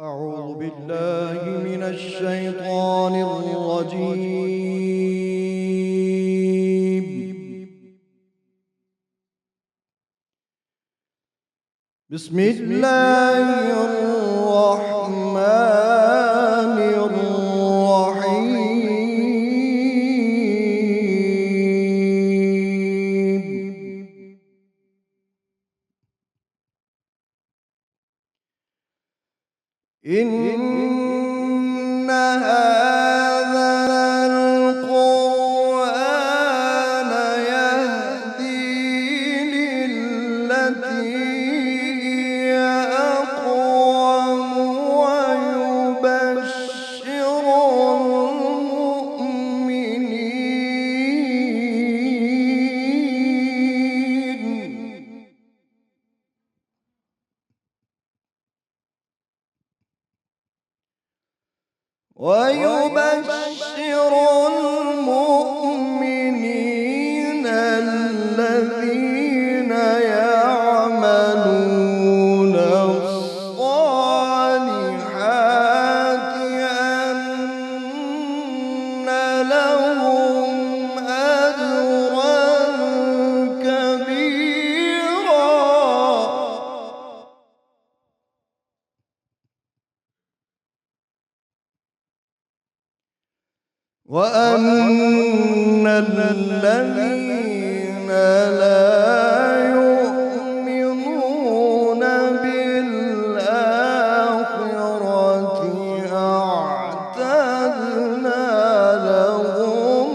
أعوذ بالله من الشيطان الرجيم. بسم الله الرحمن الرحيم. إن هذا القرآن يهدي للتي هي أقوم ويبشر المؤمنين الذين يعملون الصالحات أن لهم أجرا كبيرا وأن الذين لا يؤمنون بالآخرة أعتدنا لهم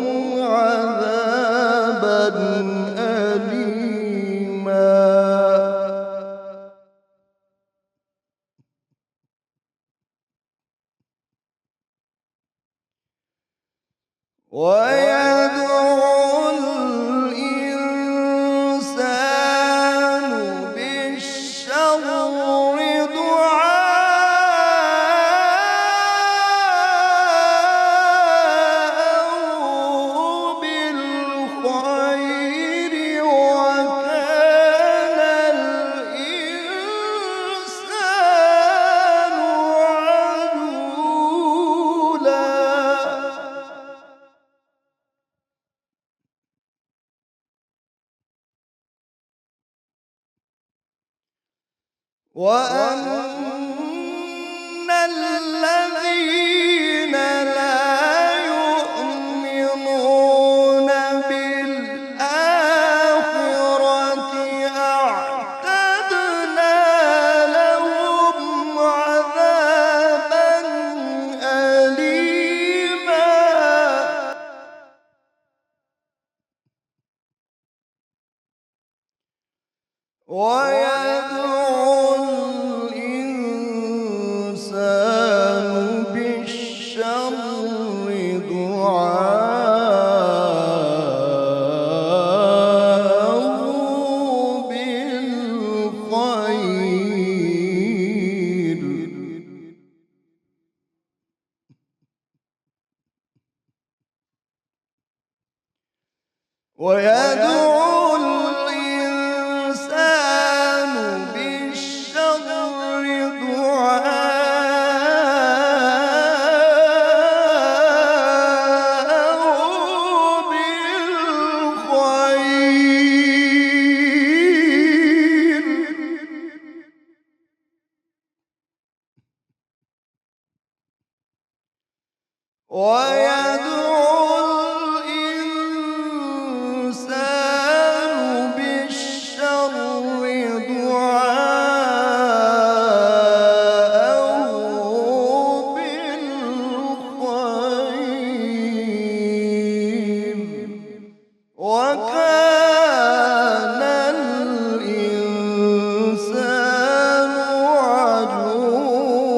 عذابا أليما ويدعو الإنسان بالشر دعاءه بالخير وكان الإنسان عجولا وأن الذين لا يؤمنون بالآخرة أعتدنا لهم عذابا أليما ويدعو الإنسان بالشر دعاءه بالخير ويدعو الإنسان بالشر دعاءه بالخير ويدعو الإنسان بالشر دعاءه بالخير وكان الإنسان عجولا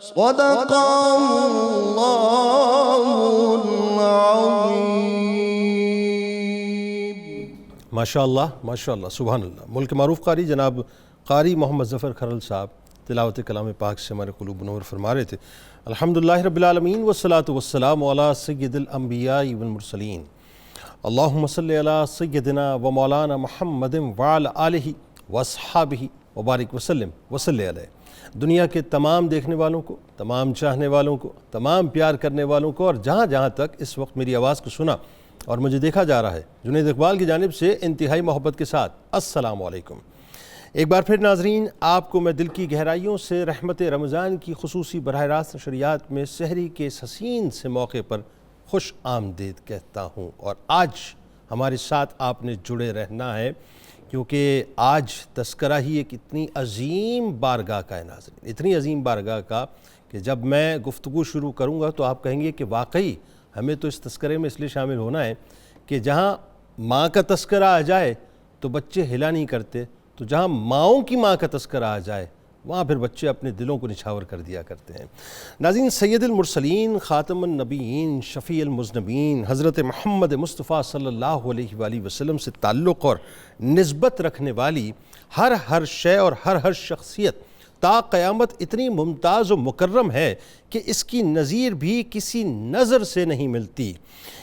صدق الله العظيم. ماشاءاللہ ماشاءاللہ سبحان اللہ. ملک معروف قاری جناب قاری محمد ظفر کھرل صاحب تلاوت کلام پاک سے ہمارے قلوب منور فرما رہے تھے. الحمدللہ رب العالمین والصلاة والسلام علی سید الانبیاء والمرسلین. اللہم صلی علی سیدنا و مولانا محمد وعلی آلہ واصحابہ وبارک وسلم وصلی علیہ۔ دنیا کے تمام دیکھنے والوں کو، تمام چاہنے والوں کو، تمام پیار کرنے والوں کو، اور جہاں جہاں تک اس وقت میری آواز کو سنا اور مجھے دیکھا جا رہا ہے، جنید اقبال کی جانب سے انتہائی محبت کے ساتھ السلام علیکم۔ ایک بار پھر ناظرین، آپ کو میں دل کی گہرائیوں سے رحمت رمضان کی خصوصی براہ راست نشریات میں سحری کے اس حسین سے موقع پر خوش آمدید کہتا ہوں، اور آج ہمارے ساتھ آپ نے جڑے رہنا ہے، کیونکہ آج تذکرہ ہی ایک اتنی عظیم بارگاہ کا ہے ناظرین، اتنی عظیم بارگاہ کا کہ جب میں گفتگو شروع کروں گا تو آپ کہیں گے کہ واقعی ہمیں تو اس تذکرے میں اس لیے شامل ہونا ہے کہ جہاں ماں کا تذکرہ آ جائے تو بچے ہلا نہیں کرتے، تو جہاں ماؤں کی ماں کا تذکرہ آ جائے وہاں پھر بچے اپنے دلوں کو نچھاور کر دیا کرتے ہیں۔ ناظرین، سید المرسلین، خاتم النبیین، شفیع المذنبین، حضرت محمد مصطفیٰ صلی اللہ علیہ وآلہ وسلم سے تعلق اور نسبت رکھنے والی ہر شے اور ہر شخصیت تا قیامت اتنی ممتاز و مکرم ہے کہ اس کی نظیر بھی کسی نظر سے نہیں ملتی۔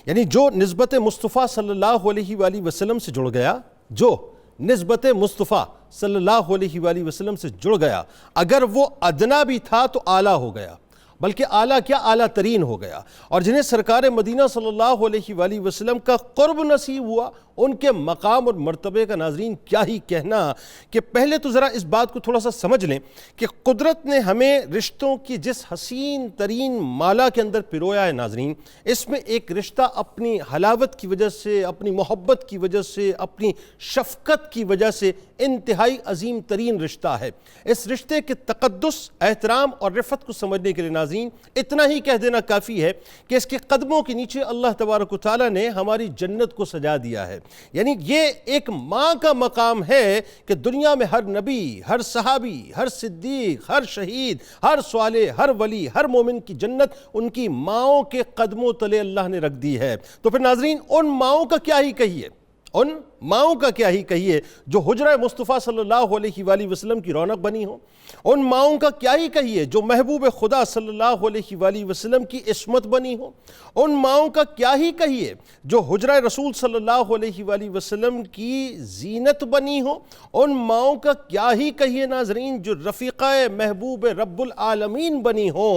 یعنی جو نسبت مصطفیٰ صلی اللہ علیہ وآلہ وسلم سے جڑ گیا، جو نسبت مصطفیٰ صلی اللہ علیہ وآلہ وسلم سے جڑ گیا، اگر وہ ادنا بھی تھا تو اعلیٰ ہو گیا، بلکہ اعلیٰ کیا، اعلیٰ ترین ہو گیا۔ اور جنہیں سرکار مدینہ صلی اللہ علیہ وآلہ وسلم کا قرب نصیب ہوا، ان کے مقام اور مرتبے کا ناظرین کیا ہی کہنا، کہ پہلے تو ذرا اس بات کو تھوڑا سا سمجھ لیں کہ قدرت نے ہمیں رشتوں کی جس حسین ترین مالا کے اندر پرویا ہے ناظرین، اس میں ایک رشتہ اپنی حلاوت کی وجہ سے، اپنی محبت کی وجہ سے، اپنی شفقت کی وجہ سے انتہائی عظیم ترین رشتہ ہے۔ اس رشتے کے تقدس، احترام اور رفعت کو سمجھنے کے لیے ناظرین اتنا ہی کہہ دینا کافی ہے کہ اس کے قدموں کے نیچے اللہ تبارک و تعالیٰ نے ہماری جنت کو سجا دیا ہے۔ یعنی یہ ایک ماں کا مقام ہے کہ دنیا میں ہر نبی، ہر صحابی، ہر صدیق، ہر شہید، ہر صالح، ہر ولی، ہر مومن کی جنت ان کی ماؤں کے قدموں تلے اللہ نے رکھ دی ہے۔ تو پھر ناظرین، ان ماؤں کا کیا ہی کہیے، ان ماؤں کا کیا ہی کہیے جو حجرہ مصطفیٰ صلی اللہ علیہ وآلہ وسلم کی رونق بنی ہو، ان ماؤں کا کیا ہی کہیے جو محبوب خدا صلی اللہ علیہ وآلہ وسلم کی عصمت بنی ہو، ان ماؤں کا کیا ہی کہیے جو حجرہ رسول صلی اللہ علیہ وآلہ وسلم کی زینت بنی ہو، ان ماؤں کا کیا ہی کہیے ناظرین جو رفیقہ محبوب رب العالمین بنی ہو،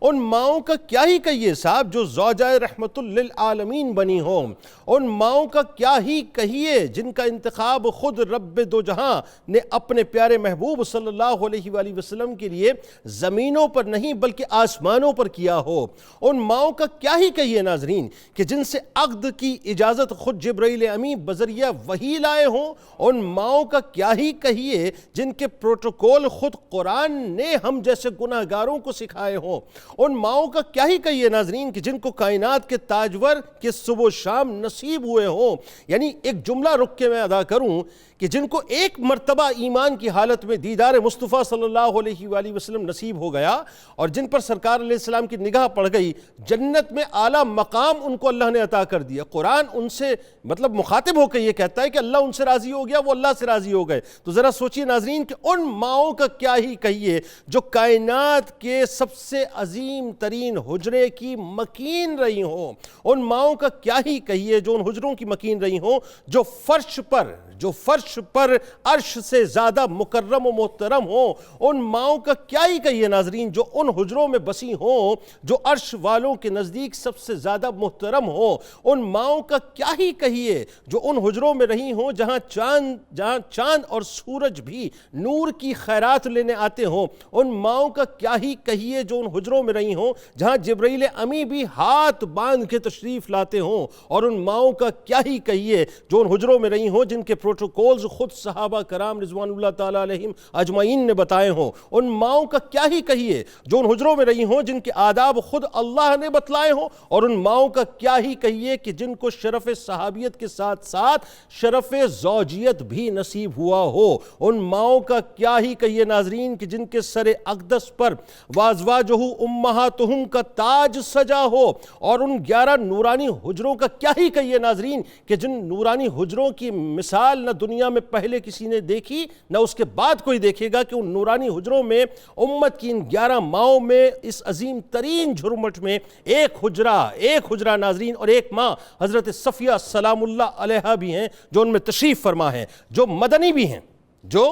ان ماؤں کا کیا ہی کہیے صاحب جو زوجہ رحمت للعالمین بنی ہو، ان ماؤں کا کیا ہی کہیے جن کا انتخاب خود رب دو جہاں نے اپنے پیارے محبوب صلی اللہ علیہ وآلہ وسلم کے لیے زمینوں پر نہیں بلکہ آسمانوں پر کیا ہو، ان ماؤں کا کیا ہی کہیے ناظرین کہ جن سے عقد کی اجازت خود جبرائیل امی بذریعہ وحی لائے ہوں، ان ماؤں کا کیا ہی کہیے جن کے پروٹوکول خود قرآن نے ہم جیسے گناہگاروں کو سکھائے ہوں، ان ماؤں کا کیا ہی کہیے ناظرین کہ جن کو کائنات کے تاجور کے صبح و شام نصیب ہوئے ہوں۔ یعنی ایک جملہ رکھ کے میں ادا کروں کہ جن کو ایک مرتبہ ایمان کی حالت میں دیدار مصطفیٰ صلی اللہ علیہ وآلہ وسلم نصیب ہو گیا اور جن پر سرکار علیہ السلام کی نگاہ پڑ گئی، جنت میں اعلیٰ مقام ان کو اللہ نے عطا کر دیا۔ قرآن ان سے مطلب مخاطب ہو کے یہ کہتا ہے کہ اللہ ان سے راضی ہو گیا، وہ اللہ سے راضی ہو گئے۔ تو ذرا سوچئے ناظرین کہ ان ماؤں کا کیا ہی کہیے جو کائنات کے سب سے عظیم ترین حجرے کی مکین رہی ہوں، ان ماؤں کا کیا ہی کہیے جو ان حجروں کی مکین رہی ہوں جو فرش پر عرش سے زیادہ مکرم و محترم ہوں، ان ماؤں کا کیا ہی کہیے ناظرین جو ان حجروں میں بسی ہوں جو عرش والوں کے نزدیک سب سے زیادہ محترم ہوں، ان ماؤں کا کیا ہی کہیے جو ان حجروں میں رہی ہوں جہاں چاند اور سورج بھی نور کی خیرات لینے آتے ہوں، ان ماؤں کا کیا ہی کہیے جو ان حجروں میں رہی ہوں جہاں جبرائیل امی بھی ہاتھ باندھ کے تشریف لاتے ہوں، اور ان ماؤں کا کیا ہی کہیے جو ان حجروں میں رہی ہوں جن کے پروٹوکولز خود صحابہ کرام رضوان اللہ تعالیٰ علیہم اجمعین نے بتائے ہوں، ان ماؤں کا کیا ہی کہیے جو ان حجروں میں رہی ہوں جن کے آداب خود اللہ نے بتلائے ہوں، اور ان ماؤں کا کیا ہی کہیے کہ جن کو شرف صحابیت کے ساتھ ساتھ شرف زوجیت بھی نصیب ہوا ہو، ان ماؤں کا کیا ہی کہیے ناظرین کہ جن کے سر اقدس پر وازواجہ امہاتہم کا تاج سجا ہو، اور ان 11 نورانی حجروں کا کیا ہی کہیے ناظرین کہ جن نورانی حجروں کی مثال نہ دنیا میں پہلے کسی نے دیکھی نہ اس کے بعد کوئی دیکھے گا، کہ ان نورانی حجروں میں امت کی ان 11 ماؤں میں اس عظیم ترین جھرمٹ میں ایک حجرہ ناظرین اور ایک ماں حضرت صفیہ سلام اللہ علیہا بھی ہیں جو ان میں تشریف فرما ہیں، جو مدنی بھی ہیں، جو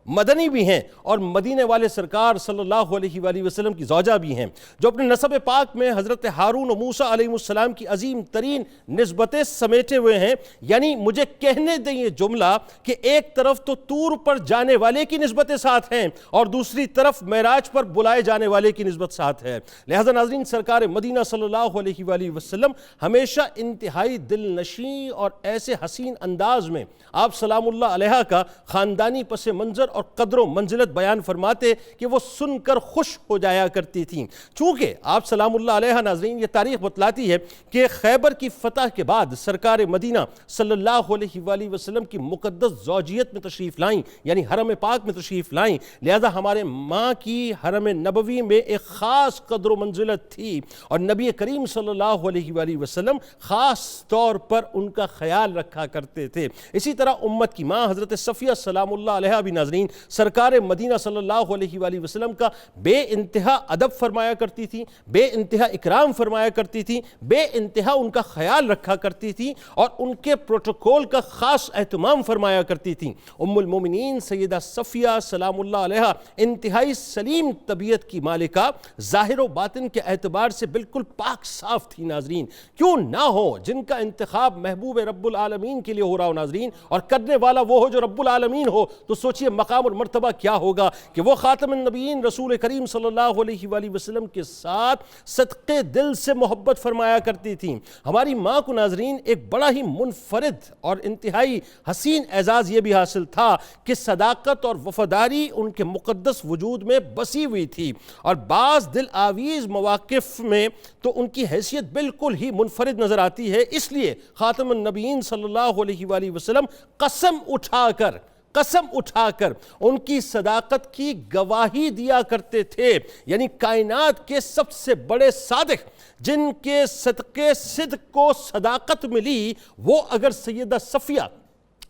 مدنی بھی ہیں اور مدینے والے سرکار صلی اللہ علیہ وآلہ وسلم کی زوجہ بھی ہیں، جو اپنے نسب پاک میں حضرت ہارون و موسیٰ علیہ السلام کی عظیم ترین نسبتیں سمیٹے ہوئے ہیں۔ یعنی مجھے کہنے دیں یہ جملہ کہ ایک طرف تو طور پر جانے والے کی نسبتیں ساتھ ہیں اور دوسری طرف معراج پر بلائے جانے والے کی نسبت ساتھ ہے۔ لہذا ناظرین، سرکار مدینہ صلی اللہ علیہ وآلہ وسلم ہمیشہ انتہائی دل نشیں اور ایسے حسین انداز میں آپ سلام اللہ علیہ کا خاندانی پس منظر اور قدر و منزلت بیان فرماتے کہ وہ سن کر خوش ہو جایا کرتی تھیں۔ چونکہ آپ سلام اللہ علیہ ناظرین، یہ تاریخ بتلاتی ہے کہ خیبر کی فتح کے بعد سرکار مدینہ صلی اللہ علیہ وآلہ وسلم کی مقدس زوجیت میں تشریف لائیں، یعنی حرم پاک میں تشریف لائیں۔ لہذا ہمارے ماں کی حرم نبوی میں ایک خاص قدر و منزلت تھی اور نبی کریم صلی اللہ علیہ وآلہ وسلم خاص طور پر ان کا خیال رکھا کرتے تھے۔ اسی طرح امت کی ماں حضرت صفیہ سلام اللہ علیہ بھی ناظرین سرکار مدینہ صلی اللہ علیہ وآلہ وسلم کا بے انتہا ادب فرمایا کرتی تھی، بے انتہا اکرام فرمایا کرتی تھی، بے انتہا ان کا خیال رکھا کرتی تھی اور ان کے پروٹوکول کا خاص اہتمام فرمایا کرتی تھی۔ ام المومنین سیدہ صفیہ سلام اللہ علیہ انتہائی سلیم طبیعت کی مالکہ، ظاہر و باطن کے اعتبار سے بالکل پاک صاف تھی ناظرین۔ کیوں نہ ہو جن کا انتخاب محبوب رب العالمین کے لیے ہو رہا ہو ناظرین، اور کرنے والا وہ ہو جو رب العالمین ہو، تو سوچئے مقام اور مرتبہ کیا ہوگا کہ وہ خاتم النبیین رسول کریم صلی اللہ علیہ وآلہ وسلم کے ساتھ صدقے دل سے محبت فرمایا کرتی تھیں۔ ہماری ماں کو ناظرین ایک بڑا ہی منفرد اور انتہائی حسین اعزاز یہ بھی حاصل تھا کہ صداقت اور وفاداری ان کے مقدس وجود میں بسی ہوئی تھی، اور بعض دل آویز مواقف میں تو ان کی حیثیت بالکل ہی منفرد نظر آتی ہے۔ اس لیے خاتم النبیین صلی اللہ علیہ وآلہ وسلم قسم اٹھا کر ان کی صداقت کی گواہی دیا کرتے تھے۔ یعنی کائنات کے سب سے بڑے صادق جن کے صدقے صدق کو صداقت ملی، وہ اگر سیدہ صفیہ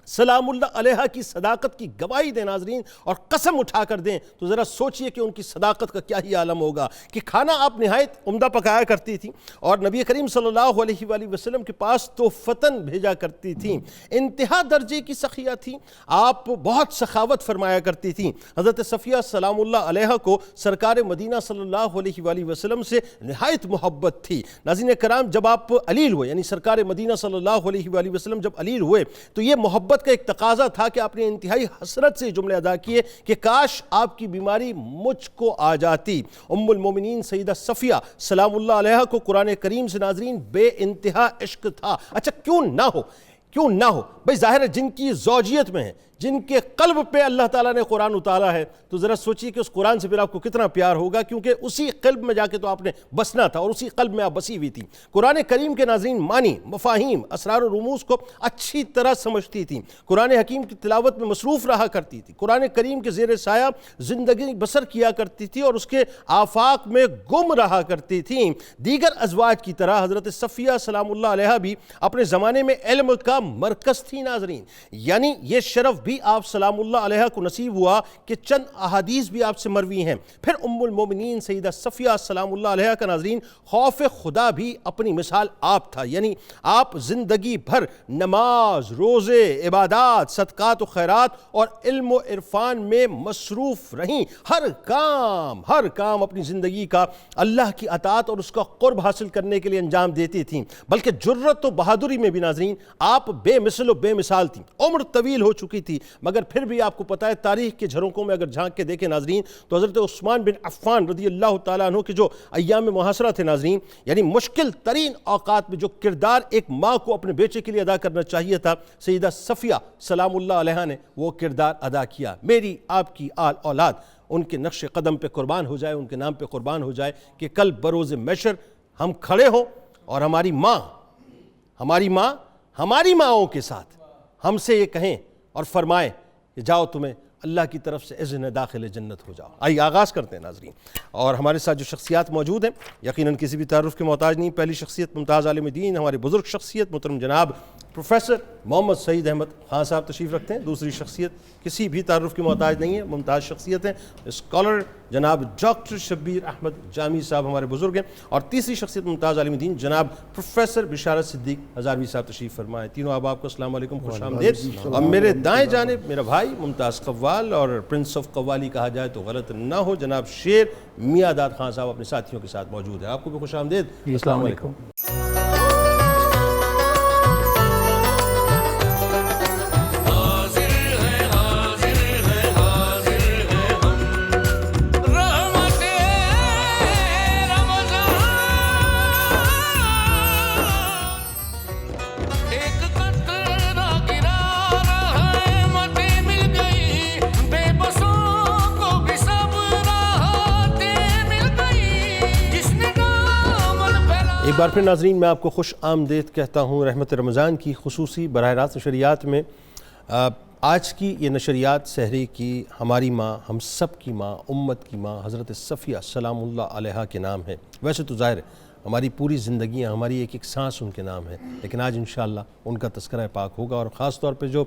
سلام اللہ علیہ کی صداقت کی گواہی دیں ناظرین اور قسم اٹھا کر دیں، تو ذرا سوچئے کہ ان کی صداقت کا کیا ہی عالم ہوگا کہ کھانا آپ نہایت عمدہ پکایا کرتی تھیں اور نبی کریم صلی اللہ علیہ وآلہ وسلم کے پاس تحفتاً بھیجا کرتی تھیں۔ انتہا درجے کی سخیہ تھیں، آپ بہت سخاوت فرمایا کرتی تھیں۔ حضرت صفیہ سلام اللہ علیہ کو سرکار مدینہ صلی اللہ علیہ وآلہ وسلم سے نہایت محبت تھی۔ ناظرین کرام، جب آپ علیل ہوئے، یعنی سرکار مدینہ صلی اللہ علیہ وآلہ وسلم جب علیل ہوئے، تو یہ محبت کا ایک تقاضا تھا کہ آپ نے انتہائی حسرت سے جملے ادا کیے کہ کاش آپ کی بیماری مجھ کو آ جاتی۔ ام المومنین سیدہ صفیہ سلام اللہ علیہ کو قرآن کریم سے ناظرین بے انتہا عشق تھا۔ اچھا کیوں نہ ہو بھئی ظاہر ہے جن کی زوجیت میں ہے، جن کے قلب پہ اللہ تعالیٰ نے قرآن اتارا ہے، تو ذرا سوچیے کہ اس قرآن سے پھر آپ کو کتنا پیار ہوگا، کیونکہ اسی قلب میں جا کے تو آپ نے بسنا تھا اور اسی قلب میں آپ بسی ہوئی تھی۔ قرآن کریم کے ناظرین معنی، مفاہیم، اسرار و رموز کو اچھی طرح سمجھتی تھی، قرآن حکیم کی تلاوت میں مصروف رہا کرتی تھی، قرآن کریم کے زیر سایہ زندگی بسر کیا کرتی تھی اور اس کے آفاق میں گم رہا کرتی تھیں۔ دیگر ازواج کی طرح حضرت صفیہ سلام اللہ علیہ بھی اپنے زمانے میں علم کا مرکز تھی ناظرین۔ یعنی یہ شرف بھی آپ سلام اللہ علیہ کو نصیب ہوا کہ چند احادیث بھی آپ سے مروی ہیں۔ پھر ام المومنین سیدہ صفیہ سلام اللہ علیہ کا ناظرین خوف خدا بھی اپنی مثال آپ تھا۔ یعنی آپ زندگی بھر نماز، روزے، عبادات، صدقات و خیرات اور علم و عرفان میں مصروف رہیں۔ ہر کام اپنی زندگی کا اللہ کی اطاعت اور اس کا قرب حاصل کرنے کے لیے انجام دیتی تھیں، بلکہ جرت و بہادری میں بھی ناظرین آپ بے مثل و بے مثال تھیں۔ عمر طویل ہو چکی تھی، مگر پھر بھی آپ کو پتہ ہے تاریخ کے جھروکوں میں اگر جھانک کے دیکھیں ناظرین، تو حضرت عثمان بن عفان رضی اللہ تعالیٰ عنہ کے جو ایام محاصرہ تھے ناظرین، یعنی مشکل ترین اوقات میں جو کردار ایک ماں کو اپنے بیٹے کے لیے ادا کرنا چاہیے تھا، سیدہ صفیہ سلام اللہ علیہ نے وہ کردار ادا کیا۔ میری آپ کی آل اولاد ان کے نقش قدم پہ قربان ہو جائے، ان کے نام پہ قربان ہو جائے کہ کل بروز محشر ہم کھڑے ہوں اور ہماری ماؤں کے ساتھ ہم سے یہ کہیں اور فرمائیں کہ جاؤ تمہیں اللہ کی طرف سے اذن داخل جنت ہو جاؤ۔ آئیے آغاز کرتے ہیں ناظرین، اور ہمارے ساتھ جو شخصیات موجود ہیں یقیناً کسی بھی تعارف کے محتاج نہیں۔ پہلی شخصیت ممتاز عالم دین، ہمارے بزرگ شخصیت محترم جناب پروفیسر محمد سعید احمد خان صاحب تشریف رکھتے ہیں. دوسری شخصیت کسی بھی تعارف کی محتاج نہیں ہے, ممتاز شخصیت ہیں, اسکالر جناب ڈاکٹر شبیر احمد جامی صاحب ہمارے بزرگ ہیں. اور تیسری شخصیت ممتاز عالم دین جناب پروفیسر بشارت صدیق ہزاروی صاحب تشریف فرمائے. تینوں آپ کو السلام علیکم, خوش آمدید. اور میرے دائیں جانب میرا بھائی ممتاز قوال, اور پرنس آف قوالی کہا جائے تو غلط نہ ہو, جناب شیر میاں داد خان صاحب اپنے ساتھیوں کے ساتھ موجود ہیں. آپ کو بھی خوش آمدید, السلام علیکم. ایک بار پھر ناظرین میں آپ کو خوش آمدید کہتا ہوں. رحمت رمضان کی خصوصی براہ راست نشریات میں آج کی یہ نشریات سحری کی ہماری ماں, ہم سب کی ماں, امت کی ماں حضرت صفیہ سلام اللہ علیہا کے نام ہے. ویسے تو ظاہر ہے ہماری پوری زندگیاں, ہماری ایک ایک سانس ان کے نام ہے, لیکن آج انشاءاللہ ان کا تذکرہ پاک ہوگا. اور خاص طور پہ جو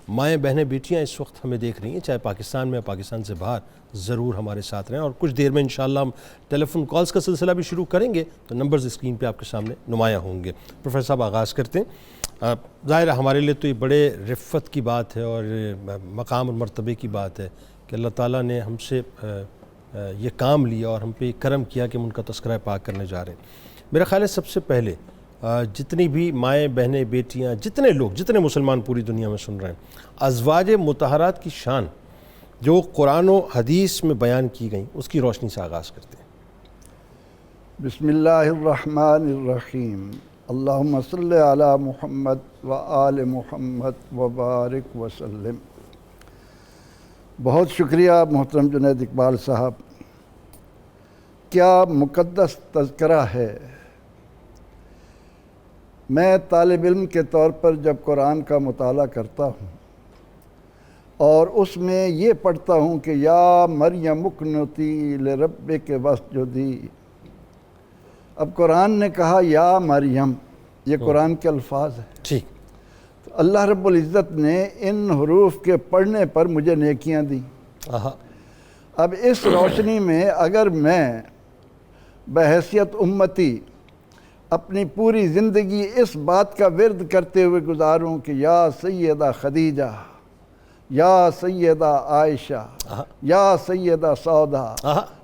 مائیں بہنیں بیٹیاں اس وقت ہمیں دیکھ رہی ہیں, چاہے پاکستان میں یا پاکستان سے باہر, ضرور ہمارے ساتھ رہیں. اور کچھ دیر میں انشاءاللہ ہم ٹیلی فون کالز کا سلسلہ بھی شروع کریں گے, تو نمبرز اسکرین پہ آپ کے سامنے نمایاں ہوں گے. پروفیسر صاحب آغاز کرتے ہیں. ظاہر ہے ہمارے لیے تو یہ بڑے رفت کی بات ہے اور مقام اور مرتبے کی بات ہے کہ اللہ تعالیٰ نے ہم سے یہ کام لیا اور ہم پہ یہ کرم کیا کہ ہم ان کا تذکرہ پاک کرنے جا رہے ہیں. میرا خیال ہے سب سے پہلے جتنی بھی مائیں بہنیں بیٹیاں, جتنے لوگ, جتنے مسلمان پوری دنیا میں سن رہے ہیں, ازواج مطہرات کی شان جو قرآن و حدیث میں بیان کی گئیں اس کی روشنی سے آغاز کرتے ہیں. بسم اللہ الرحمن الرحیم. اللہم صلی علی محمد و آل محمد و بارک وسلم. بہت شکریہ محترم جنید اقبال صاحب. کیا مقدس تذکرہ ہے. میں طالب علم کے طور پر جب قرآن کا مطالعہ کرتا ہوں اور اس میں یہ پڑھتا ہوں کہ یا مریم اقنتی لربک واسجدی. اب قرآن نے کہا یا مریم, یہ قرآن کے الفاظ ہیں. ٹھیک. تو اللہ رب العزت نے ان حروف کے پڑھنے پر مجھے نیکیاں دیں. اب اس روشنی میں اگر میں بحیثیت امتی اپنی پوری زندگی اس بات کا ورد کرتے ہوئے گزاروں کہ یا سیدہ خدیجہ, یا سیدہ عائشہ, یا سیدہ سودا,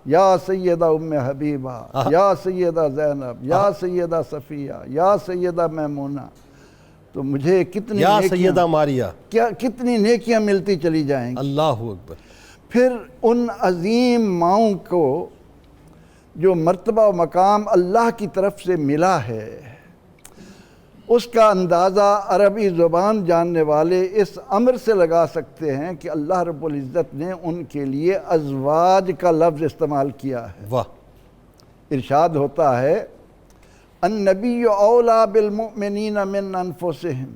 یا سیدہ ام حبیبہ, یا سیدہ زینب, یا سیدہ صفیہ, یا سیدہ میمونہ, تو مجھے کتنی یا سیدہ ماریہ, کتنی نیکیاں ملتی چلی جائیں گی. اللہ اکبر. پھر ان عظیم ماؤں کو جو مرتبہ و مقام اللہ کی طرف سے ملا ہے, اس کا اندازہ عربی زبان جاننے والے اس امر سے لگا سکتے ہیں کہ اللہ رب العزت نے ان کے لیے ازواج کا لفظ استعمال کیا ہے. واہ. ارشاد ہوتا ہے النبی اولا بالمؤمنین من انفسہم.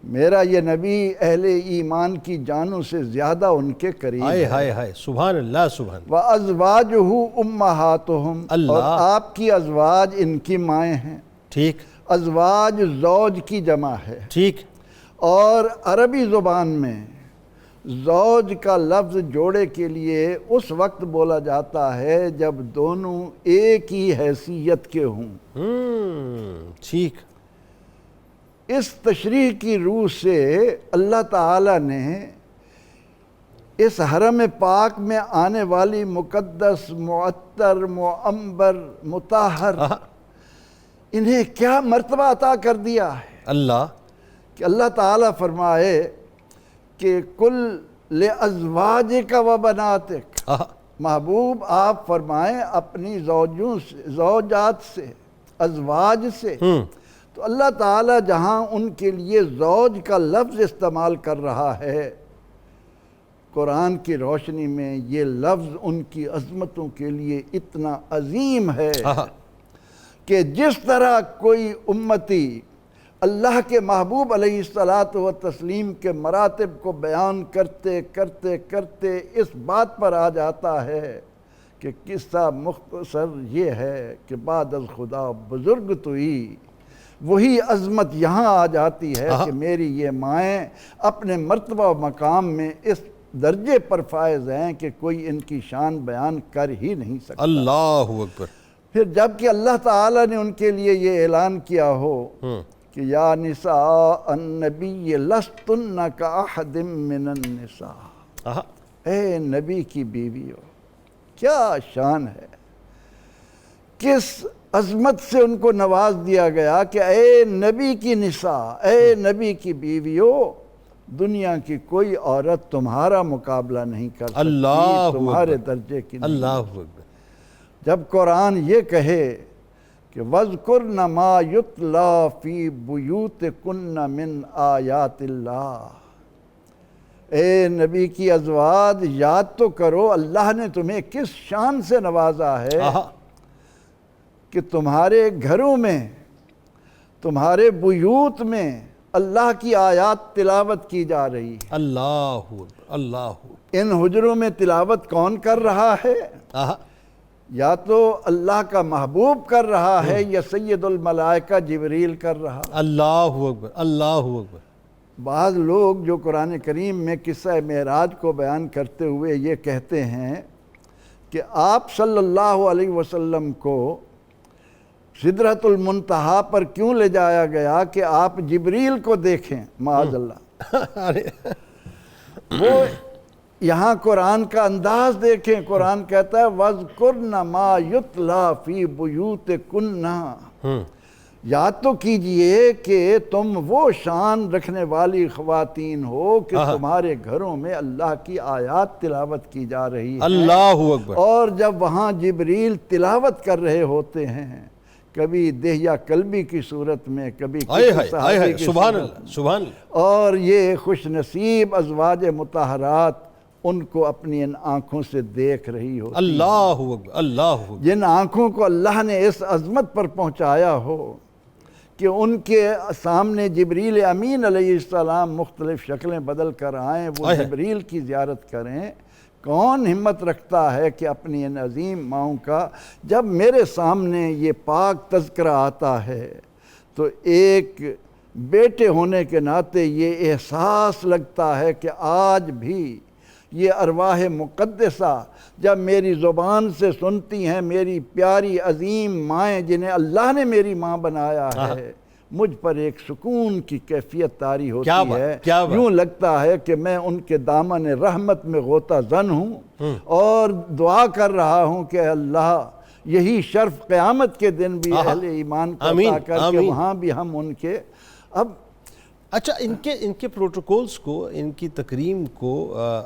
میرا یہ نبی اہل ایمان کی جانوں سے زیادہ ان کے قریب ہے. ہائے ہائے سبحان اللہ سبحان. وَأَزْوَاجُهُ أُمَّهَاتُهُمْ. اور آپ کی ازواج ان کی مائیں ہیں. ٹھیک. ازواج زوج کی جمع ہے. ٹھیک. اور عربی زبان میں زوج کا لفظ جوڑے کے لیے اس وقت بولا جاتا ہے جب دونوں ایک ہی حیثیت کے ہوں. ٹھیک. اس تشریح کی روح سے اللہ تعالیٰ نے اس حرم پاک میں آنے والی مقدس, معطر, معمبر, مطہر, انہیں کیا مرتبہ عطا کر دیا ہے. اللہ کہ اللہ تعالیٰ فرمائے کہ کل لازواجک و بناتک. محبوب آپ فرمائیں اپنی زوجوں سے, زوجات سے, ازواج سے. تو اللہ تعالیٰ جہاں ان کے لیے زوج کا لفظ استعمال کر رہا ہے, قرآن کی روشنی میں یہ لفظ ان کی عظمتوں کے لیے اتنا عظیم ہے کہ جس طرح کوئی امتی اللہ کے محبوب علیہ الصلاۃ والتسلیم کے مراتب کو بیان کرتے کرتے کرتے اس بات پر آ جاتا ہے کہ قصہ مختصر یہ ہے کہ بعد از خدا بزرگ توئی, وہی عظمت یہاں آ جاتی ہے کہ میری یہ مائیں اپنے مرتبہ و مقام میں اس درجے پر فائز ہیں کہ کوئی ان کی شان بیان کر ہی نہیں سکتا۔ اللہ اکبر۔ پھر جب کہ اللہ تعالیٰ نے ان کے لیے یہ اعلان کیا ہو کہ یا نساء النبی لستن کاحد من النساء، اے نبی کی بیویوں، کیا شان ہے، کس عظمت سے ان کو نواز دیا گیا کہ اے نبی کی نساء، اے نبی کی بیویوں، دنیا کی کوئی عورت تمہارا مقابلہ نہیں کر سکتی، تمہارے درجے کی نہیں۔ اللہ اکبر۔ جب قرآن یہ کہے کہ وَاذْكُرْنَ مَا يُتْلَى فِي بُيُوتِكُنَّ مِنْ آیَاتِ اللہ، اے نبی کی ازواج یاد تو کرو اللہ نے تمہیں کس شان سے نوازا ہے کہ تمہارے گھروں میں، تمہارے بیوت میں اللہ کی آیات تلاوت کی جا رہی ہے۔ اللہ اکبر، اللہ اکبر۔ ان حجروں میں تلاوت کون کر رہا ہے؟ یا تو اللہ کا محبوب کر رہا ہے یا سید الملائکہ جبریل کر رہا۔ اللہ اکبر، اللہ اکبر۔ بعض لوگ جو قرآن کریم میں قصہ معراج کو بیان کرتے ہوئے یہ کہتے ہیں کہ آپ صلی اللہ علیہ وسلم کو سدرۃ المنتہا پر کیوں لے جایا گیا کہ آپ جبریل کو دیکھیں، معاذ اللہ۔ وہ یہاں قرآن کا انداز دیکھیں، قرآن کہتا ہے وَاذْكُرْنَ مَا يُتْلَى فِي بُيُوتِكُنَّ، یاد تو کیجئے کہ تم وہ شان رکھنے والی خواتین ہو کہ تمہارے گھروں میں اللہ کی آیات تلاوت کی جا رہی ہے۔ اللہ اکبر۔ اور جب وہاں جبریل تلاوت کر رہے ہوتے ہیں، کبھی دہیہ قلبی کی صورت میں، کبھی کسی صحابی کی سبحان صورت اللہ، سبحان اللہ۔ اور یہ خوش نصیب ازواج مطہرات ان کو اپنی ان آنکھوں سے دیکھ رہی ہوتی۔ اللہ اکبر، اللہ اکبر۔ جن آنکھوں کو اللہ نے اس عظمت پر پہنچایا ہو کہ ان کے سامنے جبریل امین علیہ السلام مختلف شکلیں بدل کر آئیں، وہ جبریل کی زیارت کریں، کون ہمت رکھتا ہے کہ اپنی ان عظیم ماؤں کا جب میرے سامنے یہ پاک تذکرہ آتا ہے تو ایک بیٹے ہونے کے ناطے یہ احساس لگتا ہے کہ آج بھی یہ ارواح مقدسہ جب میری زبان سے سنتی ہیں، میری پیاری عظیم مائیں جنہیں اللہ نے میری ماں بنایا ہے، مجھ پر ایک سکون کی کیفیت طاری ہوتی ہے، یوں لگتا ہے کہ میں ان کے دامن رحمت میں غوطہ زن ہوں اور دعا کر رہا ہوں کہ اللہ یہی شرف قیامت کے دن بھی اہل ایمان کو عطا کر کے وہاں بھی ہم ان کے اچھا ان کے پروٹوکولز کو، ان کی تکریم کو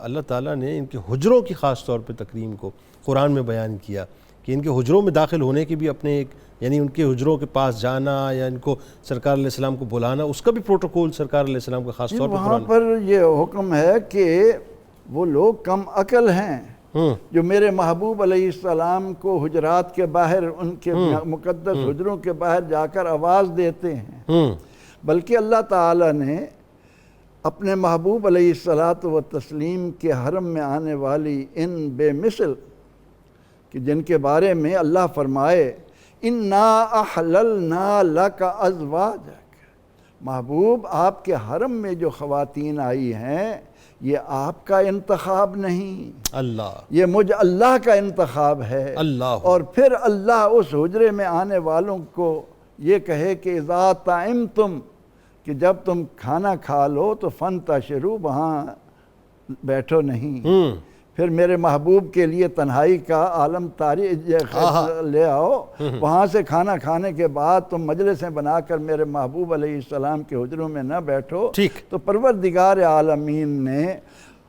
اللہ تعالیٰ نے ان کے حجروں کی خاص طور پہ تکریم کو قرآن میں بیان کیا کہ ان کے حجروں میں داخل ہونے کی بھی اپنے ایک، یعنی ان کے حجروں کے پاس جانا یا ان کو سرکار علیہ السلام کو بلانا، اس کا بھی پروٹوکول سرکار علیہ السلام کا خاص طور پر وہاں پر یہ حکم ہے کہ وہ لوگ کم عقل ہیں جو میرے محبوب علیہ السلام کو حجرات کے باہر، ان کے مقدس حجروں کے باہر جا کر آواز دیتے ہیں، بلکہ اللہ تعالیٰ نے اپنے محبوب علیہ السلام کے حرم میں آنے والی ان بے مثل کہ جن کے بارے میں اللہ فرمائے اِنَّا أَحْلَلْنَا لَكَ أَزْوَاجَكَ، محبوب آپ کے حرم میں جو خواتین آئی ہیں یہ آپ کا انتخاب نہیں، اللہ، یہ مجھ اللہ کا انتخاب ہے۔ اور پھر اللہ اس حجرے میں آنے والوں کو یہ کہے کہ اذا طعمتم، کہ جب تم کھانا کھا لو تو فانتشروا، وہاں بیٹھو نہیں، پھر میرے محبوب کے لیے تنہائی کا عالم تاریخ لے آؤ، وہاں سے کھانا کھانے کے بعد تم مجلسیں بنا کر میرے محبوب علیہ السلام کے حجروں میں نہ بیٹھو۔ تو پروردگار عالمین نے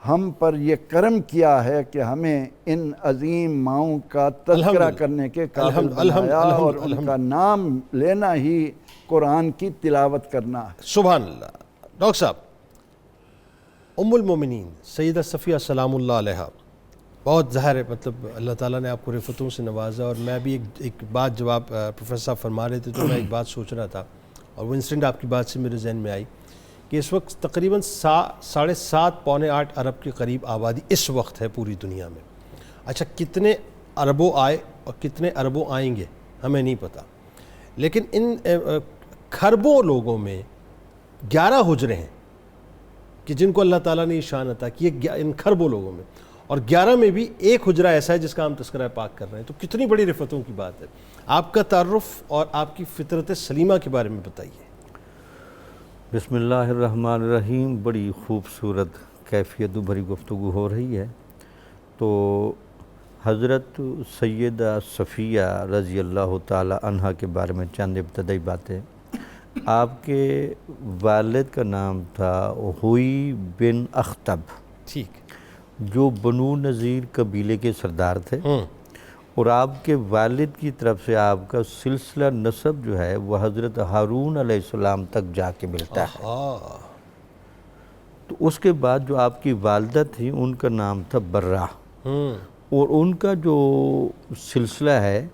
ہم پر یہ کرم کیا ہے کہ ہمیں ان عظیم ماؤں کا تذکرہ کرنے کے قابل بنایا اور ان کا نام لینا ہی قرآن کی تلاوت کرنا ہے۔ سبحان اللہ۔ ڈاکٹر صاحب، ام المومنین سیدہ صفیہ سلام اللہ علیہ، بہت ظاہر ہے مطلب اللہ تعالیٰ نے آپ کو رفتوں سے نوازا، اور میں بھی ایک بات جب آپ پروفیسر صاحب فرما رہے تھے تو میں ایک بات سوچ رہا تھا، اور وہ انسٹنٹ آپ کی بات سے میرے ذہن میں آئی کہ اس وقت تقریباً 7.5 پونے 8 ارب کے قریب آبادی اس وقت ہے پوری دنیا میں۔ اچھا کتنے اربوں آئے اور کتنے اربوں آئیں گے ہمیں نہیں پتہ، لیکن ان کھربوں لوگوں میں 11 حجرے ہیں کہ جن کو اللہ تعالیٰ نے شان عطا کی ہے ان کھربوں لوگوں میں، اور 11 میں بھی ایک حجرہ ایسا ہے جس کا ہم تذکرہ پاک کر رہے ہیں. تو کتنی بڑی رفتوں کی بات ہے. آپ کا تعارف اور آپ کی فطرت سلیمہ کے بارے میں بتائیے. بسم اللہ الرحمن الرحیم. بڑی خوبصورت کیفیت بھری گفتگو ہو رہی ہے. تو حضرت سیدہ صفیہ رضی اللہ تعالی عنہا کے بارے میں چند ابتدائی باتیں. آپ کے والد کا نام تھا ہوئی بن اخطب، ٹھیک، جو بنو نذیر قبیلے کے سردار تھے، اور آپ کے والد کی طرف سے آپ کا سلسلہ نسب جو ہے وہ حضرت ہارون علیہ السلام تک جا کے ملتا ہے. تو اس کے بعد جو آپ کی والدہ تھی ان کا نام تھا برہ، اور ان کا جو سلسلہ ہے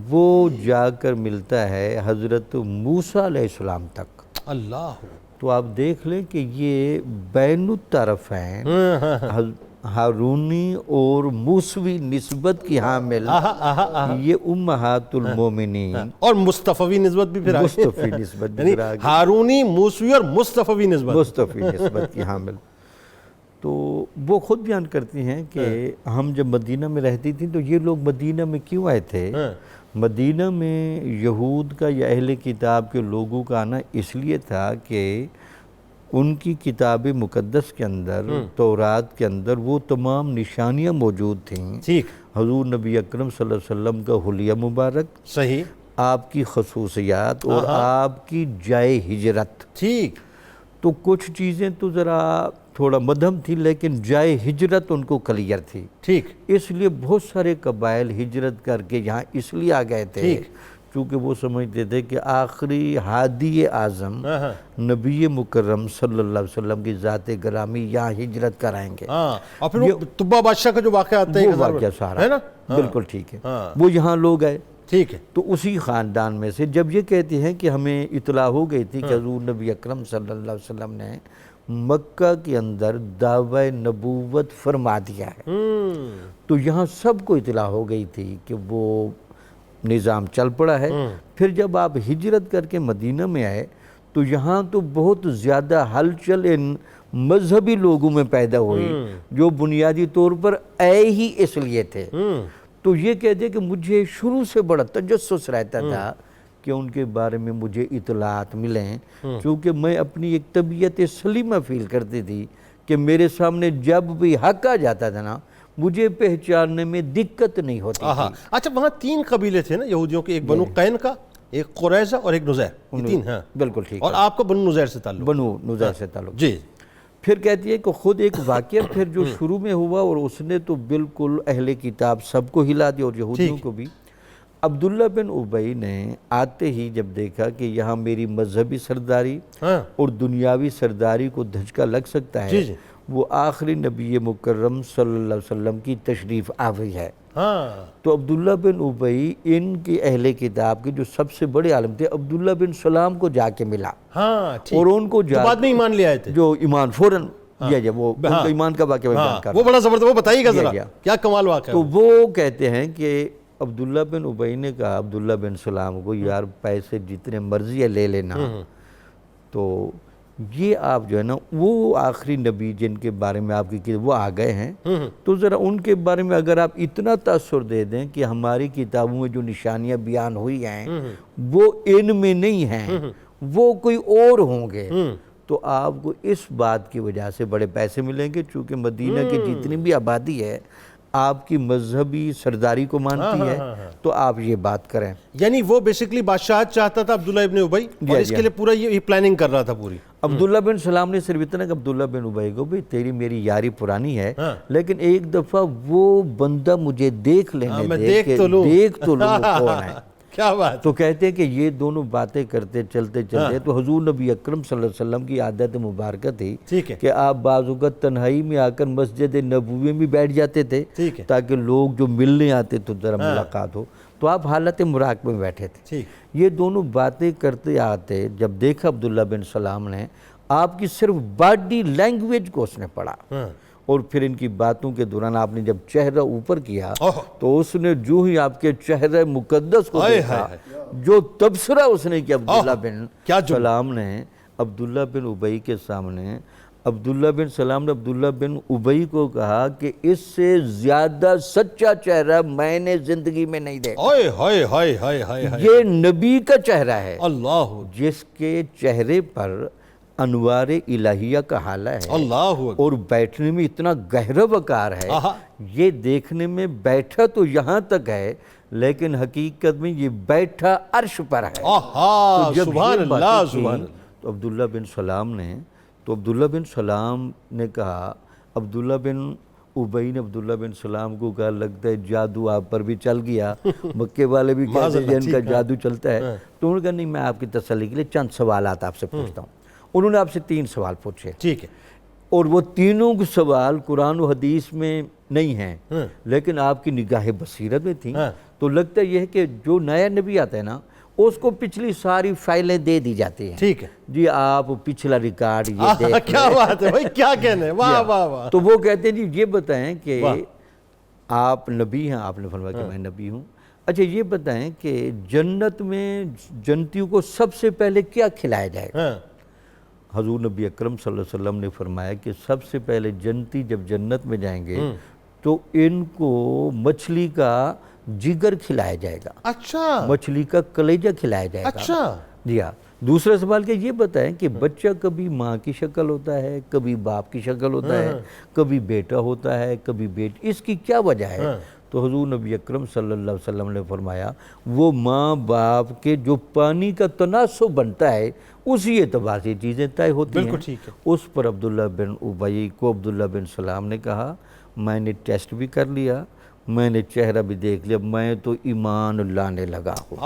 وہ جا کر ملتا ہے حضرت موسیٰ علیہ السلام تک. اللہ. تو آپ دیکھ لیں کہ یہ بین الطرفین ہارونی اور موسوی نسبت کی حامل یہ امہات المومنین اور مصطفی نسبت بھی پھر مصطفی نسبت بھی پھر آگئی، ہارونی، موسوی اور مصطفی نسبت کی حامل. تو وہ خود بیان کرتی ہیں کہ ہم جب مدینہ میں رہتی تھیں تو یہ لوگ مدینہ میں کیوں آئے تھے. مدینہ میں یہود کا یا اہل کتاب کے لوگوں کا آنا اس لیے تھا کہ ان کی کتاب مقدس کے اندر، تورات کے اندر وہ تمام نشانیاں موجود تھیں. ٹھیک. حضور نبی اکرم صلی اللہ علیہ وسلم کا حلیہ مبارک، صحیح، آپ کی خصوصیات اور آپ کی جائے ہجرت. ٹھیک. تو کچھ چیزیں تو ذرا تھوڑا مدھم تھی لیکن جائے ہجرت ان کو کلیئر تھی. ٹھیک. اس لیے بہت سارے قبائل ہجرت کر کے یہاں اس لیے آ گئے تھے چونکہ وہ سمجھتے تھے کہ آخری ہادی اعظم نبی مکرم صلی اللہ علیہ وسلم کی ذات گرامی یہاں ہجرت کرائیں گے. اور پھر وہ طبہ بادشاہ کا جو واقعہ آتا ہے، وہ واقعہ سارا بالکل ٹھیک ہے، وہ یہاں لوگ آئے. ٹھیک ہے. تو اسی خاندان میں سے جب یہ کہتے ہیں کہ ہمیں اطلاع ہو گئی تھی کہ حضور نبی اکرم صلی اللہ علیہ وسلم نے مکہ کے اندر دعوی نبوت فرما دیا ہے، تو یہاں سب کو اطلاع ہو گئی تھی کہ وہ نظام چل پڑا ہے. پھر جب آپ ہجرت کر کے مدینہ میں آئے تو یہاں تو بہت زیادہ ہلچل ان مذہبی لوگوں میں پیدا ہوئی جو بنیادی طور پر آئے ہی اس لیے تھے. تو یہ کہتے کہ مجھے شروع سے بڑا تجسس رہتا تھا کہ ان کے بارے میں مجھے اطلاعات ملیں، چونکہ میں اپنی ایک طبیعت سلیمہ فیل کرتی تھی کہ میرے سامنے جب بھی حق آ جاتا تھا نا مجھے پہچاننے میں دقت نہیں ہوتی تھی. اچھا، وہاں 3 قبیلے تھے نا یہودیوں کے، ایک بنو قین کا، ایک قریظہ اور ایک نزیر. 3. بالکل ٹھیک. اور آپ کا بنو نزیر سے تعلق. بنو نزیر سے تعلق. جی. پھر کہتی ہے کہ خود ایک واقعہ پھر جو شروع میں ہوا اور اس نے تو بالکل اہل کتاب سب کو ہلا دیا اور یہودیوں کو بھی. عبداللہ بن ابی نے آتے ہی جب دیکھا کہ یہاں میری مذہبی سرداری اور دنیاوی سرداری کو دھچکا لگ سکتا ہے، وہ آخری نبی مکرم صلی اللہ علیہ وسلم کی تشریف آوری ہے. تو عبداللہ بن ابی ان کے اہل کتاب کے جو سب سے بڑے عالم تھے عبداللہ بن سلام کو جا کے ملا، اور ان کو بعد میں ایمان لے آئے تھے، جو ایمان فوراً دیا وہ ایمان کا واقعہ بیان کر رہا وہ بڑا زبردست. وہ بتائیے گا ذرا کیا کمال واقعہ. تو وہ کہتے ہیں کہ عبداللہ بن ابی نے کہا عبداللہ بن سلام کو، یار پیسے جتنے مرضی ہے لے لینا، تو یہ آپ جو ہے نا وہ آخری نبی جن کے بارے میں آپ کی وہ آ گئے ہیں، تو ذرا ان کے بارے میں اگر آپ اتنا تاثر دے دیں کہ ہماری کتابوں میں جو نشانیاں بیان ہوئی ہیں وہ ان میں نہیں ہیں، وہ کوئی اور ہوں گے، تو آپ کو اس بات کی وجہ سے بڑے پیسے ملیں گے. چونکہ مدینہ کی جتنی بھی آبادی ہے آپ کی مذہبی سرداری کو مانتی ہے، تو آپ یہ بات کریں. یعنی وہ بیسیکلی بادشاہت چاہتا تھا عبداللہ ابن ابی، اور اس کے لیے پورا یہ پلاننگ کر رہا تھا پوری. عبداللہ بن سلام نے صرف اتنا کہ عبداللہ بن ابی کو بھی تیری میری یاری پرانی ہے، لیکن ایک دفعہ وہ بندہ مجھے دیکھ لینے دے، دیکھ تو لوں کون ہے. کیا بات. تو کہتے ہیں کہ یہ دونوں باتیں کرتے چلتے تو حضور نبی اکرم صلی اللہ علیہ وسلم کی عادت مبارکہ تھی کہ آپ بعض اوقات تنہائی میں آ کر مسجد نبوی میں بیٹھ جاتے تھے تاکہ لوگ جو ملنے آتے تو ذرا ملاقات ہو. تو آپ حالت مراقبے میں بیٹھے تھے. یہ دونوں باتیں کرتے آتے جب دیکھا عبداللہ بن سلام نے، آپ کی صرف باڈی لینگویج کو اس نے پڑھا اور پھر ان کی باتوں کے دوران آپ نے جب چہرہ اوپر کیا تو اس نے جو ہی آپ کے چہرہ مقدس کو دیکھا، جو تبصرہ اس نے کیا عبداللہ بن سلام نے عبداللہ بن ابی کے سامنے، عبداللہ بن سلام نے عبداللہ بن ابی کو کہا کہ اس سے زیادہ سچا چہرہ میں نے زندگی میں نہیں دیکھا، یہ نبی کا چہرہ ہے اللہ، جس کے چہرے پر انوار الہیہ کا حالہ ہے، اللہ، اور بیٹھنے میں اتنا گہرا وقار ہے، یہ دیکھنے میں بیٹھا تو یہاں تک ہے لیکن حقیقت میں یہ بیٹھا عرش پر ہے۔ تو جب سبحان یہ اللہ، باتیں سبحان کی تو عبداللہ بن سلام نے کہا، عبداللہ بن ابی نے عبداللہ بن سلام کو کہا لگتا ہے جادو آپ پر بھی چل گیا، مکے والے بھی کہتے ہیں ان کا جادو چلتا ہے۔ تو انہوں نے کہا نہیں، میں آپ کی تسلی کے لیے چند سوالات آپ سے پوچھتا ہوں۔ انہوں نے آپ سے 3 سوال پوچھے، ٹھیک ہے، اور وہ تینوں سوال قرآن و حدیث میں نہیں ہیں لیکن آپ کی نگاہ بصیرت میں تھیں۔ تو لگتا یہ ہے کہ جو نیا نبی آتا ہے نا، اس کو پچھلی ساری فائلیں دے دی جاتی ہیں، ٹھیک ہے جی آپ پچھلا ریکارڈ یہ دیکھ کیا بات ہے بھائی، کیا کہنے، واہ واہ واہ۔ تو وہ کہتے ہیں جی یہ بتائیں کہ آپ نبی ہیں، آپ نے فرمایا کہ میں نبی ہوں۔ اچھا یہ بتائیں کہ جنت میں جنتیوں کو سب سے پہلے کیا کھلایا جائے گا؟ حضور نبی اکرم صلی اللہ علیہ وسلم نے فرمایا کہ سب سے پہلے جنتی جب جنت میں جائیں گے تو ان کو مچھلی کا جگر کھلایا جائے گا، اچھا، مچھلی کا کلیجہ کھلایا جائے گا۔ اچھا جی ہاں۔ دوسرا سوال کہ یہ بتائیں کہ بچہ کبھی ماں کی شکل ہوتا ہے، کبھی باپ کی شکل ہوتا ہے، کبھی بیٹا ہوتا ہے، کبھی بیٹی، اس کی کیا وجہ ہے؟ تو حضور نبی اکرم صلی اللہ علیہ وسلم نے فرمایا وہ ماں باپ کے جو پانی کا تناسب بنتا ہے اسی اعتبار سے چیزیں طے ہوتی ہیں۔ اس پر عبداللہ بن ابی کو عبداللہ بن سلام نے کہا میں نے ٹیسٹ بھی کر لیا، میں نے چہرہ بھی دیکھ لیا، میں تو ایمان لانے لگا ہوں۔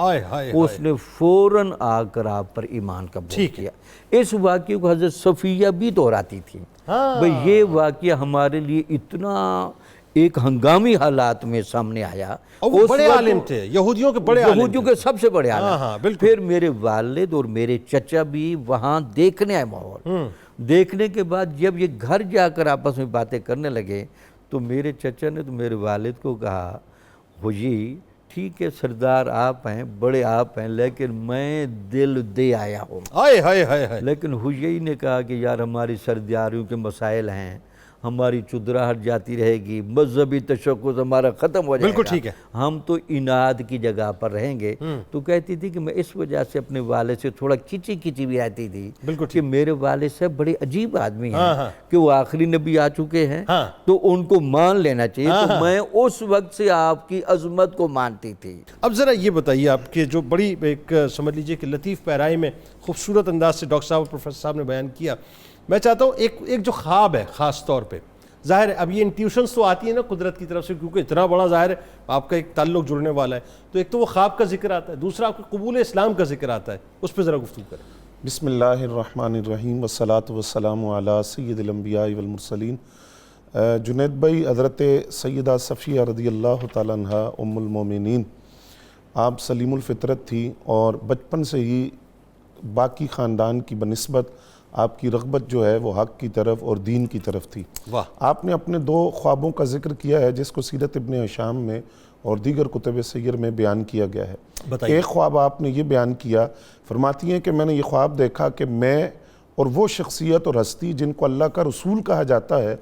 اس نے فوراً آ کر آپ پر ایمان قبول کیا۔ اس واقعے کو حضرت صفیہ بھی دہراتی تھی، بھئی یہ واقعہ ہمارے لیے اتنا ایک ہنگامی حالات میں سامنے آیا، وہ بڑے عالم تھے، یہودیوں کے بڑے عالم، یہودیوں کے سب سے بڑے عالم۔ پھر میرے والد اور میرے چچا بھی وہاں دیکھنے آئے ماحول، دیکھنے کے بعد جب یہ گھر جا کر آپس میں باتیں کرنے لگے تو میرے چچا نے تو میرے والد کو کہا حجی ٹھیک ہے سردار آپ ہیں، بڑے آپ ہیں، لیکن میں دل دے آیا ہوں۔ لیکن حجی نے کہا کہ یار ہماری سرداریوں کے مسائل ہیں، ہماری چدراہٹ جاتی رہے گی، مذہبی تشخص ہمارا ختم ہو جائے گا، ہم تو اناد کی جگہ پر رہیں گے۔ تو کہتی تھی کہ میں اس وجہ سے اپنے والد سے تھوڑا کھچی کھچی بھی رہتی تھی کہ میرے والد صاحب بڑے عجیب آدمی ہیں کہ وہ آخری نبی آ چکے ہیں تو ان کو مان لینا چاہیے، تو میں اس وقت سے آپ کی عظمت کو مانتی تھی۔ اب ذرا یہ بتائیے آپ کے جو بڑی ایک سمجھ لیجئے کہ لطیف پیرائی میں خوبصورت انداز سے ڈاکٹر صاحب اور پروفیسر صاحب نے بیان کیا، میں چاہتا ہوں ایک جو خواب ہے خاص طور پہ، ظاہر ہے اب یہ انٹیوشنز تو آتی ہیں نا قدرت کی طرف سے، کیونکہ اتنا بڑا ظاہر ہے آپ کا ایک تعلق جڑنے والا ہے، تو ایک تو وہ خواب کا ذکر آتا ہے، دوسرا آپ کے قبول اسلام کا ذکر آتا ہے، اس پہ ذرا گفتگو کریں۔ بسم اللہ الرحمن الرحیم والصلاة والسلام علی سید الانبیاء والمرسلین۔ جنید بھائی، حضرت سیدہ صفیہ رضی اللہ تعالیٰ عنہ ام المومنین آپ سلیم الفطرت تھی اور بچپن سے ہی باقی خاندان کی بنسبت آپ کی رغبت جو ہے وہ حق کی طرف اور دین کی طرف تھی۔ آپ نے اپنے 2 خوابوں کا ذکر کیا ہے جس کو سیرت ابن ہشام میں اور دیگر کتب سیر میں بیان کیا گیا ہے۔ ایک خواب آپ نے یہ بیان کیا، فرماتی ہیں کہ میں نے یہ خواب دیکھا کہ میں اور وہ شخصیت اور ہستی جن کو اللہ کا رسول کہا جاتا ہے،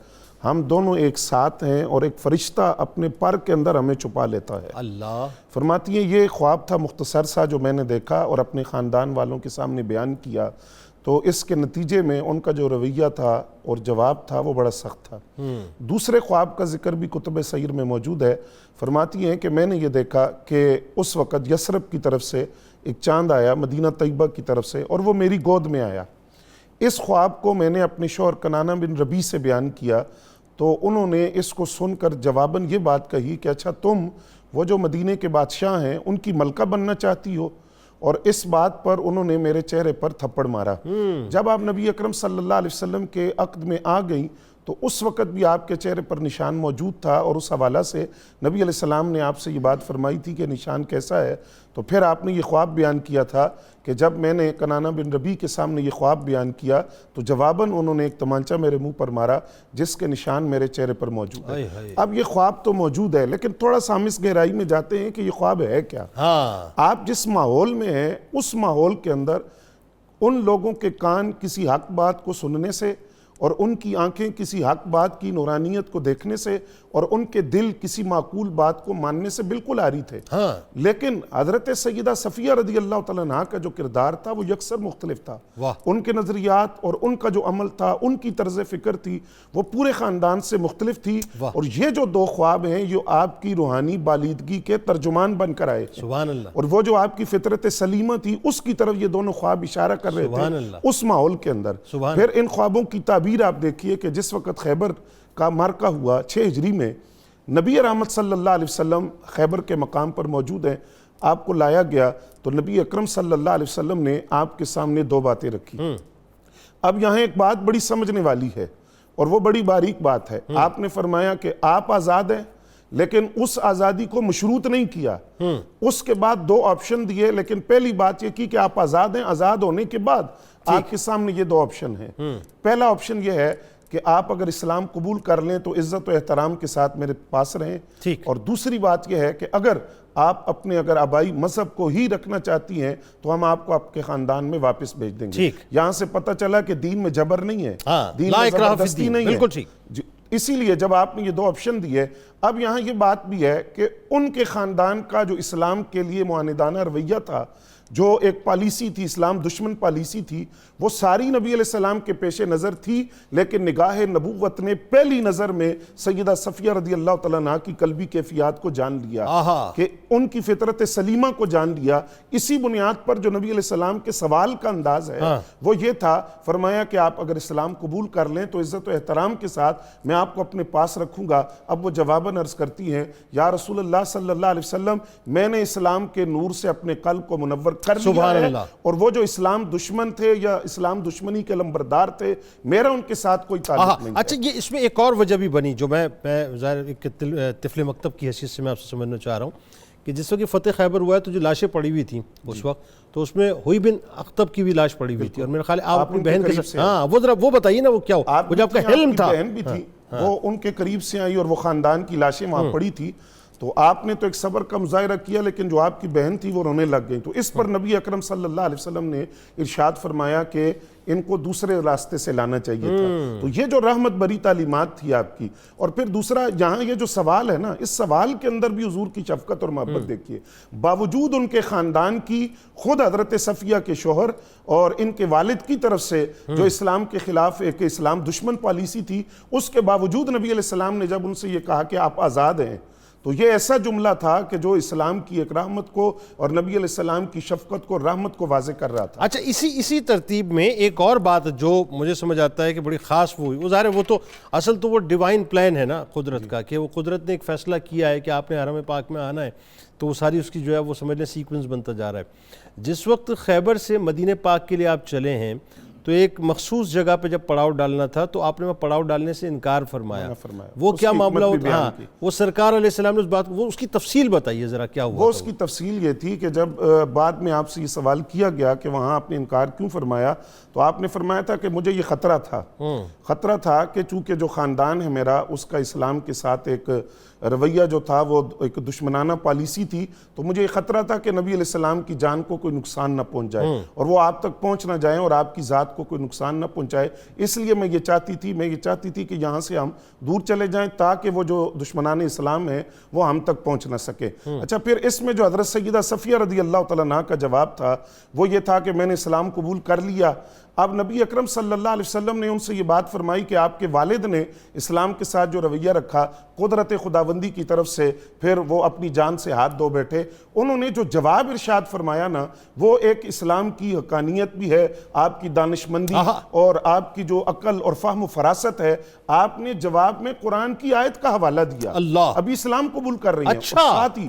ہم دونوں ایک ساتھ ہیں اور ایک فرشتہ اپنے پر کے اندر ہمیں چھپا لیتا ہے۔ اللہ فرماتی ہیں یہ خواب تھا مختصر سا جو میں نے دیکھا اور اپنے خاندان والوں کے سامنے بیان کیا، تو اس کے نتیجے میں ان کا جو رویہ تھا اور جواب تھا وہ بڑا سخت تھا۔ دوسرے خواب کا ذکر بھی کتب سیر میں موجود ہے، فرماتی ہیں کہ میں نے یہ دیکھا کہ اس وقت یثرب کی طرف سے ایک چاند آیا، مدینہ طیبہ کی طرف سے، اور وہ میری گود میں آیا۔ اس خواب کو میں نے اپنے شوہر کنانہ بن ربیع سے بیان کیا تو انہوں نے اس کو سن کر جواباً یہ بات کہی کہ اچھا تم وہ جو مدینے کے بادشاہ ہیں ان کی ملکہ بننا چاہتی ہو، اور اس بات پر انہوں نے میرے چہرے پر تھپڑ مارا۔ جب آپ نبی اکرم صلی اللہ علیہ وسلم کے عقد میں آ گئیں تو اس وقت بھی آپ کے چہرے پر نشان موجود تھا، اور اس حوالہ سے نبی علیہ السلام نے آپ سے یہ بات فرمائی تھی کہ نشان کیسا ہے، تو پھر آپ نے یہ خواب بیان کیا تھا کہ جب میں نے کنانہ بن ربیع کے سامنے یہ خواب بیان کیا تو جواباً انہوں نے ایک تمانچہ میرے منہ پر مارا جس کے نشان میرے چہرے پر موجود ہے۔ اب یہ خواب تو موجود ہے، لیکن تھوڑا سا ہم اس گہرائی میں جاتے ہیں کہ یہ خواب ہے کیا۔ آپ جس ماحول میں ہیں اس ماحول کے اندر ان لوگوں کے کان کسی حق بات کو سننے سے، اور ان کی آنکھیں کسی حق بات کی نورانیت کو دیکھنے سے، اور ان کے دل کسی معقول بات کو ماننے سے بالکل آری تھے، لیکن حضرت سیدہ صفیہ رضی اللہ تعالیٰ عنہ کا جو کردار تھا وہ یکسر مختلف تھا۔ ان کے نظریات اور ان کا جو عمل تھا، ان کی طرز فکر تھی، وہ پورے خاندان سے مختلف تھی، اور یہ جو دو خواب ہیں یہ آپ کی روحانی بالیدگی کے ترجمان بن کر آئے، سبحان اللہ، اور وہ جو آپ کی فطرت سلیمہ تھی اس کی طرف یہ دونوں خواب اشارہ کر رہے تھے اس ماحول کے اندر۔ پھر ان خوابوں کی تعبیر آپ دیکھیے کہ جس وقت خیبر کا معرکہ ہوا 6 ہجری میں، نبی رحمت صلی اللہ علیہ وسلم خیبر کے مقام پر موجود ہیں، آپ کو لایا گیا تو نبی اکرم صلی اللہ علیہ وسلم نے آپ کے سامنے 2 باتیں رکھی۔ اب یہاں ایک بات بڑی سمجھنے والی ہے اور وہ بڑی باریک بات ہے۔ آپ نے فرمایا کہ آپ آزاد ہیں، لیکن اس آزادی کو مشروط نہیں کیا۔ اس کے بعد 2 آپشن دیے، لیکن پہلی بات یہ کی کہ آپ آزاد ہیں، آزاد ہونے کے بعد آپ کے سامنے یہ 2 آپشن ہیں۔ پہلا آپشن یہ ہے کہ آپ اگر اسلام قبول کر لیں تو عزت و احترام کے ساتھ میرے پاس رہیں، اور دوسری بات یہ ہے کہ اگر آپ اپنے آبائی مذہب کو ہی رکھنا چاہتی ہیں تو ہم آپ کو آپ کے خاندان میں واپس بھیج دیں گے۔ یہاں سے پتہ چلا کہ دین میں جبر نہیں ہے، دین میں زبردستی نہیں ہے۔ اسی لیے جب آپ نے یہ 2 آپشن دیے، اب یہاں یہ بات بھی ہے کہ ان کے خاندان کا جو اسلام کے لیے معاندانہ رویہ تھا، جو ایک پالیسی تھی، اسلام دشمن پالیسی تھی، وہ ساری نبی علیہ السلام کے پیش نظر تھی، لیکن نگاہ نبوت نے پہلی نظر میں سیدہ صفیہ رضی اللہ تعالیٰ عنہ کی قلبی کیفیات کو جان لیا، کہ ان کی فطرت سلیمہ کو جان لیا۔ اسی بنیاد پر جو نبی علیہ السلام کے سوال کا انداز ہے وہ یہ تھا، فرمایا کہ آپ اگر اسلام قبول کر لیں تو عزت و احترام کے ساتھ میں آپ کو اپنے پاس رکھوں گا۔ اب وہ جواباً عرض کرتی ہیں، یا رسول اللہ صلی اللہ علیہ وسلم، میں نے اسلام کے نور سے اپنے قلب کو منور کر لیا ہے، اور وہ جو اسلام دشمن تھے یا اسلام دشمنی کے لمبردار تھے، میرا ان کے ساتھ کوئی تعلق نہیں ہے۔ اچھا، یہ اس میں ایک اور وجہ بھی بنی جو میں ظاہر ایک طفل مکتب کی حیثیت سے میں آپ سے سمجھنا چاہ رہا ہوں کہ جس وقت فتح خیبر ہوا ہے تو جو لاشیں پڑی ہوئی تھیں اس وقت، تو اس میں ہوئی بن اختب کی بھی لاش پڑی ہوئی تھی، اور میرے خیال آپ اپنی بہن کے ساتھ، وہ ذرا وہ بتائیے نا وہ کیا ہو، وہ جو آپ کا حلم تھا۔ بہن بھی تھی، وہ ان کے قریب سے آئی اور وہ خاندان کی لاشیں وہاں پڑی تھی، تو آپ نے تو ایک صبر کا مظاہرہ کیا، لیکن جو آپ کی بہن تھی وہ رونے لگ گئی۔ تو اس پر نبی اکرم صلی اللہ علیہ وسلم نے ارشاد فرمایا کہ ان کو دوسرے راستے سے لانا چاہیے تھا۔ تو یہ جو رحمت بری تعلیمات تھی آپ کی، اور پھر دوسرا یہاں یہ جو سوال ہے نا، اس سوال کے اندر بھی حضور کی شفقت اور محبت دیکھیے۔ باوجود ان کے خاندان کی، خود حضرت صفیہ کے شوہر اور ان کے والد کی طرف سے جو اسلام کے خلاف ایک اسلام دشمن پالیسی تھی، اس کے باوجود نبی علیہ السلام نے جب ان سے یہ کہا کہ آپ آزاد ہیں، تو یہ ایسا جملہ تھا کہ جو اسلام کی ایک رحمت کو اور نبی علیہ السلام کی شفقت کو، رحمت کو واضح کر رہا تھا۔ اچھا، اسی ترتیب میں ایک اور بات جو مجھے سمجھ آتا ہے کہ بڑی خاص وہ ہوئی، وہ ظاہر ہے وہ تو اصل تو وہ ڈیوائن پلان ہے نا قدرت کا، کہ وہ قدرت نے ایک فیصلہ کیا ہے کہ آپ نے حرم پاک میں آنا ہے، تو وہ ساری اس کی جو ہے وہ سمجھ لیں سیکوینس بنتا جا رہا ہے۔ جس وقت خیبر سے مدینہ پاک کے لیے آپ چلے ہیں تو ایک مخصوص جگہ پہ جب پڑاؤ ڈالنا تھا تو آپ نے وہ پڑاؤ ڈالنے سے انکار فرمایا، وہ کیا معاملہ ہوتا؟ ہاں، وہ سرکار علیہ السلام نے اس بات، وہ اس کی تفصیل بتائیے ذرا کیا ہوا؟ وہ اس کی تفصیل یہ تھی کہ جب بعد میں آپ سے یہ سوال کیا گیا کہ وہاں آپ نے انکار کیوں فرمایا، تو آپ نے فرمایا تھا کہ مجھے یہ خطرہ تھا کہ چونکہ جو خاندان ہے میرا، اس کا اسلام کے ساتھ ایک رویہ جو تھا وہ ایک دشمنانہ پالیسی تھی، تو مجھے یہ خطرہ تھا کہ نبی علیہ السلام کی جان کو کوئی نقصان نہ پہنچ جائے اور وہ آپ تک پہنچ نہ جائیں اور آپ کی ذات کو کوئی نقصان نہ پہنچائے، اس لیے میں یہ چاہتی تھی کہ یہاں سے ہم دور چلے جائیں تاکہ وہ جو دشمنان اسلام ہیں وہ ہم تک پہنچ نہ سکے۔ اچھا، پھر اس میں جو حضرت سیدہ صفیہ رضی اللہ تعالیٰ عنہ کا جواب تھا وہ یہ تھا کہ میں نے اسلام قبول کر لیا۔ اب نبی اکرم صلی اللہ علیہ وسلم نے ان سے یہ بات فرمائی کہ آپ کے والد نے اسلام کے ساتھ جو رویہ رکھا قدرت خداوندی کی طرف سے، پھر وہ اپنی جان سے ہاتھ دھو بیٹھے۔ انہوں نے جو جواب ارشاد فرمایا نا، وہ ایک اسلام کی حقانیت بھی ہے، آپ کی دانشمندی اور آپ کی جو عقل اور فہم و فراست ہے۔ آپ نے جواب میں قرآن کی آیت کا حوالہ دیا، ابھی اسلام قبول کر رہی ہیں، اور ساتھ ہی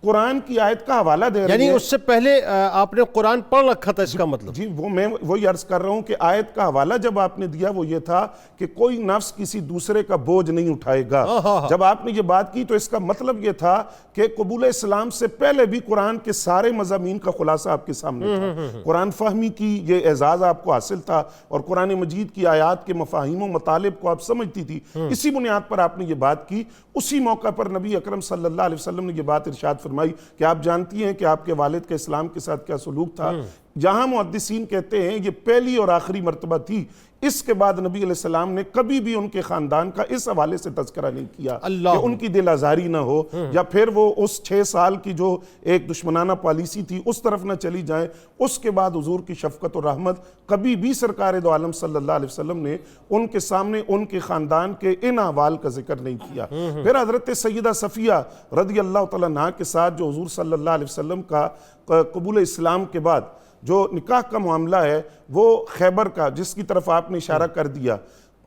قرآن کی آیت کا حوالہ دے رہی ہے. یعنی اس سے پہلے آپ نے قرآن پڑھ رکھا تھا، اس کا مطلب؟ جی میں وہی عرض کر رہا ہوں کہ آیت کا حوالہ جب آپ نے دیا وہ یہ تھا کہ کوئی نفس کسی دوسرے کا بوجھ نہیں اٹھائے گا. جب آپ نے یہ بات کی تو اس کا مطلب یہ تھا کہ قبول اسلام سے پہلے بھی قرآن کے سارے مضامین کا خلاصہ آپ کے سامنے تھا. قرآن فہمی کی یہ اعزاز آپ کو حاصل تھا اور قرآن مجید کی آیات کے مفاہیم و مطالب کو آپ سمجھتی تھی. اسی بنیاد پر آپ نے یہ بات کی. اسی موقع پر نبی اکرم صلی اللہ علیہ وسلم نے یہ بات ارشاد فرمائی کہ آپ جانتی ہیں کہ آپ کے والد کا اسلام کے ساتھ کیا سلوک تھا. جہاں محدثین کہتے ہیں یہ پہلی اور آخری مرتبہ تھی. اس کے بعد نبی علیہ السلام نے کبھی بھی ان کے خاندان کا اس حوالے سے تذکرہ نہیں کیا کہ ان کی دل آزاری نہ ہو یا پھر وہ اس 6 سال کی جو ایک دشمنانہ پالیسی تھی اس طرف نہ چلی جائیں. اس کے بعد حضور کی شفقت اور رحمت کبھی بھی سرکار دو عالم صلی اللہ علیہ وسلم نے ان کے سامنے ان کے خاندان کے ان احوال کا ذکر نہیں کیا. پھر حضرت سیدہ صفیہ رضی اللہ تعالیٰ عنہا کے ساتھ جو حضور صلی اللہ علیہ وسلم کا قبول اسلام کے بعد جو نکاح کا معاملہ ہے وہ خیبر کا، جس کی طرف آپ نے اشارہ کر دیا،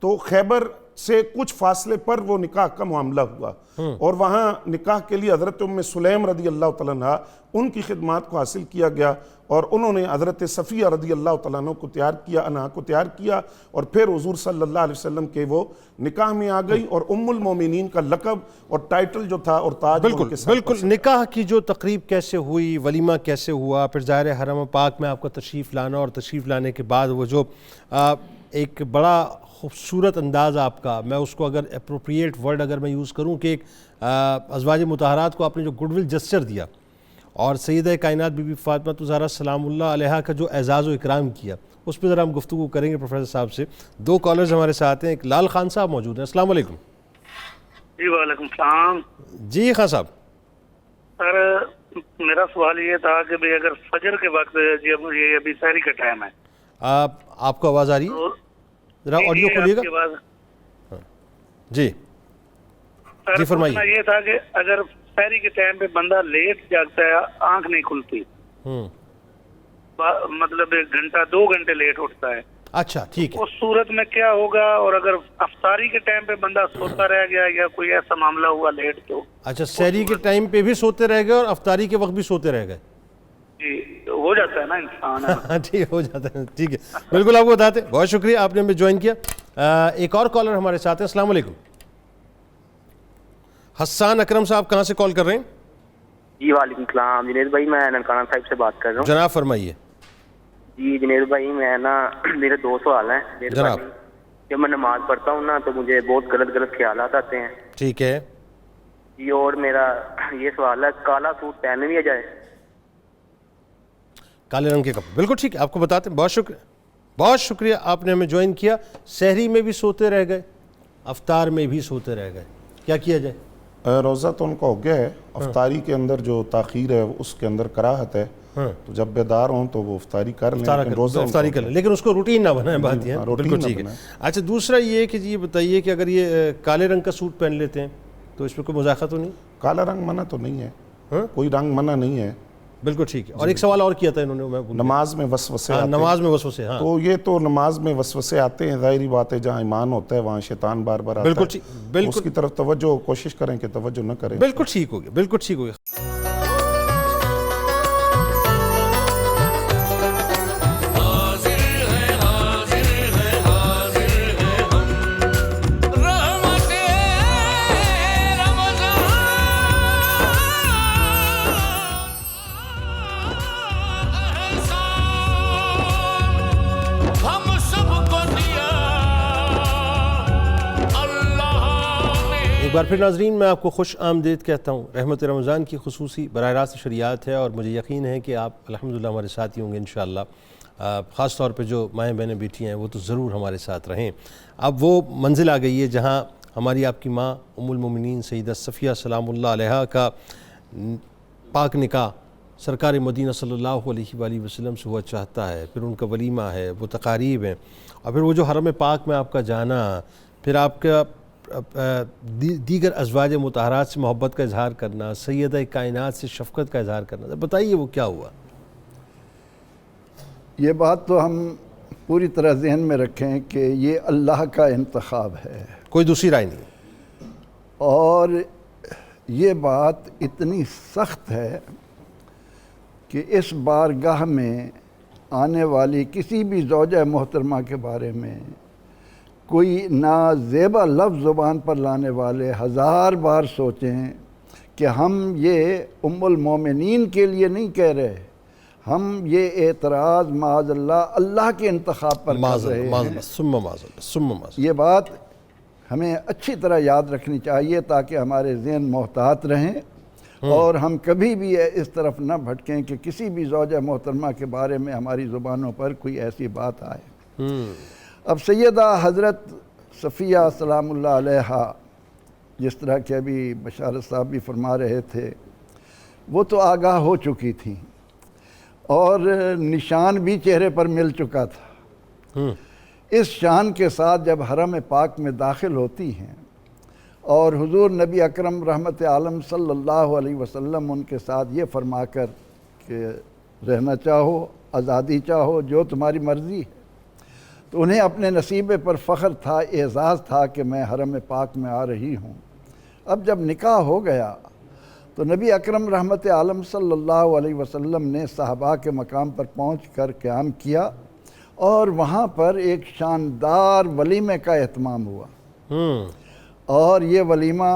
تو خیبر سے کچھ فاصلے پر وہ نکاح کا معاملہ ہوا اور وہاں نکاح کے لیے حضرت ام سلیم رضی اللہ تعالیٰ عنہ ان کی خدمات کو حاصل کیا گیا اور انہوں نے حضرت صفیہ رضی اللہ تعالیٰ عنہ کو تیار کیا اور پھر حضور صلی اللہ علیہ وسلم کے وہ نکاح میں آ گئی اور ام المومنین کا لقب اور ٹائٹل جو تھا اور تاج ان کے ساتھ. بالکل. نکاح کی جو تقریب کیسے ہوئی، ولیمہ کیسے ہوا، پھر ظاہر حرم پاک میں آپ کا تشریف لانا اور تشریف لانے کے بعد وہ جو ایک بڑا خوبصورت انداز آپ کا، میں اس کو اگر اپروپریٹ ورڈ اگر میں یوز کروں کہ ایک ازواج مطہرات کو آپ نے جو گڈ ول جسچر دیا اور سیدہ کائنات بی بی فاطمہ الزہرا سلام اللہ علیہا کا جو اعزاز و اکرام کیا، اس پہ ذرا ہم گفتگو کریں گے پروفیسر صاحب سے. 2 کالرز ہمارے ساتھ ہیں. ایک لال خان صاحب موجود ہیں. السلام علیکم. جی وعلیکم السلام. جی خان صاحب. سر میرا سوال یہ تھا کہ بھئی اگر فجر کے وقت جب یہ ابھی سحری کا ٹائم ہے، آپ کو آواز آ رہی ہے؟ ذرا آڈیو کھولیے گا. جی جی فرمائیے. یہ تھا کہ اگر سحری کے ٹائم پہ بندہ لیٹ جاگتا ہے، آنکھ نہیں کھلتی، مطلب 1 گھنٹہ 2 گھنٹے لیٹ اٹھتا ہے، اچھا ٹھیک ہے، اس صورت میں کیا ہوگا؟ اور اگر افطاری کے ٹائم پہ بندہ سوتا رہ گیا یا کوئی ایسا معاملہ ہوا لیٹ تو؟ اچھا سحری کے ٹائم پہ بھی سوتے رہ گئے اور افطاری کے وقت بھی سوتے رہ گئے. جی ہو جاتا ہے نا انسان. ٹھیک ہو جاتا ہے. ٹھیک ہے بالکل آپ کو بتاتے. بہت شکریہ آپ نے ہمیں جوائن کیا. ایک اور کالر ہمارے ساتھ ہیں. السلام علیکم. حسان اکرم صاحب کہاں سے کال کر رہے ہیں؟ جی وعلیکم السلام. جنید بھائی میں ننکانہ صاحب سے بات کر رہا ہوں. جناب فرمائیے. جی جنید بھائی میں میرے 2 سوال ہیں جناب. جب میں نماز پڑھتا ہوں نا تو مجھے بہت غلط خیالات آتے ہیں. ٹھیک ہے جی. اور میرا یہ سوال ہے کالا سوٹ پہن لیا جائے؟ کالے رنگ کے کپڑے. بالکل ٹھیک ہے آپ کو بتاتے ہیں. بہت شکریہ بہت شکریہ آپ نے ہمیں جوائن کیا. سحری میں بھی سوتے رہ گئے، افطار میں بھی سوتے رہ گئے، کیا کیا جائے؟ روزہ تو ان کا ہو گیا ہے. افطاری کے اندر جو تاخیر ہے اس کے اندر کراہت ہے، تو جب بیدار ہوں تو وہ افطاری کر لیں، افطاری کر لیں، لیکن اس کو روٹین نہ بنائیں. بات یہ بالکل ٹھیک ہے. اچھا دوسرا یہ کہ جی یہ بتائیے کہ اگر یہ کالے رنگ کا سوٹ پہن لیتے ہیں تو اس پہ کوئی مذاقہ تو نہیں؟ کالا رنگ منع تو نہیں ہے، کوئی رنگ منع نہیں ہے. بالکل ٹھیک ہے. اور ایک سوال اور کیا تھا انہوں نے، نماز میں وسوسے آتے ہیں. نماز میں وسوسے، ہاں تو یہ تو نماز میں وسوسے آتے ہیں، ظاہری بات ہے جہاں ایمان ہوتا ہے وہاں شیطان بار بار آتا ہے. بالکل اس کی طرف توجہ کوشش کریں کہ توجہ نہ کریں. بالکل ٹھیک ہو گیا. بالکل ٹھیک ہو گیا. ایک بار پھر ناظرین میں آپ کو خوش آمدید کہتا ہوں. رحمت رمضان کی خصوصی براہ راست شریعت ہے اور مجھے یقین ہے کہ آپ الحمدللہ ہمارے ساتھ ہی ہوں گے انشاءاللہ. خاص طور پہ جو مائیں بہنیں بیٹھی ہیں وہ تو ضرور ہمارے ساتھ رہیں. اب وہ منزل آ گئی ہے جہاں ہماری آپ کی ماں ام المومنین سیدہ صفیہ سلام اللہ علیہا کا پاک نکاح سرکار مدینہ صلی اللہ علیہ وآلہ وسلم سے ہوا چاہتا ہے. پھر ان کا ولیمہ ہے، وہ تقاریب ہیں، اور پھر وہ جو حرم پاک میں آپ کا جانا، پھر آپ کا دیگر ازواج مطہرات سے محبت کا اظہار کرنا، سیدہ کائنات سے شفقت کا اظہار کرنا. بتائیے وہ کیا ہوا؟ یہ بات تو ہم پوری طرح ذہن میں رکھیں کہ یہ اللہ کا انتخاب ہے، کوئی دوسری رائے نہیں. اور یہ بات اتنی سخت ہے کہ اس بارگاہ میں آنے والی کسی بھی زوجہ محترمہ کے بارے میں کوئی نازیبا لفظ زبان پر لانے والے 1000 بار سوچیں کہ ہم یہ ام المومنین کے لیے نہیں کہہ رہے، ہم یہ اعتراض معاذ اللہ کے انتخاب پر کر رہے ہیں۔ یہ بات ہمیں اچھی طرح یاد رکھنی چاہیے تاکہ ہمارے ذہن محتاط رہیں اور ہم کبھی بھی اس طرف نہ بھٹکیں کہ کسی بھی زوجہ محترمہ کے بارے میں ہماری زبانوں پر کوئی ایسی بات آئے۔ اب سیدہ حضرت صفیہ سلام اللہ علیہا، جس طرح کہ ابھی بشارت صاحب بھی فرما رہے تھے، وہ تو آگاہ ہو چکی تھیں اور نشان بھی چہرے پر مل چکا تھا۔ اس شان کے ساتھ جب حرم پاک میں داخل ہوتی ہیں اور حضور نبی اکرم رحمت عالم صلی اللہ علیہ وسلم ان کے ساتھ یہ فرما کر کہ رہنا چاہو، آزادی چاہو، جو تمہاری مرضی ہے، تو انہیں اپنے نصیبے پر فخر تھا، اعزاز تھا کہ میں حرم پاک میں آ رہی ہوں۔ اب جب نکاح ہو گیا تو نبی اکرم رحمت عالم صلی اللہ علیہ وسلم نے صحابہ کے مقام پر پہنچ کر قیام کیا اور وہاں پر ایک شاندار ولیمے کا اہتمام ہوا، اور یہ ولیمہ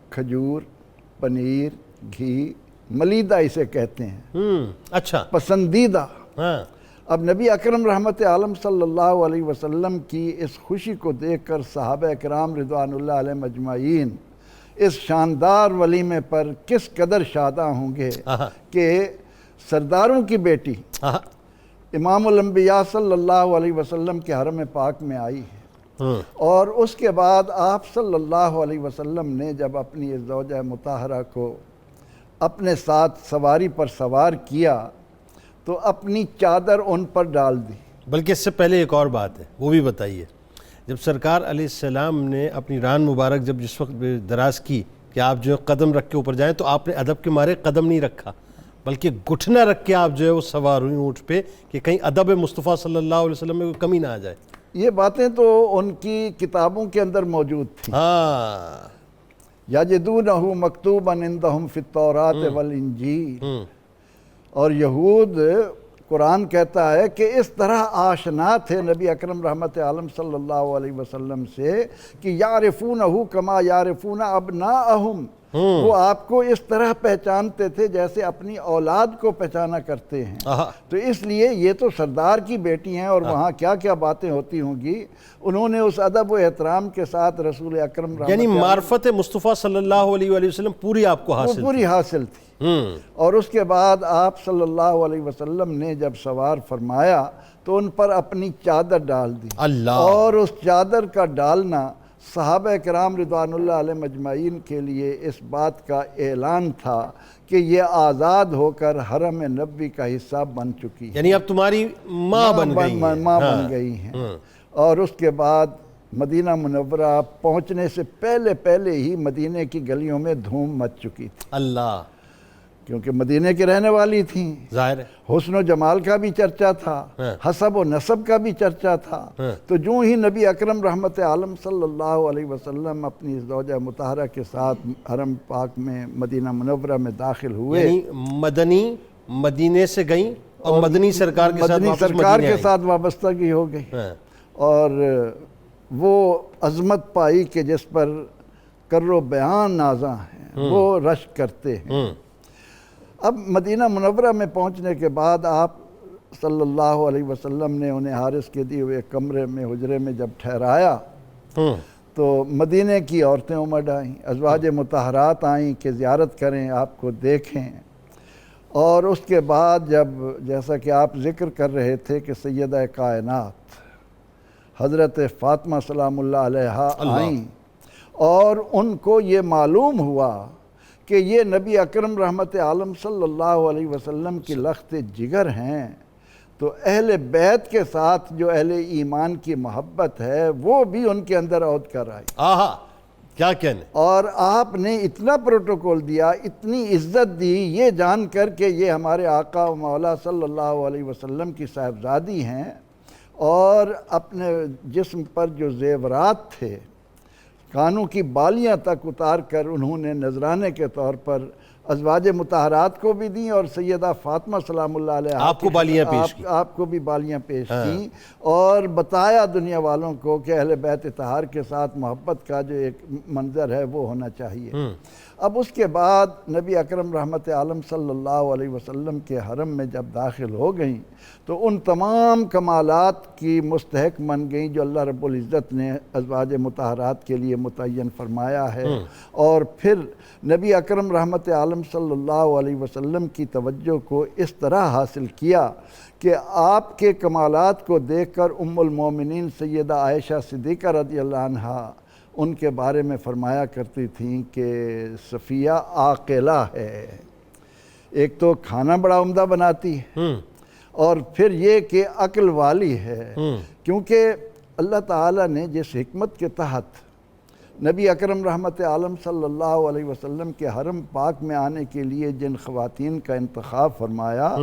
کھجور، پنیر، گھی، ملیدہ اسے کہتے ہیں، اچھا، پسندیدہ۔ اب نبی اکرم رحمت عالم صلی اللہ علیہ وسلم کی اس خوشی کو دیکھ کر صحابہ کرام رضوان اللہ علیہ اجمعین اس شاندار ولیمے پر کس قدر شاداں ہوں گے کہ سرداروں کی بیٹی امام الانبیاء صلی اللہ علیہ وسلم کے حرم پاک میں آئی ہے، اور اس کے بعد آپ صلی اللہ علیہ وسلم نے جب اپنی اس زوجہ مطہرہ کو اپنے ساتھ سواری پر سوار کیا تو اپنی چادر ان پر ڈال دی۔ بلکہ اس سے پہلے ایک اور بات ہے، وہ بھی بتائیے۔ جب سرکار علیہ السلام نے اپنی ران مبارک جب جس وقت دراز کی کہ آپ جو قدم رکھ کے اوپر جائیں، تو آپ نے ادب کے مارے قدم نہیں رکھا، بلکہ گھٹنا رکھ کے آپ جو ہے وہ سوار ہوئی اونٹ پہ کہ کہیں ادب مصطفیٰ صلی اللہ علیہ وسلم میں کوئی کمی نہ آ جائے۔ یہ باتیں تو ان کی کتابوں کے اندر موجود تھیں۔ یجدونہ مکتوبا عندہم فی التوراۃ والانجیل، اور یہود قرآن کہتا ہے کہ اس طرح آشنا تھے نبی اکرم رحمت عالم صلی اللہ علیہ وسلم سے کہ یعرفونہ کما یعرفون ابناءہم، وہ آپ کو اس طرح پہچانتے تھے جیسے اپنی اولاد کو پہچانا کرتے ہیں۔ تو اس لیے یہ تو سردار کی بیٹی ہیں اور وہاں کیا کیا باتیں ہوتی ہوں گی، انہوں نے اس ادب و احترام کے ساتھ رسول اکرم رحمت یعنی معرفت مصطفیٰ صلی اللہ علیہ وسلم پوری آپ کو حاصل پوری حاصل تھی۔ اور اس کے بعد آپ صلی اللہ علیہ وسلم نے جب سوار فرمایا تو ان پر اپنی چادر ڈال دی، اور اس چادر کا ڈالنا صحابہ کرام رضوان اللہ علیہ مجمعین کے لیے اس بات کا اعلان تھا کہ یہ آزاد ہو کر حرم نبوی کا حصہ بن چکی ہے، یعنی اب تمہاری ماں بن گئی ہیں۔ اور اس کے بعد مدینہ منورہ پہنچنے سے پہلے ہی مدینہ کی گلیوں میں دھوم مچ چکی تھی، اللہ، کیونکہ مدینہ کی رہنے والی تھیں، ظاہر ہے حسن و جمال کا بھی چرچا تھا، حسب و نسب کا بھی چرچا تھا۔ تو جو ہی نبی اکرم رحمت عالم صلی اللہ علیہ وسلم اپنی زوجہ مطہرہ کے ساتھ حرم پاک میں مدینہ منورہ میں داخل ہوئے، یعنی مدنی مدینے سے گئیں اور مدنی سرکار کے ساتھ وابستگی ہو گئی، اور وہ عظمت پائی کہ جس پر کر و بیان نازاں ہیں، وہ رشک کرتے ہیں۔ اب مدینہ منورہ میں پہنچنے کے بعد آپ صلی اللہ علیہ وسلم نے انہیں حارث کے دیے ہوئے کمرے میں، حجرے میں جب ٹھہرایا تو مدینہ کی عورتیں امڈ آئیں، ازواج مطہرات آئیں کہ زیارت کریں، آپ کو دیکھیں۔ اور اس کے بعد جب جیسا کہ آپ ذکر کر رہے تھے کہ سیدہ کائنات حضرت فاطمہ سلام اللہ علیہا آئیں اور ان کو یہ معلوم ہوا کہ یہ نبی اکرم رحمت عالم صلی اللہ علیہ وسلم کی لخت جگر ہیں، تو اہل بیت کے ساتھ جو اہل ایمان کی محبت ہے وہ بھی ان کے اندر عود کر آئی۔ کیا کہنے، اور آپ نے اتنا پروٹوکول دیا، اتنی عزت دی، یہ جان کر کہ یہ ہمارے آقا و مولا صلی اللہ علیہ وسلم کی صاحبزادی ہیں، اور اپنے جسم پر جو زیورات تھے، کانوں کی بالیاں تک اتار کر انہوں نے نذرانے کے طور پر ازواج مطہرات کو بھی دیں اور سیدہ فاطمہ سلام اللہ علیہ آپ کو بالیاں پیش کی، آپ کو بھی بالیاں پیش کیں اور بتایا دنیا والوں کو کہ اہل بیت طہار کے ساتھ محبت کا جو ایک منظر ہے وہ ہونا چاہیے۔ اب اس کے بعد نبی اکرم رحمت عالم صلی اللہ علیہ وسلم کے حرم میں جب داخل ہو گئیں تو ان تمام کمالات کی مستحق بن گئیں جو اللہ رب العزت نے ازواج مطہرات کے لیے متعین فرمایا ہے۔ اور پھر نبی اکرم رحمت عالم صلی اللہ علیہ وسلم کی توجہ کو اس طرح حاصل کیا کہ آپ کے کمالات کو دیکھ کر ام المومنین سیدہ عائشہ صدیقہ رضی اللہ عنہا ان کے بارے میں فرمایا کرتی تھیں کہ صفیہ عاقلہ ہے، ایک تو کھانا بڑا عمدہ بناتی ہے اور پھر یہ کہ عقل والی ہے، کیونکہ اللہ تعالیٰ نے جس حکمت کے تحت نبی اکرم رحمت عالم صلی اللہ علیہ وسلم کے حرم پاک میں آنے کے لیے جن خواتین کا انتخاب فرمایا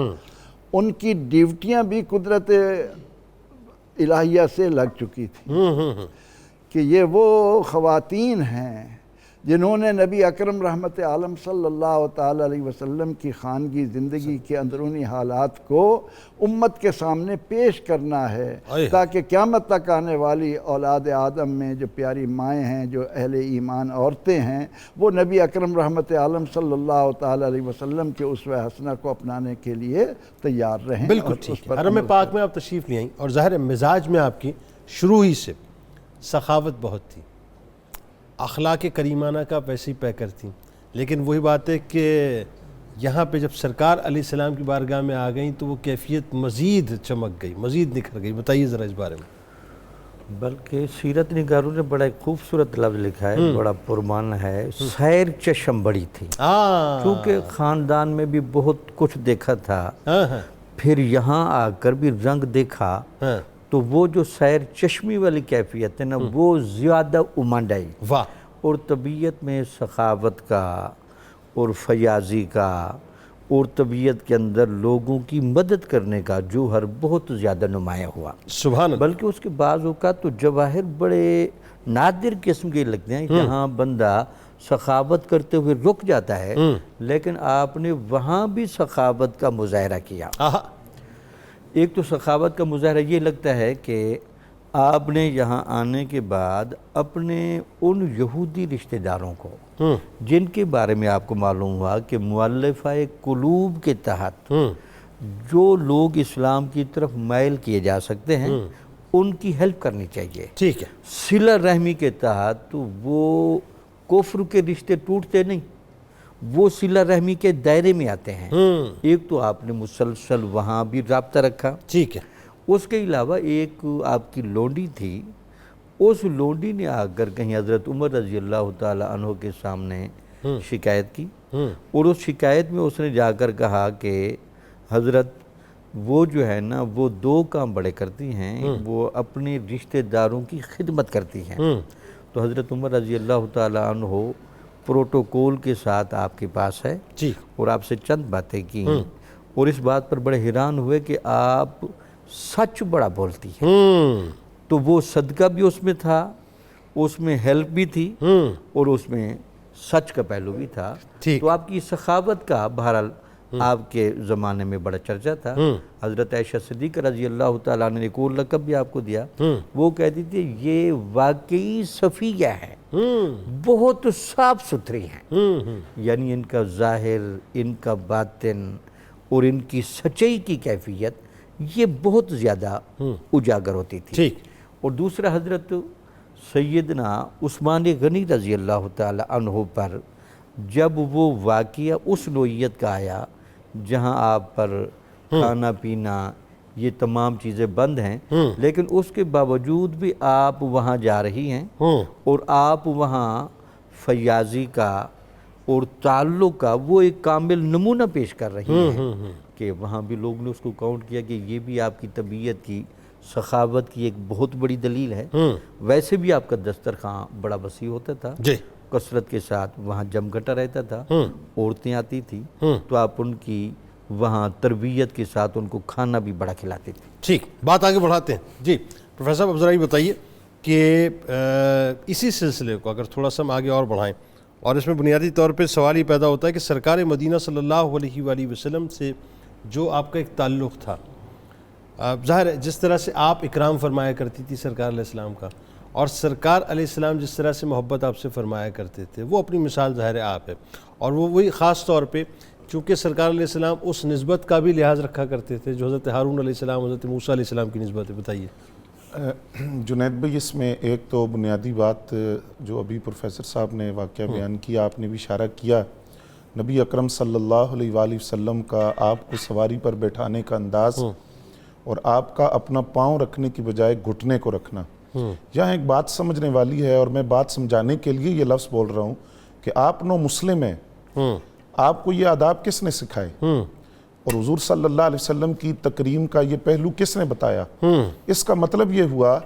ان کی ڈیوٹیاں بھی قدرت الہیہ سے لگ چکی تھیں کہ یہ وہ خواتین ہیں جنہوں نے نبی اکرم رحمت عالم صلی اللہ تعالی علیہ وسلم کی خانگی زندگی کے اندرونی حالات کو امت کے سامنے پیش کرنا ہے تاکہ قیامت تک آنے والی اولاد آدم میں جو پیاری مائیں ہیں، جو اہل ایمان عورتیں ہیں، وہ نبی اکرم رحمت عالم صلی اللہ تعالی علیہ وسلم کے اسوہ حسنہ کو اپنانے کے لیے تیار رہیں۔ بالکل ٹھیک ہے۔ حرم پاک میں آپ تشریف لے آئیں اور ظاہر مزاج میں آپ کی شروع ہی سے سخاوت بہت تھی، اخلاق کریمانہ کا ویسے ہی پیکر تھیں، لیکن وہی بات ہے کہ یہاں پہ جب سرکار علیہ السلام کی بارگاہ میں آ گئیں تو وہ کیفیت مزید چمک گئی، مزید نکھر گئی۔ بتائیے ذرا اس بارے میں۔ بلکہ سیرت نگاروں نے بڑا ایک خوبصورت لفظ لکھا ہے، بڑا پرمعنی ہے، سیر چشم بڑی تھی، کیونکہ خاندان میں بھی بہت کچھ دیکھا تھا، پھر یہاں آ کر بھی رنگ دیکھا تو وہ جو سیر چشمی والی کیفیت ہے نا وہ زیادہ امنڈ آئی، اور طبیعت میں سخاوت کا اور فیاضی کا اور طبیعت کے اندر لوگوں کی مدد کرنے کا جوہر بہت زیادہ نمایاں ہوا۔ سبحان اللہ۔ بلکہ اس کے بعض اوقات تو جواہر بڑے نادر قسم کے لگتے ہیں، جہاں بندہ سخاوت کرتے ہوئے رک جاتا ہے، لیکن آپ نے وہاں بھی سخاوت کا مظاہرہ کیا۔ ایک تو سخاوت کا مظاہرہ یہ لگتا ہے کہ آپ نے یہاں آنے کے بعد اپنے ان یہودی رشتہ داروں کو جن کے بارے میں آپ کو معلوم ہوا کہ مؤلفہ قلوب کے تحت جو لوگ اسلام کی طرف مائل کیے جا سکتے ہیں ان کی ہیلپ کرنی چاہیے۔ ٹھیک ہے۔ صلہ رحمی کے تحت تو وہ کفر کے رشتے ٹوٹتے نہیں، وہ صلہ رحمی کے دائرے میں آتے ہیں۔ ایک تو آپ نے مسلسل وہاں بھی رابطہ رکھا، ٹھیک ہے۔ اس کے علاوہ ایک آپ کی لونڈی تھی، اس لونڈی نے آ کر کہیں حضرت عمر رضی اللہ تعالی عنہ کے سامنے شکایت کی، اور اس شکایت میں اس نے جا کر کہا کہ حضرت وہ جو ہے نا وہ دو کام بڑے کرتی ہیں، وہ اپنے رشتہ داروں کی خدمت کرتی ہیں۔ تو حضرت عمر رضی اللہ تعالی عنہ پروٹوکول کے ساتھ آپ کے پاس ہے اور آپ سے چند باتیں کی، اور اس بات پر بڑے حیران ہوئے کہ آپ سچ بڑا بولتی ہیں۔ تو وہ صدقہ بھی اس میں تھا، اس میں ہیلپ بھی تھی، اور اس میں سچ کا پہلو بھی تھا۔ تو آپ کی سخاوت کا بہرحال آپ کے زمانے میں بڑا چرچا تھا۔ حضرت عائشہ صدیقہ رضی اللہ تعالیٰ عنہ نے ایک اور لقب بھی آپ کو دیا، وہ کہتی تھی یہ واقعی صفیہ ہے، بہت صاف ستھری ہیں، یعنی ان کا ظاہر، ان کا باطن اور ان کی سچائی کی کیفیت یہ بہت زیادہ اجاگر ہوتی تھی۔ اور دوسرا حضرت سیدنا عثمان غنی رضی اللہ تعالی عنہ پر جب وہ واقعہ اس نوعیت کا آیا جہاں آپ پر کھانا پینا یہ تمام چیزیں بند ہیں، لیکن اس کے باوجود بھی آپ وہاں جا رہی ہیں اور آپ وہاں فیاضی کا اور تعلق کا وہ ایک کامل نمونہ پیش کر رہی ہیں کہ وہاں بھی لوگ نے اس کو کاؤنٹ کیا کہ یہ بھی آپ کی طبیعت کی سخاوت کی ایک بہت بڑی دلیل ہے۔ ویسے بھی آپ کا دسترخوان بڑا وسیع ہوتا تھا، کثرت کے ساتھ وہاں جم گھٹا رہتا تھا، عورتیں آتی تھی تو آپ ان کی وہاں تربیت کے ساتھ ان کو کھانا بھی بڑا کھلاتے تھے۔ ٹھیک، بات آگے بڑھاتے ہیں۔ جی پروفیسر صاحب اب ذرا یہ بتائیے کہ اسی سلسلے کو اگر تھوڑا سا ہم آگے اور بڑھائیں، اور اس میں بنیادی طور پہ سوال ہی پیدا ہوتا ہے کہ سرکار مدینہ صلی اللہ علیہ وآلہ وسلم سے جو آپ کا ایک تعلق تھا، ظاہر ہے جس طرح سے آپ اکرام فرمایا کرتی تھی سرکار علیہ السلام کا، اور سرکار علیہ السلام جس طرح سے محبت آپ سے فرمایا کرتے تھے، وہ اپنی مثال ظاہر ہے آپ ہے، اور وہ وہی خاص طور پہ چونکہ سرکار علیہ السلام اس نسبت کا بھی لحاظ رکھا کرتے تھے جو حضرت ہارون علیہ السلام، حضرت موسیٰ علیہ السلام کی نسبت ہے، بتائیے۔ جنید بھائی، اس میں ایک تو بنیادی بات جو ابھی پروفیسر صاحب نے واقعہ بیان کیا، آپ نے بھی اشارہ کیا، نبی اکرم صلی اللہ علیہ وآلہ وسلم کا آپ کو سواری پر بیٹھانے کا انداز اور آپ کا اپنا پاؤں رکھنے کی بجائے گھٹنے کو رکھنا، یہاں ایک بات سمجھنے والی ہے، اور میں بات سمجھانے کے لیے یہ لفظ بول رہا ہوں کہ آپ نو مسلم ہیں، آپ کو یہ آداب کس نے سکھائے، اور حضور صلی اللہ علیہ وسلم کی تکریم کا یہ پہلو کس نے بتایا؟ اس کا مطلب یہ ہوا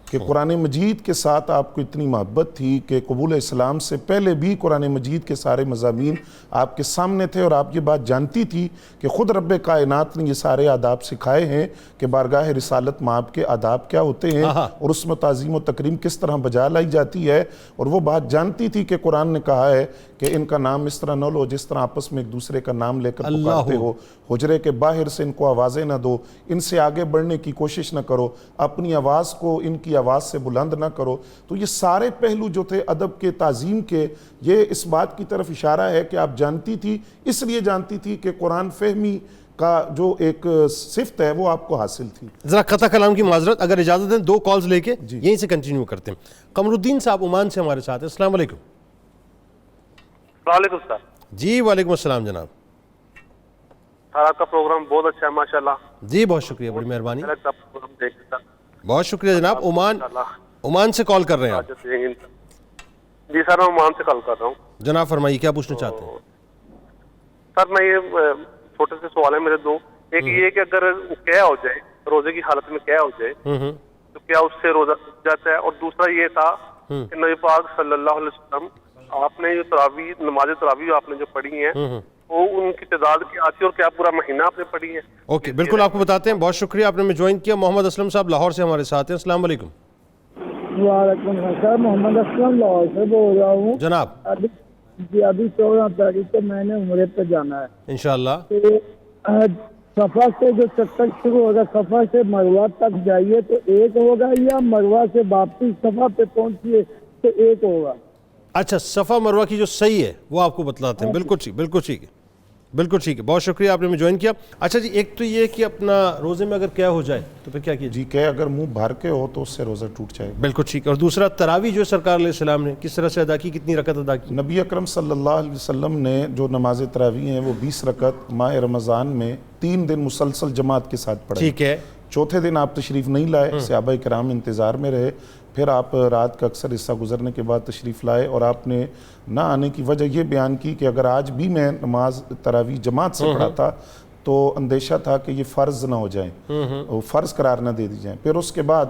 کہ قرآن مجید کے ساتھ آپ کو اتنی محبت تھی کہ قبول اسلام سے پہلے بھی قرآن مجید کے سارے مضامین آپ کے سامنے تھے، اور آپ یہ بات جانتی تھی کہ خود رب کائنات نے یہ سارے آداب سکھائے ہیں کہ بارگاہ رسالت میں آپ کے آداب کیا ہوتے ہیں اور اس میں تعظیم و تکریم کس طرح بجا لائی جاتی ہے، اور وہ بات جانتی تھی کہ قرآن نے کہا ہے کہ ان کا نام اس طرح نہ لو جس طرح آپس میں ایک دوسرے کا نام لے کر پکارتے ہو، حجرے کے باہر سے ان کو آوازیں نہ دو، ان سے آگے بڑھنے کی کوشش نہ کرو، اپنی آواز کو ان کی آواز سے بلند نہ کرو۔ تو یہ سارے پہلو جو تھے ادب کے، تعظیم کے، یہ اس بات کی طرف اشارہ ہے کہ آپ جانتی تھی، اس لیے جانتی تھی کہ قرآن فہمی کا جو ایک صفت ہے وہ آپ کو حاصل تھی۔ ذرا قطع کلام کی معذرت، اگر اجازت دیں 2 کالز لے کے یہیں سے کنٹینیو کرتے ہیں۔ قمر الدین صاحب عمان سے ہمارے ساتھ ہیں، السلام علیکم۔ وعلیکم السلام جی وعلیکم السلام جناب۔ آپ کا پروگرام بہت اچھا ہے ماشاءاللہ۔ جی بہت شکریہ، بڑی مہربانی، بہت شکریہ جناب۔ عمان سے کال کر رہے ہیں آپ؟ جی سر، میں عمان سے کال کر رہا ہوں۔ جناب فرمائیے، کیا پوچھنا چاہتے ہیں؟ سر میں یہ چھوٹے سے سوال ہے میرے 2، ایک یہ کہ اگر کیا ہو جائے روزے کی حالت میں کیا ہو جائے تو کیا اس سے روزہ جاتا ہے، اور دوسرا یہ تھا کہ نبی پاک صلی اللہ علیہ وسلم آپ نے جو تراویح، نماز تراویح آپ نے جو پڑھی ہیں وہ ان کی تعداد کیا آتی ہے اور کیا پورا مہینہ آپ نے پڑھی ہے؟ اوکے، بالکل آپ کو بتاتے ہیں، بہت شکریہ آپ نے ہمیں جوائن کیا۔ محمد اسلم صاحب لاہور سے ہمارے ساتھ ہیں، السلام علیکم۔ وعلیکم السلام، محمد اسلم لاہور سے بول رہا ہوں جناب۔ ابھی 14 تاریخ کو میں نے عمرے پہ جانا ہے انشاءاللہ۔ صفا سے جو چکر شروع ہوگا، صفا سے مروہ تک جائیے تو ایک ہوگا، یا مروہ سے واپسی صفا پہ پہنچیے تو ایک ہوگا؟ اچھا، صفا مروہ کی جو صحیح ہے وہ آپ کو بتلاتے ہیں۔ بالکل ٹھیک، بالکل ٹھیک ہے، بالکل ٹھیک ہے، بہت شکریہ آپ نے ہمیں جوائن کیا۔ اچھا جی، ایک تو یہ کہ اپنا روزے میں اگر کیا ہو جائے تو پھر کیا کیجیے؟ جی کہ اگر منہ بھر کے ہو تو اس سے روزہ ٹوٹ جائے گا۔ بالکل ٹھیک ہے۔ اور دوسرا تراویح جو سرکار علیہ السلام نے کس طرح سے ادا کی، کتنی رکعت ادا کی؟ نبی اکرم صلی اللہ علیہ وسلم نے جو نماز تراویح ہیں وہ 20 رکعت ماہ رمضان میں 3 دن مسلسل جماعت کے ساتھ پڑھائی۔ ٹھیک ہے۔ چوتھے دن آپ تشریف نہیں لائے، صحابہ کرام انتظار میں رہے، پھر آپ رات کا اکثر حصہ گزرنے کے بعد تشریف لائے، اور آپ نے نہ آنے کی وجہ یہ بیان کی کہ اگر آج بھی میں نماز تراویح جماعت سے پڑھاتا تو اندیشہ تھا کہ یہ فرض نہ ہو جائیں، فرض قرار نہ دے دی جائیں۔ پھر اس کے بعد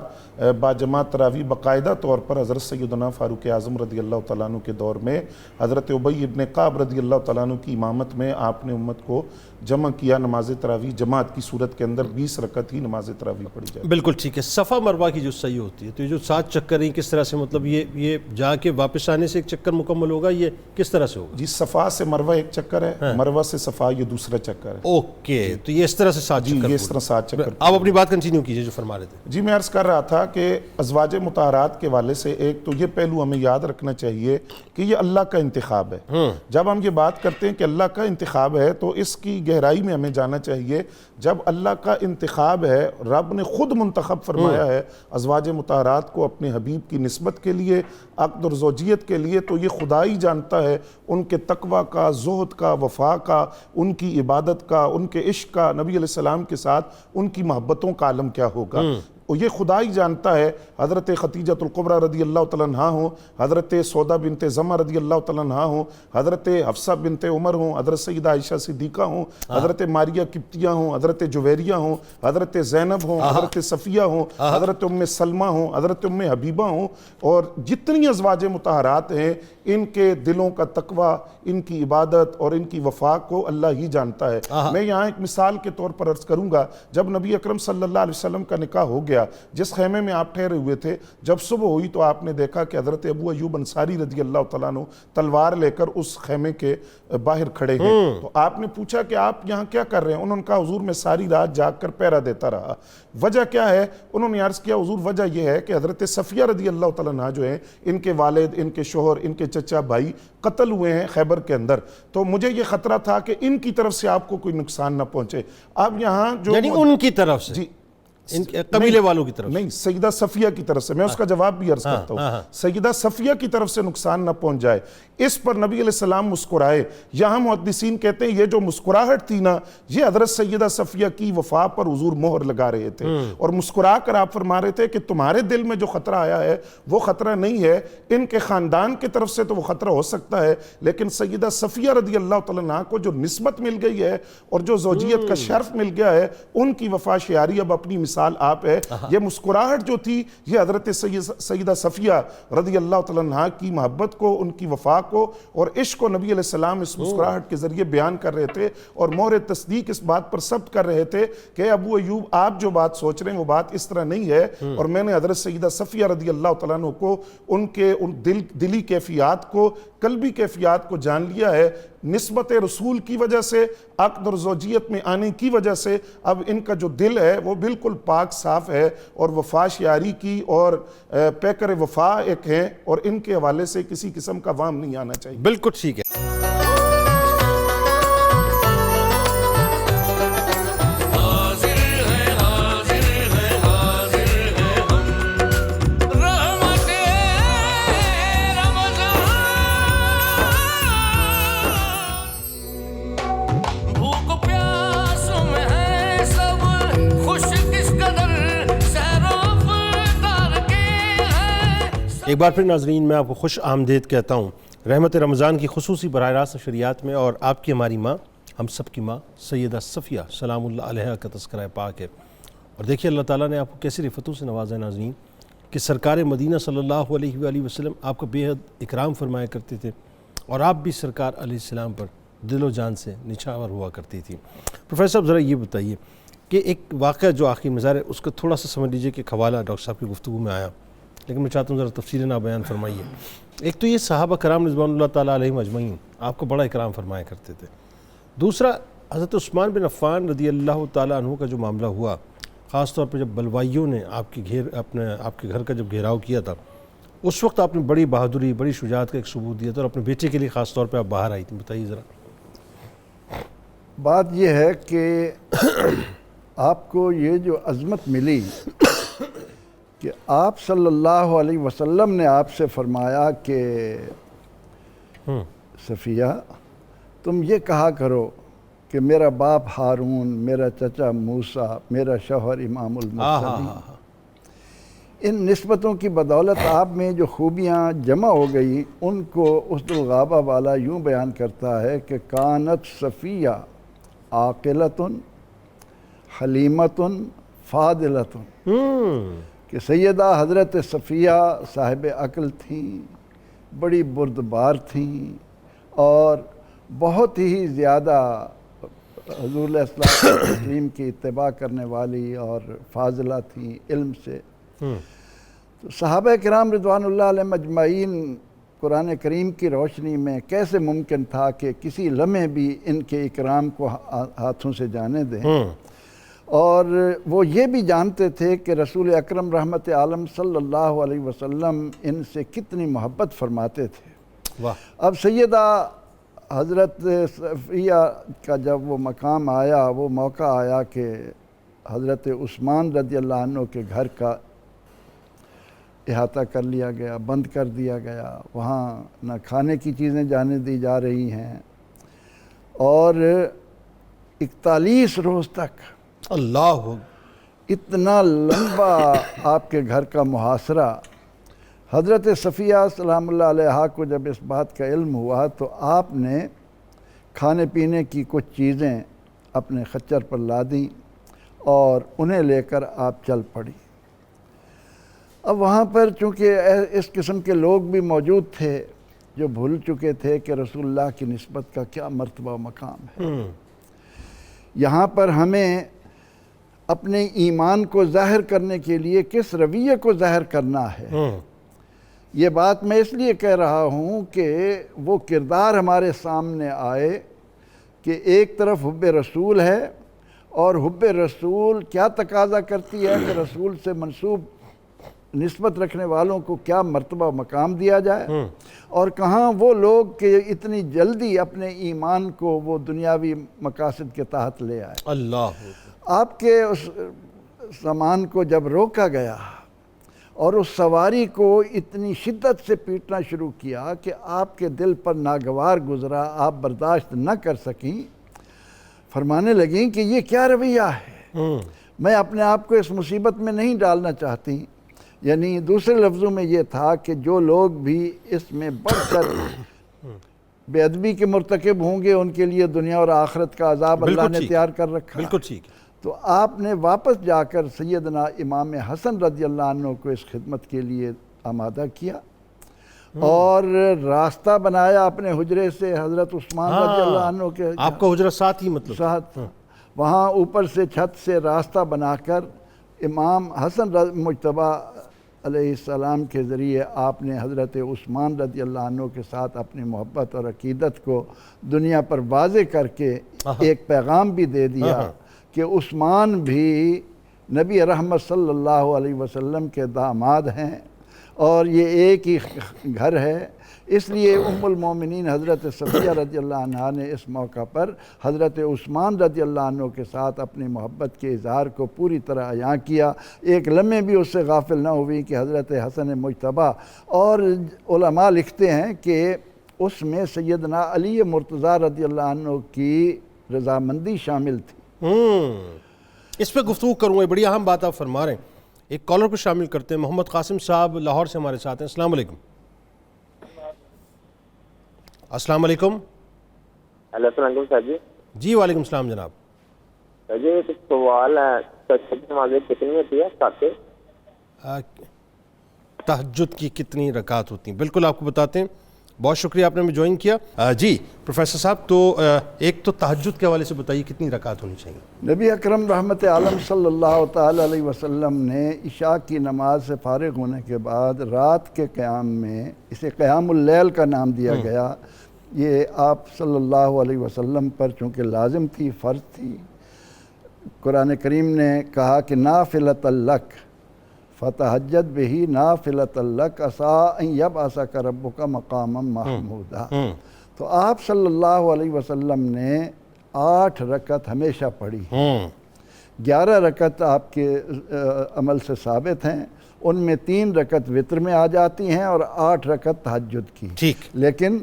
با جماعت تراویح باقاعدہ طور پر حضرت سیدنا فاروق اعظم رضی اللہ تعالیٰ عنہ کے دور میں حضرت ابی ابن کعب رضی اللہ تعالیٰ عنہ کی امامت میں آپ نے امت کو جمع کیا، نماز تراویح جماعت کی صورت کے اندر 20 رکعت ہی نماز تراویح پڑھی جائے۔ بالکل ٹھیک ہے۔ صفا مروہ کی جو صحیح ہوتی ہے تو یہ جو 7 چکر ہیں کس طرح سے، مطلب یہ جا کے واپس آنے سے ایک چکر مکمل ہوگا، یہ کس طرح سے ہوگا؟ جی صفا سے مروہ ایک چکر ہے، مروہ سے صفا یہ دوسرا چکر ہے۔ اوکے، تو یہ اس طرح سے 7 چکر۔ یہ اس طرح 7 چکر۔ آپ اپنی بات کنٹینیو کیجئے جو فرما رہے تھے۔ جی میں عرض کر رہا تھا کہ ازواج مطہرات کے والے سے ایک تو یہ پہلو ہمیں یاد رکھنا چاہیے کہ یہ اللہ کا انتخاب ہے۔ جب ہم یہ بات کرتے ہیں کہ اللہ کا انتخاب ہے تو اس کی گہرائی میں ہمیں جانا چاہیے۔ جب اللہ کا انتخاب ہے، رب نے خود منتخب فرمایا ہے ازواج مطہرات کو اپنے حبیب کی نسبت کے لیے، عقد اور زوجیت کے لیے، تو یہ خدا ہی جانتا ہے ان کے تقوی کا، زہد کا، وفا کا، ان کی عبادت کا، ان کے عشق کا، نبی علیہ السلام کے ساتھ ان کی محبتوں کا عالم کیا ہوگا۔ اور یہ خدا ہی جانتا ہے۔ حضرت خدیجۃ الکبریٰ رضی اللہ تعالیٰ عنہا ہوں، حضرت سودا بنت زمع رضی اللہ تعالیٰ عنہا ہوں، حضرت حفصہ بنت عمر ہوں، حضرت سیدہ عائشہ صدیقہ ہوں، حضرت ماریہ قبطیہ ہوں، حضرت جویریہ ہوں، حضرت زینب ہوں، حضرت صفیہ ہوں، حضرت ام سلمہ ہوں، حضرت ام حبیبہ ہوں، اور جتنی ازواج مطہرات ہیں ان کے دلوں کا تقوی، ان کی عبادت اور ان کی وفا کو اللہ ہی جانتا ہے۔ میں یہاں ایک مثال کے طور پر عرض کروں گا، جب نبی اکرم صلی اللہ علیہ وسلم کا نکاح ہو گیا گیا جس خیمے میں آپ ٹھہرے ہوئے تھے. جب صبح ہوئی تو آپ نے دیکھا کہ حضرت ابو ایوب انصاری رضی اللہ تعالیٰ عنہ تلوار لے کر اس خیمے کے باہر کھڑے ہیں. تو آپ نے پوچھا کہ آپ یہاں کیا کر رہے ہیں؟ انہوں نے کہا حضور میں ساری رات جاگ کر پہرا دیتا رہا. وجہ کیا ہے؟ انہوں نے عرض کیا حضور وجہ یہ ہے کہ حضرت صفیہ رضی اللہ تعالیٰ عنہ جو ہیں ان کے والد، ان کے شوہر، ان کے چچا بھائی قتل ہوئے ہیں خیبر کے اندر. تو مجھے یہ خطرہ تھا کہ ان کی طرف سے آپ کو کوئی نقصان نہ پہنچے. اب یہاں جو یعنی ان کی طرف سے، جی ان کے قبیلے والوں کی طرف نہیں، سیدہ صفیہ کی طرف سے. میں اس کا جواب بھی عرض کرتا ہوں. سیدہ صفیہ کی طرف سے نقصان نہ پہنچ جائے. اس پر نبی علیہ السلام مسکرائے. یہاں محدثین کہتے ہیں یہ جو مسکراہٹ تھی نا، یہ حضرت سیدہ صفیہ کی وفا پر حضور مہر لگا رہے تھے، اور مسکرا کر آپ فرما رہے تھے کہ تمہارے دل میں جو خطرہ آیا ہے وہ خطرہ نہیں ہے، ان کے خاندان کی طرف سے تو وہ خطرہ ہو سکتا ہے، لیکن سیدہ صفیہ رضی اللہ تعالیٰ عنہ کو جو نسبت مل گئی ہے اور جو زوجیت کا شرف مل گیا ہے، ان کی وفا شیاری اب اپنی مثال آپ ہے. یہ مسکراہٹ جو تھی یہ حضرت سیدہ صفیہ رضی اللہ تعالیٰ عنہ کی محبت کو، ان کی وفا کو اور عشق کو نبی علیہ السلام اس مسکراہٹ کے ذریعے بیان کر رہے تھے، اور مہر تصدیق اس بات پر ثبت کر رہے تھے کہ ابو ایوب آپ جو بات سوچ رہے ہیں وہ بات اس طرح نہیں ہے. اور میں نے حضرت سیدہ صفیہ رضی اللہ تعالیٰ عنہ کو، ان کے دلی کیفیات کو، قلبی کیفیات کو جان لیا ہے. نسبت رسول کی وجہ سے، عقد اور زوجیت میں آنے کی وجہ سے اب ان کا جو دل ہے وہ بالکل پاک صاف ہے، اور وفا شیاری کی اور پیکر وفا ایک ہیں، اور ان کے حوالے سے کسی قسم کا وام نہیں آنا چاہیے. بالکل ٹھیک ہے. ایک بار پھر ناظرین میں آپ کو خوش آمدید کہتا ہوں رحمت رمضان کی خصوصی براہ راست نشریات میں، اور آپ کی ہماری ماں، ہم سب کی ماں سیدہ صفیہ سلام اللہ علیہا کا تذکرہ پاک ہے. اور دیکھیے اللہ تعالیٰ نے آپ کو کیسی رفتوں سے نوازا ناظرین کہ سرکار مدینہ صلی اللہ علیہ وآلہ وسلم آپ کا بے حد اکرام فرمایا کرتے تھے، اور آپ بھی سرکار علیہ السلام پر دل و جان سے نچھاور ہوا کرتی تھی. پروفیسر صاحب ذرا یہ بتائیے کہ ایک واقعہ جو آخری مظاہر ہے اس کا تھوڑا سا سمجھ لیجئے کہ حوالہ ڈاکٹر صاحب کی گفتگو میں آیا، لیکن میں چاہتا ہوں ذرا تفصیل نہ بیان فرمائیے. ایک تو یہ صحابہ کرام رضوان اللہ تعالیٰ علیہم اجمعین آپ کو بڑا اکرام فرمایا کرتے تھے. دوسرا حضرت عثمان بن عفان رضی اللہ تعالیٰ عنہ کا جو معاملہ ہوا، خاص طور پہ جب بلوائیوں نے آپ کے گھر کا جب گھیراؤ کیا تھا، اس وقت آپ نے بڑی بہادری، بڑی شجاعت کا ایک ثبوت دیا تھا، اور اپنے بیٹے کے لیے خاص طور پہ آپ باہر آئی تھیں. بتائیے ذرا. بات یہ ہے کہ آپ کو یہ جو عظمت ملی کہ آپ صلی اللہ علیہ وسلم نے آپ سے فرمایا کہ صفیہ تم یہ کہا کرو کہ میرا باپ ہارون، میرا چچا موسیٰ، میرا شوہر امام المرسلین. ان نسبتوں کی بدولت آپ میں جو خوبیاں جمع ہو گئی ان کو اسد الغابہ والا یوں بیان کرتا ہے کہ کانت صفیہ عاقلۃ حلیمۃ فاضلۃ، کہ سیدہ حضرت صفیہ صاحب عقل تھیں، بڑی بردبار تھیں، اور بہت ہی زیادہ حضور علیہ السلام تسلیم کی اتباع کرنے والی اور فاضلہ تھیں علم سے. تو صحابہ کرام رضوان اللہ علیہم اجمعین قرآن کریم کی روشنی میں کیسے ممکن تھا کہ کسی لمحے بھی ان کے اکرام کو ہاتھوں سے جانے دیں، اور وہ یہ بھی جانتے تھے کہ رسول اکرم رحمت عالم صلی اللہ علیہ وسلم ان سے کتنی محبت فرماتے تھے. اب سیدہ حضرت صفیہ کا جب وہ مقام آیا، وہ موقع آیا کہ حضرت عثمان رضی اللہ عنہ کے گھر کا احاطہ کر لیا گیا، بند کر دیا گیا، وہاں نہ کھانے کی چیزیں جانے دی جا رہی ہیں، اور 41 روز تک اللہ اتنا لمبا آپ کے گھر کا محاصرہ. حضرت صفیہ سلام اللہ علیہا کو جب اس بات کا علم ہوا تو آپ نے کھانے پینے کی کچھ چیزیں اپنے خچر پر لا دیں اور انہیں لے کر آپ چل پڑی. اب وہاں پر چونکہ اس قسم کے لوگ بھی موجود تھے جو بھول چکے تھے کہ رسول اللہ کی نسبت کا کیا مرتبہ و مقام ہے. یہاں پر ہمیں اپنے ایمان کو ظاہر کرنے کے لیے کس رویے کو ظاہر کرنا ہے۔ یہ بات میں اس لیے کہہ رہا ہوں کہ وہ کردار ہمارے سامنے آئے کہ ایک طرف حب رسول ہے، اور حب رسول کیا تقاضا کرتی ہے کہ رسول سے منسوب نسبت رکھنے والوں کو کیا مرتبہ مقام دیا جائے، اور کہاں وہ لوگ کہ اتنی جلدی اپنے ایمان کو وہ دنیاوی مقاصد کے تحت لے آئے۔ اللہ آپ کے اس سامان کو جب روکا گیا اور اس سواری کو اتنی شدت سے پیٹنا شروع کیا کہ آپ کے دل پر ناگوار گزرا، آپ برداشت نہ کر سکیں، فرمانے لگیں کہ یہ کیا رویہ ہے، میں اپنے آپ کو اس مصیبت میں نہیں ڈالنا چاہتی۔ یعنی دوسرے لفظوں میں یہ تھا کہ جو لوگ بھی اس میں بڑھ کر بے ادبی کے مرتکب ہوں گے ان کے لیے دنیا اور آخرت کا عذاب اللہ نے تیار کر رکھا۔ بالکل ٹھیک ہے۔ تو آپ نے واپس جا کر سیدنا امام حسن رضی اللہ عنہ کو اس خدمت کے لیے آمادہ کیا اور راستہ بنایا اپنے حجرے سے حضرت عثمان رضی اللہ عنہ کے آپ کا حجرہ ساتھ ہی مطلب ساتھ، وہاں اوپر سے چھت سے راستہ بنا کر امام حسن مجتبیٰ علیہ السلام کے ذریعے آپ نے حضرت عثمان رضی اللہ عنہ کے ساتھ اپنی محبت اور عقیدت کو دنیا پر واضح کر کے ایک پیغام بھی دے دیا کہ عثمان بھی نبی رحمت صلی اللہ علیہ وسلم کے داماد ہیں اور یہ ایک ہی گھر ہے۔ اس لیے ام المومنین حضرت صفیہ رضی اللہ عنہ نے اس موقع پر حضرت عثمان رضی اللہ عنہ کے ساتھ اپنی محبت کے اظہار کو پوری طرح عیاں کیا، ایک لمحے بھی اس سے غافل نہ ہوئی کہ حضرت حسن مجتبیٰ، اور علماء لکھتے ہیں کہ اس میں سیدنا علی مرتضیٰ رضی اللہ عنہ کی رضامندی شامل تھی۔ اس پہ گفتگو کروں گا، بڑی اہم بات آپ فرما رہے ہیں۔ ایک کالر کو شامل کرتے ہیں، محمد قاسم صاحب لاہور سے ہمارے ساتھ ہیں۔ السلام علیکم۔ السلام علیکم۔ السلام علیکم سر جی۔ جی وعلیکم السلام جناب۔ سر جی ایک سوال ہے، نمازیں کتنی ہوتی ہے؟ تہجد کی کتنی رکعت ہوتی ہیں؟ بالکل آپ کو بتاتے ہیں، بہت شکریہ آپ نے ہمیں جوائن کیا۔ جی پروفیسر صاحب، تو ایک تو تہجد کے حوالے سے بتائیے کتنی رکعت ہونی چاہیے؟ نبی اکرم رحمت عالم صلی اللہ تعالی علیہ وسلم نے عشاء کی نماز سے فارغ ہونے کے بعد رات کے قیام میں، اسے قیام اللیل کا نام دیا گیا، یہ آپ صلی اللہ علیہ وسلم پر چونکہ لازم تھی، فرض تھی۔ قرآن کریم نے کہا کہ نافلۃ لک فتہجد بہ نافلۃ لک عسیٰ ان یبعثک ربک مقاما محمودا۔ تو آپ صلی اللہ علیہ وسلم نے 8 رکعت ہمیشہ پڑھی، 11 رکعت آپ کے عمل سے ثابت ہیں، ان میں 3 رکعت وتر میں آ جاتی ہیں اور 8 رکعت تہجد کی۔ ٹھیک۔ لیکن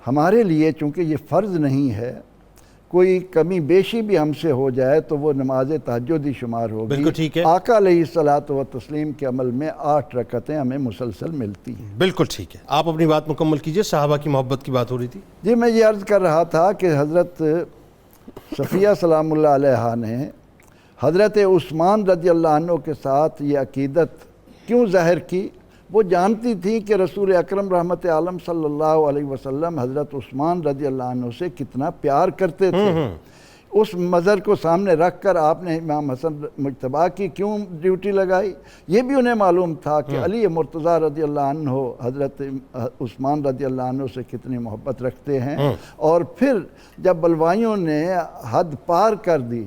ہمارے لیے چونکہ یہ فرض نہیں ہے، کوئی کمی بیشی بھی ہم سے ہو جائے تو وہ نماز تہجد ہی شمار ہوگی۔ بالکل ٹھیک ہے۔ آقا علیہ الصلاۃ والتسلیم کے عمل میں 8 رکعتیں ہمیں مسلسل ملتی ہیں۔ بالکل ٹھیک ہے، آپ اپنی بات مکمل کیجئے، صحابہ کی محبت کی بات ہو رہی تھی۔ جی میں یہ عرض کر رہا تھا کہ حضرت صفیہ سلام اللہ علیہا نے حضرت عثمان رضی اللہ عنہ کے ساتھ یہ عقیدت کیوں ظاہر کی؟ وہ جانتی تھی کہ رسول اکرم رحمت عالم صلی اللہ علیہ وسلم حضرت عثمان رضی اللہ عنہ سے کتنا پیار کرتے تھے۔ اس منظر کو سامنے رکھ کر آپ نے امام حسن مجتبیٰ کی کیوں ڈیوٹی لگائی؟ یہ بھی انہیں معلوم تھا کہ علی مرتضیٰ رضی اللہ عنہ حضرت عثمان رضی اللہ عنہ سے کتنی محبت رکھتے ہیں، اور پھر جب بلوائیوں نے حد پار کر دی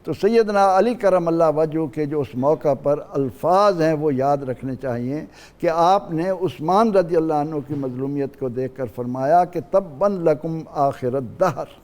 تو سیدنا علی کرم اللہ وجہہ کے جو اس موقع پر الفاظ ہیں وہ یاد رکھنے چاہیے کہ آپ نے عثمان رضی اللہ عنہ کی مظلومیت کو دیکھ کر فرمایا کہ تبًا لکم آخر الدہر،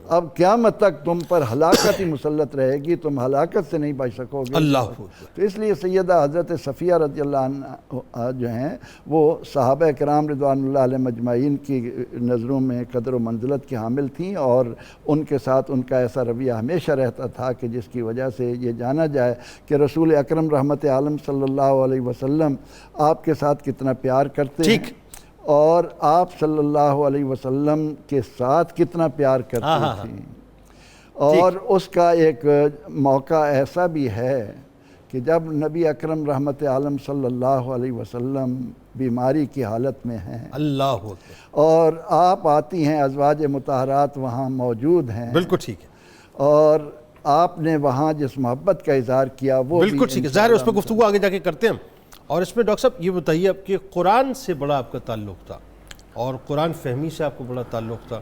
اب قیامت تک تم پر ہلاکت ہی مسلط رہے گی، تم ہلاکت سے نہیں بچ سکو گے۔ اللہ تو اس لیے سیدہ حضرت صفیہ رضی اللہ عنہ جو ہیں وہ صحابہ کرام رضوان اللہ علیہ مجمعین کی نظروں میں قدر و منزلت کی حامل تھیں، اور ان کے ساتھ ان کا ایسا رویہ ہمیشہ رہتا تھا کہ جس کی وجہ سے یہ جانا جائے کہ رسول اکرم رحمت عالم صلی اللہ علیہ وسلم آپ کے ساتھ کتنا پیار کرتے ہیں، اور آپ صلی اللہ علیہ وسلم کے ساتھ کتنا پیار کرتی تھیں۔ اور اس کا ایک موقع ایسا بھی ہے کہ جب نبی اکرم رحمت عالم صلی اللہ علیہ وسلم بیماری کی حالت میں ہیں، اللہ اور آپ آتی ہیں، ازواج مطہرات وہاں موجود ہیں، بالکل ٹھیک ہے، اور آپ نے وہاں جس محبت کا اظہار کیا وہ بالکل ٹھیک ہے، ظاہر ہے اس پہ گفتگو آگے جا کے کرتے ہیں ہم. اور اس میں ڈاکٹر صاحب یہ بتائیے اب کہ قرآن سے بڑا آپ کا تعلق تھا اور قرآن فہمی سے آپ کو بڑا تعلق تھا،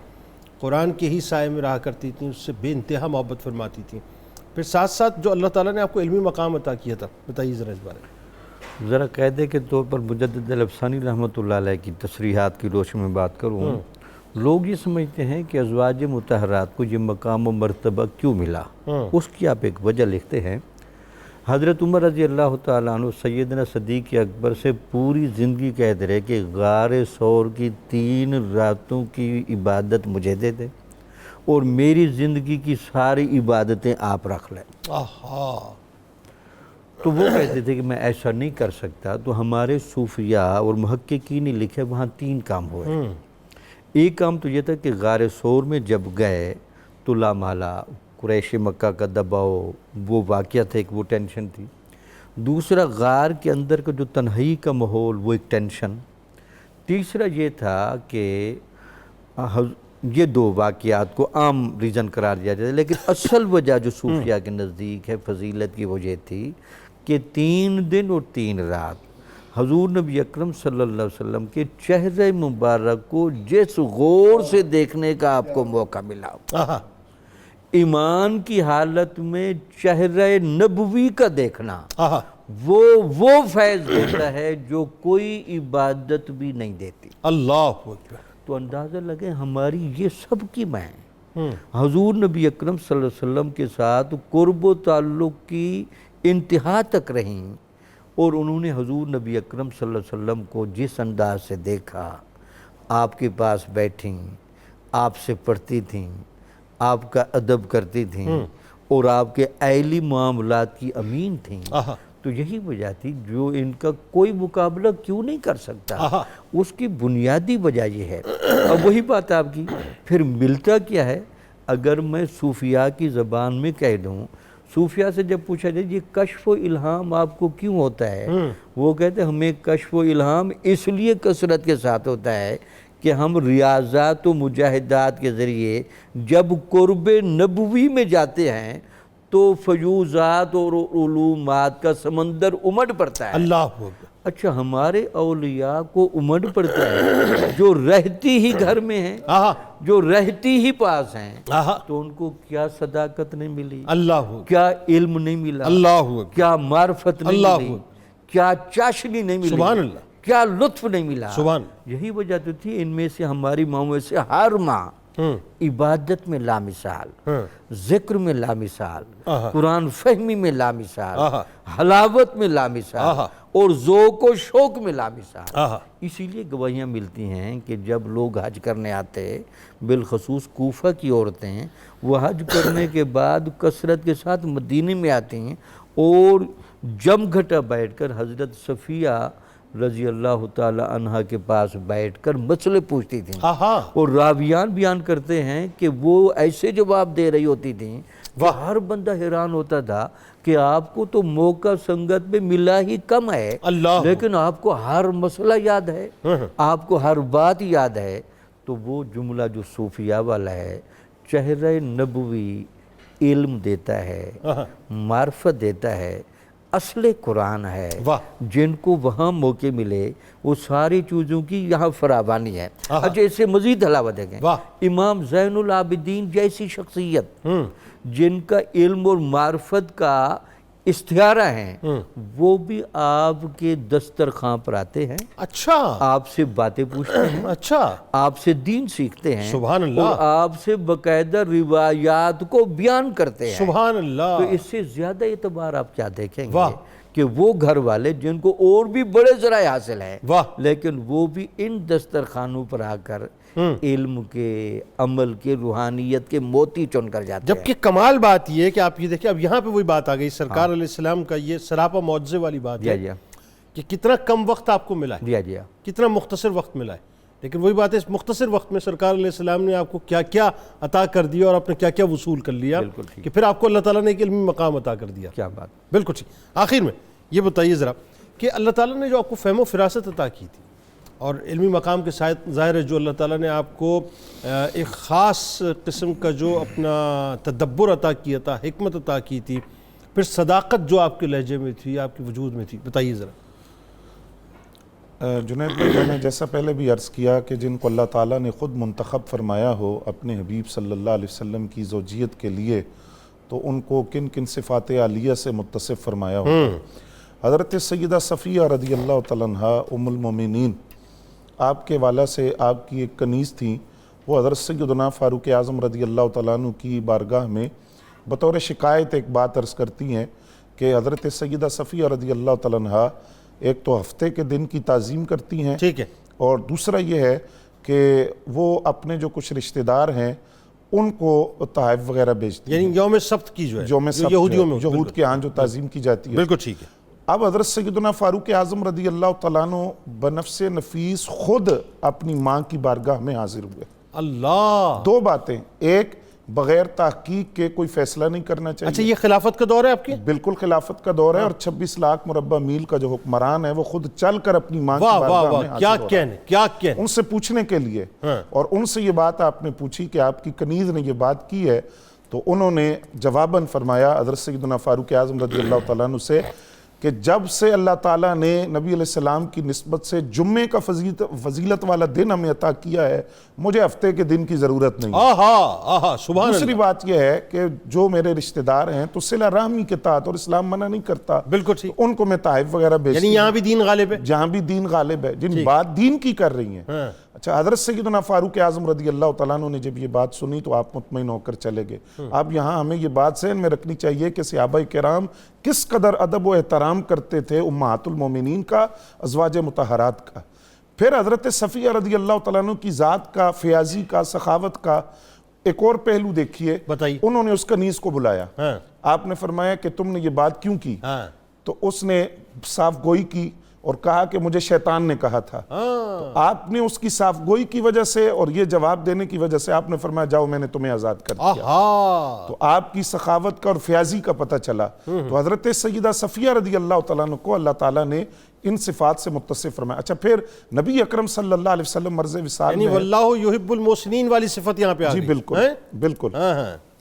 قرآن کے ہی سائے میں رہا کرتی تھیں، اس سے بے انتہا محبت فرماتی تھیں، پھر ساتھ ساتھ جو اللہ تعالیٰ نے آپ کو علمی مقام عطا کیا تھا، بتائیے ذرا اس بارے میں. ذرا قاعدے کے طور پر مجدد الافسانی رحمۃ اللہ علیہ کی تصریحات کی روشنی میں بات کروں. لوگ یہ سمجھتے ہیں کہ ازواج مطہرات کو یہ مقام و مرتبہ کیوں ملا. اس کی آپ ایک وجہ لکھتے ہیں. حضرت عمر رضی اللہ تعالیٰ عنہ سیدنا صدیق اکبر سے پوری زندگی کہتے رہے کہ غار ثور کی 3 راتوں کی عبادت مجھے دے دے اور میری زندگی کی ساری عبادتیں آپ رکھ لیں. تو وہ کہتے تھے کہ میں ایسا نہیں کر سکتا. تو ہمارے صوفیاء اور محققین نے لکھے وہاں 3 کام ہوئے. ایک کام تو یہ تھا کہ غار ثور میں جب گئے تو لامحالہ قریش مکہ کا دباؤ، وہ واقعہ تھا، ایک وہ ٹینشن تھی. دوسرا غار کے اندر کا جو تنہائی کا ماحول، وہ ایک ٹینشن. تیسرا یہ تھا کہ یہ 2 واقعات کو عام ریزن قرار دیا جاتا ہے، لیکن اصل وجہ جو صوفیاء کے نزدیک ہے فضیلت کی، وہ یہ تھی کہ 3 دن اور 3 رات حضور نبی اکرم صلی اللہ علیہ وسلم کے چہرہ مبارک کو جس غور سے دیکھنے کا آپ کو موقع ملا، ایمان کی حالت میں چہرہ نبوی کا دیکھنا، وہ فیض دیتا ہے جو کوئی عبادت بھی نہیں دیتی. اللہ اکبر. تو اندازہ لگے ہماری یہ سب کی میں حضور نبی اکرم صلی اللہ علیہ وسلم کے ساتھ قرب و تعلق کی انتہا تک رہیں، اور انہوں نے حضور نبی اکرم صلی اللہ علیہ وسلم کو جس انداز سے دیکھا، آپ کے پاس بیٹھیں، آپ سے پڑھتی تھیں، آپ کا ادب کرتی تھیں، اور آپ کے اہلی معاملات کی امین تھیں. تو یہی وجہ تھی جو ان کا کوئی مقابلہ کیوں نہیں کر سکتا. اس کی بنیادی وجہ یہ ہے. اب وہی بات آپ کی، پھر ملتا کیا ہے؟ اگر میں صوفیاء کی زبان میں کہہ دوں، صوفیاء سے جب پوچھا جائے یہ کشف و الہام آپ کو کیوں ہوتا ہے، وہ کہتے ہیں ہمیں کشف و الہام اس لیے کثرت کے ساتھ ہوتا ہے کہ ہم ریاضات و مجاہدات کے ذریعے جب قرب نبوی میں جاتے ہیں تو فیوزات اور علومات کا سمندر امڈ پڑتا ہے. اللہ اکبر. اچھا، ہمارے اولیاء کو امڈ پڑتا ہے جو رہتی ہی گھر میں ہیں، جو رہتی ہی پاس ہیں، تو ان کو کیا صداقت نہیں ملی، اللہ کیا علم نہیں ملا، اللہ کیا معرفت نہیں ملی، کیا چاشنی نہیں ملی، سبحان اللہ، کیا لطف نہیں ملا. سبحان. یہی وجہ تو تھی ان میں سے ہماری ماؤں میں سے ہر ماں عبادت میں لامثال، ذکر میں لامثال، قرآن فہمی میں لامثال، حلاوت میں لامثال، اور ذوق و شوق میں لامثال. اسی لیے گواہیاں ملتی ہیں کہ جب لوگ حج کرنے آتے، بالخصوص کوفہ کی عورتیں، وہ حج کرنے کے بعد کثرت کے ساتھ مدینے میں آتی ہیں اور جم گھٹا بیٹھ کر حضرت صفیہ رضی اللہ تعالی عنہ کے پاس بیٹھ کر مسئلے پوچھتی تھیں، اور راویان بیان کرتے ہیں کہ وہ ایسے جواب دے رہی ہوتی تھیں کہ ہر بندہ حیران ہوتا تھا کہ آپ کو تو موقع سنگت میں ملا ہی کم ہے، لیکن آپ کو ہر مسئلہ یاد ہے، آپ کو ہر بات یاد ہے. تو وہ جملہ جو صوفیاء والا ہے، چہرہ نبوی علم دیتا ہے، معرفت دیتا ہے، اصل قرآن ہے. جن کو وہاں موقع ملے وہ ساری چیزوں کی یہاں فراوانی ہے. اچھا، اس سے مزید علاوہ دیکھیں، امام زین العابدین جیسی شخصیت جن کا علم اور معرفت کا استعارہ ہیں، وہ بھی آپ کے دسترخوان پر آتے ہیں. اچھا، آپ سے باتیں پوچھتے ہیں. اچھا، آپ سے دین سیکھتے ہیں. سبحان اللہ. اور آپ سے باقاعدہ روایات کو بیان کرتے ہیں. سبحان اللہ. تو اس سے زیادہ اعتبار آپ کیا دیکھیں گے کہ وہ گھر والے جن کو اور بھی بڑے ذرائع حاصل ہیں، لیکن وہ بھی ان دسترخوانوں پر آ کر علم کے، عمل کے، روحانیت کے موتی چن کر جاتے ہیں. جبکہ کمال بات یہ ہے کہ آپ یہ دیکھیں، اب یہاں پہ وہی بات آ گئی، سرکار علیہ السلام کا یہ سراپا معجزے والی بات ہے کہ کتنا کم وقت آپ کو ملا ہے، کتنا مختصر وقت ملا ہے. لیکن وہی بات ہے، اس مختصر وقت میں سرکار علیہ السلام نے آپ کو کیا کیا عطا کر دیا اور آپ نے کیا کیا وصول کر لیا کہ پھر آپ کو اللہ تعالیٰ نے ایک علمی مقام عطا کر دیا. کیا بات. بالکل ٹھیک. آخر میں یہ بتائیے ذرا کہ اللہ تعالیٰ نے جو آپ کو فہم و فراست عطا کی تھی، اور علمی مقام کے ساتھ ظاہر ہے جو اللہ تعالیٰ نے آپ کو ایک خاص قسم کا جو اپنا تدبر عطا کیا تھا، حکمت عطا کی تھی، پھر صداقت جو آپ کے لہجے میں تھی، آپ کے وجود میں تھی، بتائیے ذرا۔ جنید بھائی، میں نے جیسا پہلے بھی عرض کیا کہ جن کو اللہ تعالیٰ نے خود منتخب فرمایا ہو اپنے حبیب صلی اللہ علیہ وسلم کی زوجیت کے لیے، تو ان کو کن کن صفات عالیہ سے متصف فرمایا ہو۔ حضرت سیدہ صفیہ رضی اللہ تعالیٰ عنہا ام المومنین، آپ کے والد سے آپ کی ایک کنیز تھیں، وہ حضرت سیدنا فاروق اعظم رضی اللہ تعالیٰ عنہ کی بارگاہ میں بطور شکایت ایک بات عرض کرتی ہیں کہ حضرت سیدہ صفیہ رضی اللہ تعالیٰ عنہا ایک تو ہفتے کے دن کی تعظیم کرتی ہیں، ٹھیک ہے، اور دوسرا یہ ہے کہ وہ اپنے جو کچھ رشتہ دار ہیں ان کو تحائف وغیرہ بیچتی ہیں، یعنی یوم سبت کی جو ہے، یوم سبت یہودیوں میں یہود کے ہاں جو تعظیم کی جاتی ہے۔ بالکل ٹھیک ہے۔ اب حضرت سیدنا فاروق اعظم رضی اللہ تعالیٰ عنہ بنفس نفیس خود اپنی ماں کی بارگاہ میں حاضر ہوئے۔ اللہ، دو باتیں، ایک بغیر تحقیق کے کوئی فیصلہ نہیں کرنا اچھا چاہیے، یہ خلافت کا دور ہے آپ کی؟ بالکل خلافت کا دور ہے، اور 26 لاکھ مربع میل کا جو حکمران ہے وہ خود چل کر اپنی ماں کی واہ واہ بارگاہ واہ، میں کیا حاضر ہو رہا ہے کیا کہنے۔ ان سے پوچھنے کے لیے، اور ان سے یہ بات آپ نے پوچھی کہ آپ کی کنیز نے یہ بات کی ہے، تو انہوں نے جواباً فرمایا حضرت سیدنا فاروق اعظم رضی اللہ تعالیٰ عنہ سے کہ جب سے اللہ تعالیٰ نے نبی علیہ السلام کی نسبت سے جمعے کا فضیلت والا دن ہمیں عطا کیا ہے، مجھے ہفتے کے دن کی ضرورت نہیں۔ آہا سبحان دوسری اللہ، بات یہ ہے کہ جو میرے رشتہ دار ہیں تو صلہ رحمی کے تحت، اور اسلام منع نہیں کرتا، بالکل ٹھیک، ان کو میں تحائف وغیرہ یعنی بیچتی یہاں بھی دین غالب ہے۔ جہاں بھی دین غالب ہے، جن بات دین کی کر رہی ہیں۔ اچھا، حضرت سیدنا فاروق اعظم رضی اللہ تعالیٰ عنہ نے جب یہ بات سنی تو آپ مطمئن ہو کر چلے گئے۔ اب یہاں ہمیں یہ بات ذہن میں رکھنی چاہیے کہ صحابہ کرام کس قدر ادب و احترام کرتے تھے امہات المومنین کا، ازواج مطہرات کا۔ پھر حضرت صفیہ رضی اللہ تعالیٰ عنہ کی ذات کا، فیاضی کا، سخاوت کا ایک اور پہلو دیکھیے۔ بتائیے۔ انہوں نے اس کنیز کو بلایا، آپ نے فرمایا کہ تم نے یہ بات کیوں کی؟ تو اس نے صاف گوئی کی اور کہا کہ مجھے شیطان نے کہا تھا۔ تو آپ نے اس کی صاف گوئی کی وجہ سے اور یہ جواب دینے کی وجہ سے آپ نے فرمایا جاؤ میں نے تمہیں آزاد کر دیا۔ تو آپ کی سخاوت کا اور فیاضی کا پتہ چلا۔ تو حضرت سیدہ صفیہ رضی اللہ تعالیٰ عنہ کو اللہ تعالیٰ نے ان صفات سے متصف فرمایا۔ اچھا، پھر نبی اکرم صلی اللہ علیہ وسلم مرض وصال یعنی میں، واللہ یحب المحسنین والی صفت یہاں پہ آ گئی۔ جی بالکل بالکل۔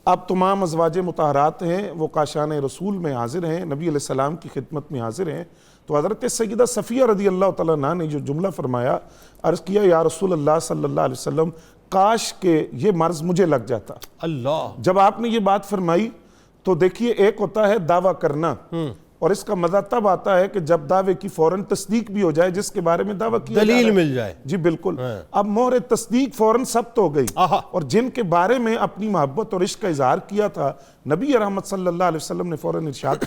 اب تمام ازواج مطہرات ہیں وہ کاشان رسول میں حاضر ہیں، نبی علیہ السلام کی خدمت میں حاضر ہیں۔ تو حضرت سیدہ صفیہ رضی اللہ تعالیٰ عنہ نے جو جملہ فرمایا، عرض کیا یا رسول اللہ صلی اللہ علیہ وسلم کاش کہ یہ مرض مجھے لگ جاتا۔ اللہ، جب آپ نے یہ بات فرمائی تو دیکھیے ایک ہوتا ہے دعویٰ کرنا، اور اس کا مزہ تب آتا ہے کہ جب دعوے کی فوراً تصدیق بھی ہو جائے جس کے بارے میں دعویٰ کیا دلیل مل جائے۔ جی بالکل۔ اب مہر تصدیق فوراً ثبت ہو گئی، اور جن کے بارے میں اپنی محبت اور عشق کا اظہار کیا تھا نبی رحمت صلی اللہ علیہ وسلم نے فوراً ارشاد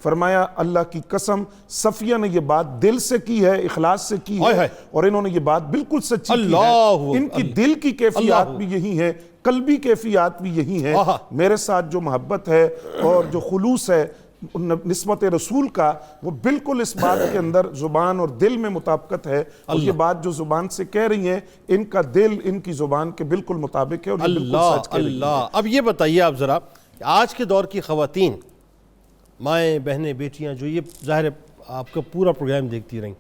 فرمایا اللہ کی قسم صفیہ نے یہ بات دل سے کی ہے، اخلاص سے کی ہے، اور انہوں نے یہ بات بالکل سچی کی ہے۔ ان کی دل کی کیفیات بھی یہی ہے، قلبی کیفیات بھی یہی ہیں۔ میرے ساتھ جو محبت ہے اور جو خلوص ہے نسبت رسول کا، وہ بالکل اس بات کے اندر زبان اور دل میں مطابقت ہے، اور یہ بات جو زبان سے کہہ رہی ہیں ان کا دل ان کی زبان کے بالکل مطابق ہے، اور یہ بالکل سچ کہہ رہی ہیں۔ اللہ، اب یہ بتائیے آپ ذرا، آج کے دور کی خواتین، مائیں، بہنیں، بیٹیاں جو یہ ظاہر ہے آپ کا پورا پروگرام دیکھتی رہیں،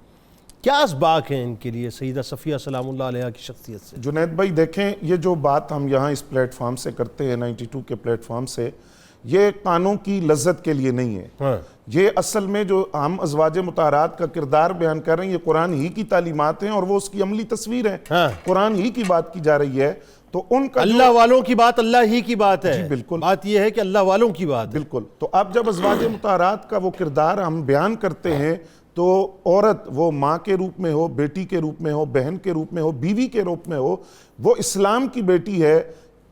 کیا اسباق ہیں ان کے لیے سیدہ صفیہ سلام اللہ علیہ کی شخصیت سے؟ جنید بھائی دیکھیں، یہ جو بات ہم یہاں اس پلیٹ فارم سے کرتے ہیں 92 کے پلیٹ فارم سے، یہ کانوں کی لذت کے لیے نہیں ہے۔ یہ اصل میں جو ہم ازواج مطہرات کا کردار بیان کر رہے ہیں یہ قرآن ہی کی تعلیمات ہیں، اور وہ اس کی عملی تصویر ہے، قرآن ہی کی بات کی جا رہی ہے۔ تو ان کا اللہ والوں کی بات اللہ ہی کی بات ہے۔ جی بالکل، بات یہ ہے کہ اللہ والوں کی بات ہے۔ بالکل۔ تو اب جب ازواج مطہرات کا وہ کردار ہم بیان کرتے ہیں تو عورت وہ ماں کے روپ میں ہو، بیٹی کے روپ میں ہو، بہن کے روپ میں ہو، بیوی کے روپ میں ہو، وہ اسلام کی بیٹی ہے،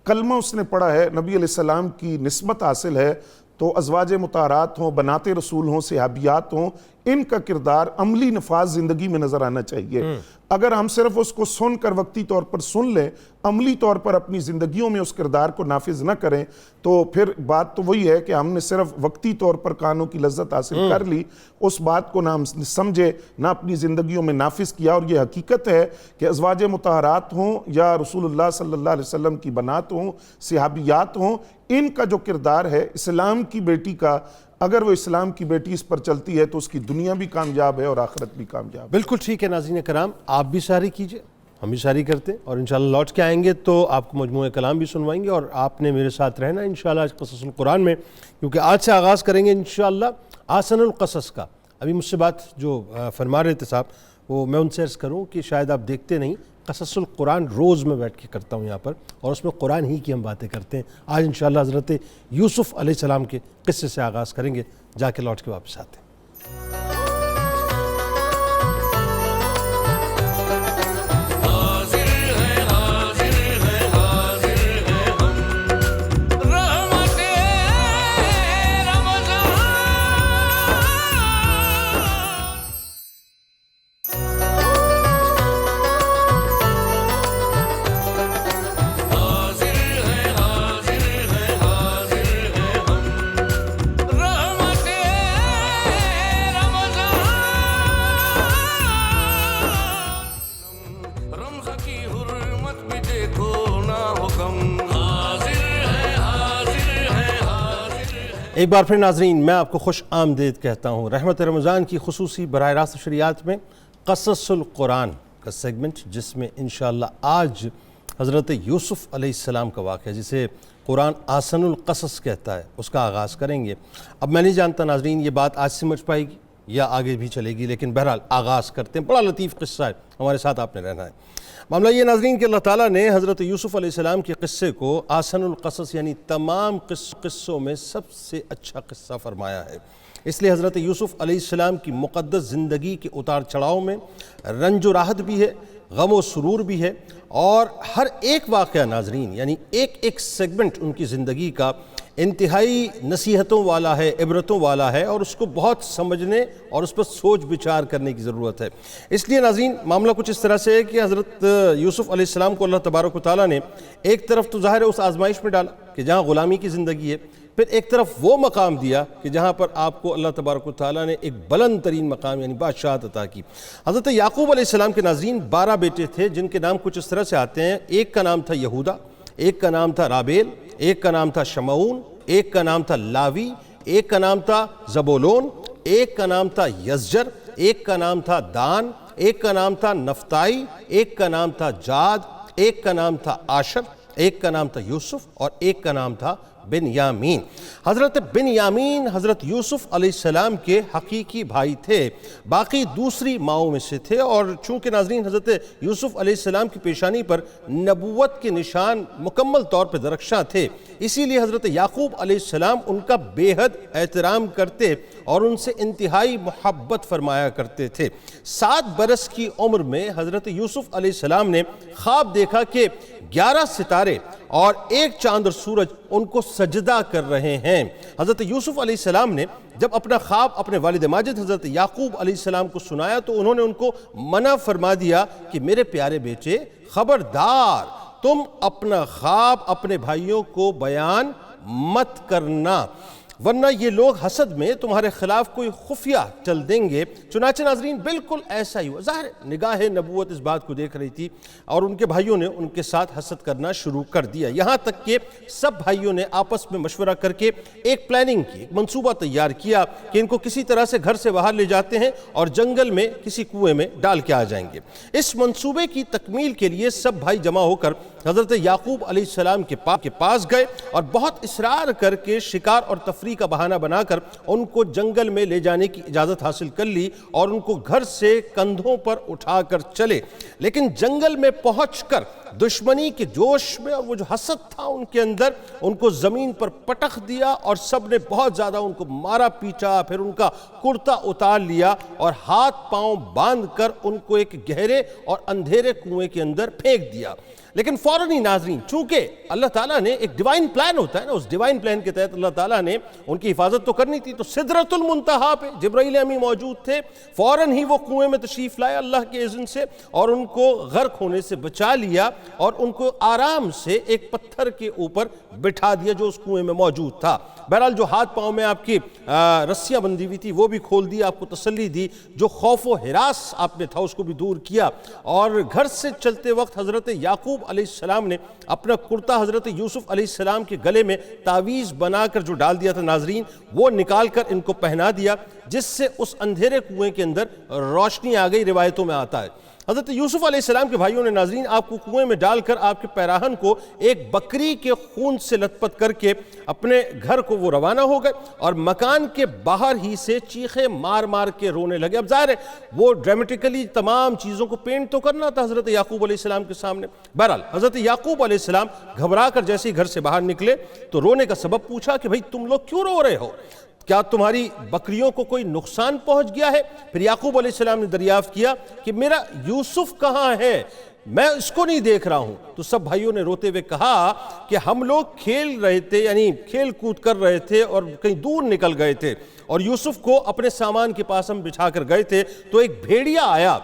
کلمہ اس نے پڑھا ہے، نبی علیہ السلام کی نسبت حاصل ہے، تو ازواج مطہرات ہوں، بنات رسول ہوں، صحابیات ہوں، ان کا کردار عملی نفاذ زندگی میں نظر آنا چاہیے۔ اگر ہم صرف اس کو سن کر وقتی طور پر سن لیں، عملی طور پر اپنی زندگیوں میں اس کردار کو نافذ نہ کریں، تو پھر بات تو وہی ہے کہ ہم نے صرف وقتی طور پر کانوں کی لذت حاصل کر لی، اس بات کو نہ ہم سمجھے، نہ اپنی زندگیوں میں نافذ کیا۔ اور یہ حقیقت ہے کہ ازواج مطہرات ہوں یا رسول اللہ صلی اللہ علیہ وسلم کی بنات ہوں، صحابیات ہوں، ان کا جو کردار ہے اسلام کی بیٹی کا اگر وہ اسلام کی بیٹی اس پر چلتی ہے تو اس کی دنیا بھی کامیاب ہے اور آخرت بھی کامیاب ہے۔ بالکل ٹھیک ہے ناظرین کرام، آپ بھی شاعری کیجئے، ہم بھی شاعری کرتے ہیں، اور انشاءاللہ لوٹ کے آئیں گے تو آپ کو مجموعہ کلام بھی سنوائیں گے، اور آپ نے میرے ساتھ رہنا ہے انشاءاللہ آج قصص القرآن میں، کیونکہ آج سے آغاز کریں گے انشاءاللہ آسن القصص کا۔ ابھی مجھ سے بات جو فرما رہے تھے صاحب، وہ میں ان سے عرض کروں کہ شاید آپ دیکھتے نہیں، قصص القرآن روز میں بیٹھ کے کرتا ہوں یہاں پر، اور اس میں قرآن ہی کی ہم باتیں کرتے ہیں۔ آج انشاءاللہ حضرت یوسف علیہ السلام کے قصے سے آغاز کریں گے، جا کے لوٹ کے واپس آتے ہیں۔ ایک بار پھر ناظرین میں آپ کو خوش آمدید کہتا ہوں رحمت رمضان کی خصوصی براہ راست نشریات میں قصص القرآن کا سیگمنٹ، جس میں انشاءاللہ آج حضرت یوسف علیہ السلام کا واقعہ جسے قرآن آسن القصص کہتا ہے اس کا آغاز کریں گے۔ اب میں نہیں جانتا ناظرین یہ بات آج سمجھ پائے گی یا آگے بھی چلے گی، لیکن بہرحال آغاز کرتے ہیں۔ بڑا لطیف قصہ ہے، ہمارے ساتھ آپ نے رہنا ہے۔ معاملہ یہ ناظرین کہ اللہ تعالیٰ نے حضرت یوسف علیہ السلام کے قصے کو آسن القصص یعنی تمام قصوں میں سب سے اچھا قصہ فرمایا ہے۔ اس لیے حضرت یوسف علیہ السلام کی مقدس زندگی کے اتار چڑھاؤ میں رنج و راحت بھی ہے، غم و سرور بھی ہے، اور ہر ایک واقعہ ناظرین یعنی ایک سیگمنٹ ان کی زندگی کا انتہائی نصیحتوں والا ہے، عبرتوں والا ہے، اور اس کو بہت سمجھنے اور اس پر سوچ بچار کرنے کی ضرورت ہے۔ اس لیے ناظرین معاملہ کچھ اس طرح سے ہے کہ حضرت یوسف علیہ السلام کو اللہ تبارک و تعالیٰ نے ایک طرف تو ظاہر ہے اس آزمائش میں ڈالا کہ جہاں غلامی کی زندگی ہے، پھر ایک طرف وہ مقام دیا کہ جہاں پر آپ کو اللہ تبارک و تعالیٰ نے ایک بلند ترین مقام یعنی بادشاہت عطا کی۔ حضرت یعقوب علیہ السلام کے ناظرین 12 بیٹے تھے جن کے نام کچھ اس طرح سے آتے ہیں۔ ایک کا نام تھا یہودا، ایک کا نام تھا رابیل، ایک کا نام تھا شمعون، ایک کا نام تھا لاوی، ایک کا نام تھا زبولون، ایک کا نام تھا یزجر، ایک کا نام تھا دان، ایک کا نام تھا نفتائی، ایک کا نام تھا جاد، ایک کا نام تھا آشر، ایک کا نام تھا یوسف، اور ایک کا نام تھا بنیامین۔ حضرت بنیامین حضرت یوسف علیہ السلام کے حقیقی بھائی تھے، باقی دوسری ماؤں میں سے تھے، اور چونکہ ناظرین حضرت یوسف علیہ السلام کی پیشانی پر نبوت کے نشان مکمل طور پر درخشاں تھے، اسی لیے حضرت یعقوب علیہ السلام ان کا بے حد احترام کرتے اور ان سے انتہائی محبت فرمایا کرتے تھے۔ 7 برس کی عمر میں حضرت یوسف علیہ السلام نے خواب دیکھا کہ 11 ستارے اور ایک چاند اور سورج ان کو سجدہ کر رہے ہیں۔ حضرت یوسف علیہ السلام نے جب اپنا خواب اپنے والد ماجد حضرت یعقوب علیہ السلام کو سنایا تو انہوں نے ان کو منع فرما دیا کہ میرے پیارے بیٹے خبردار، تم اپنا خواب اپنے بھائیوں کو بیان مت کرنا، ورنہ یہ لوگ حسد میں تمہارے خلاف کوئی خفیہ چل دیں گے۔ چنانچہ ناظرین بالکل ایسا ہی ہوا۔ ظاہر نگاہ نبوت اس بات کو دیکھ رہی تھی، اور ان کے بھائیوں نے ان کے ساتھ حسد کرنا شروع کر دیا، یہاں تک کہ سب بھائیوں نے آپس میں مشورہ کر کے ایک پلاننگ کی، ایک منصوبہ تیار کیا کہ ان کو کسی طرح سے گھر سے باہر لے جاتے ہیں اور جنگل میں کسی کنویں میں ڈال کے آ جائیں گے۔ اس منصوبے کی تکمیل کے لیے سب بھائی جمع ہو کر حضرت یعقوب علیہ السلام کے پاس گئے اور بہت اصرار کر کے شکار اور تفریح کا بہانہ بنا کر ان کو جنگل میں لے جانے کی اجازت حاصل کر لی، اور ان کو گھر سے کندھوں پر اٹھا کر چلے۔ لیکن جنگل میں پہنچ کر دشمنی کے جوش میں اور وہ جو حسد تھا ان کے اندر، ان کو زمین پر پٹخ دیا اور سب نے بہت زیادہ ان کو مارا پیٹا، پھر ان کا کرتا اتار لیا اور ہاتھ پاؤں باندھ کر ان کو ایک گہرے اور اندھیرے کنویں کے اندر پھینک دیا۔ لیکن فوراً ہی ناظرین چونکہ اللہ تعالیٰ نے ایک ڈیوائن پلان ہوتا ہے نا، اس ڈیوائن پلان کے تحت اللہ تعالیٰ نے ان کی حفاظت تو کرنی تھی، تو سدرۃ المنتہا پہ جبرائیل امین موجود تھے، فوراً ہی وہ کنویں میں تشریف لائے اللہ کے اذن سے اور ان کو غرق ہونے سے بچا لیا۔ اور ان کو آرام سے ایک پتھر کے اوپر بٹھا دیا جو اس کنویں میں موجود تھا۔ بہرحال جو ہاتھ پاؤں میں آپ کی رسیاں بندھی ہوئی تھی وہ بھی کھول دی، آپ کو تسلی دی، جو خوف و ہراس آپ میں تھا اس کو بھی دور کیا، اور گھر سے چلتے وقت حضرت یعقوب علیہ السلام نے اپنا کرتا حضرت یوسف علیہ السلام کے گلے میں تعویذ بنا کر جو ڈال دیا تھا ناظرین، وہ نکال کر ان کو پہنا دیا، جس سے اس اندھیرے کنویں کے اندر روشنی آ گئی۔ روایتوں میں آتا ہے حضرت یوسف علیہ السلام کے بھائیوں نے ناظرین آپ کو کنویں میں ڈال کر آپ کے پیراہن کو ایک بکری کے خون سے لت پت کر کے اپنے گھر کو وہ روانہ ہو گئے، اور مکان کے باہر ہی سے چیخیں مار مار کے رونے لگے۔ اب ظاہر ہے وہ ڈرامیٹیکلی تمام چیزوں کو پینٹ تو کرنا تھا حضرت یعقوب علیہ السلام کے سامنے۔ بہرحال حضرت یعقوب علیہ السلام گھبرا کر جیسے ہی گھر سے باہر نکلے تو رونے کا سبب پوچھا کہ بھئی تم لوگ کیوں رو رہے ہو؟ کیا تمہاری بکریوں کو کوئی نقصان پہنچ گیا ہے؟ پھر یعقوب علیہ السلام نے دریافت کیا کہ میرا یوسف کہاں ہے، میں اس کو نہیں دیکھ رہا ہوں۔ تو سب بھائیوں نے روتے ہوئے کہا کہ ہم لوگ کھیل رہے تھے، یعنی کھیل کود کر رہے تھے اور کہیں دور نکل گئے تھے، اور یوسف کو اپنے سامان کے پاس ہم بچھا کر گئے تھے تو ایک بھیڑیا آیا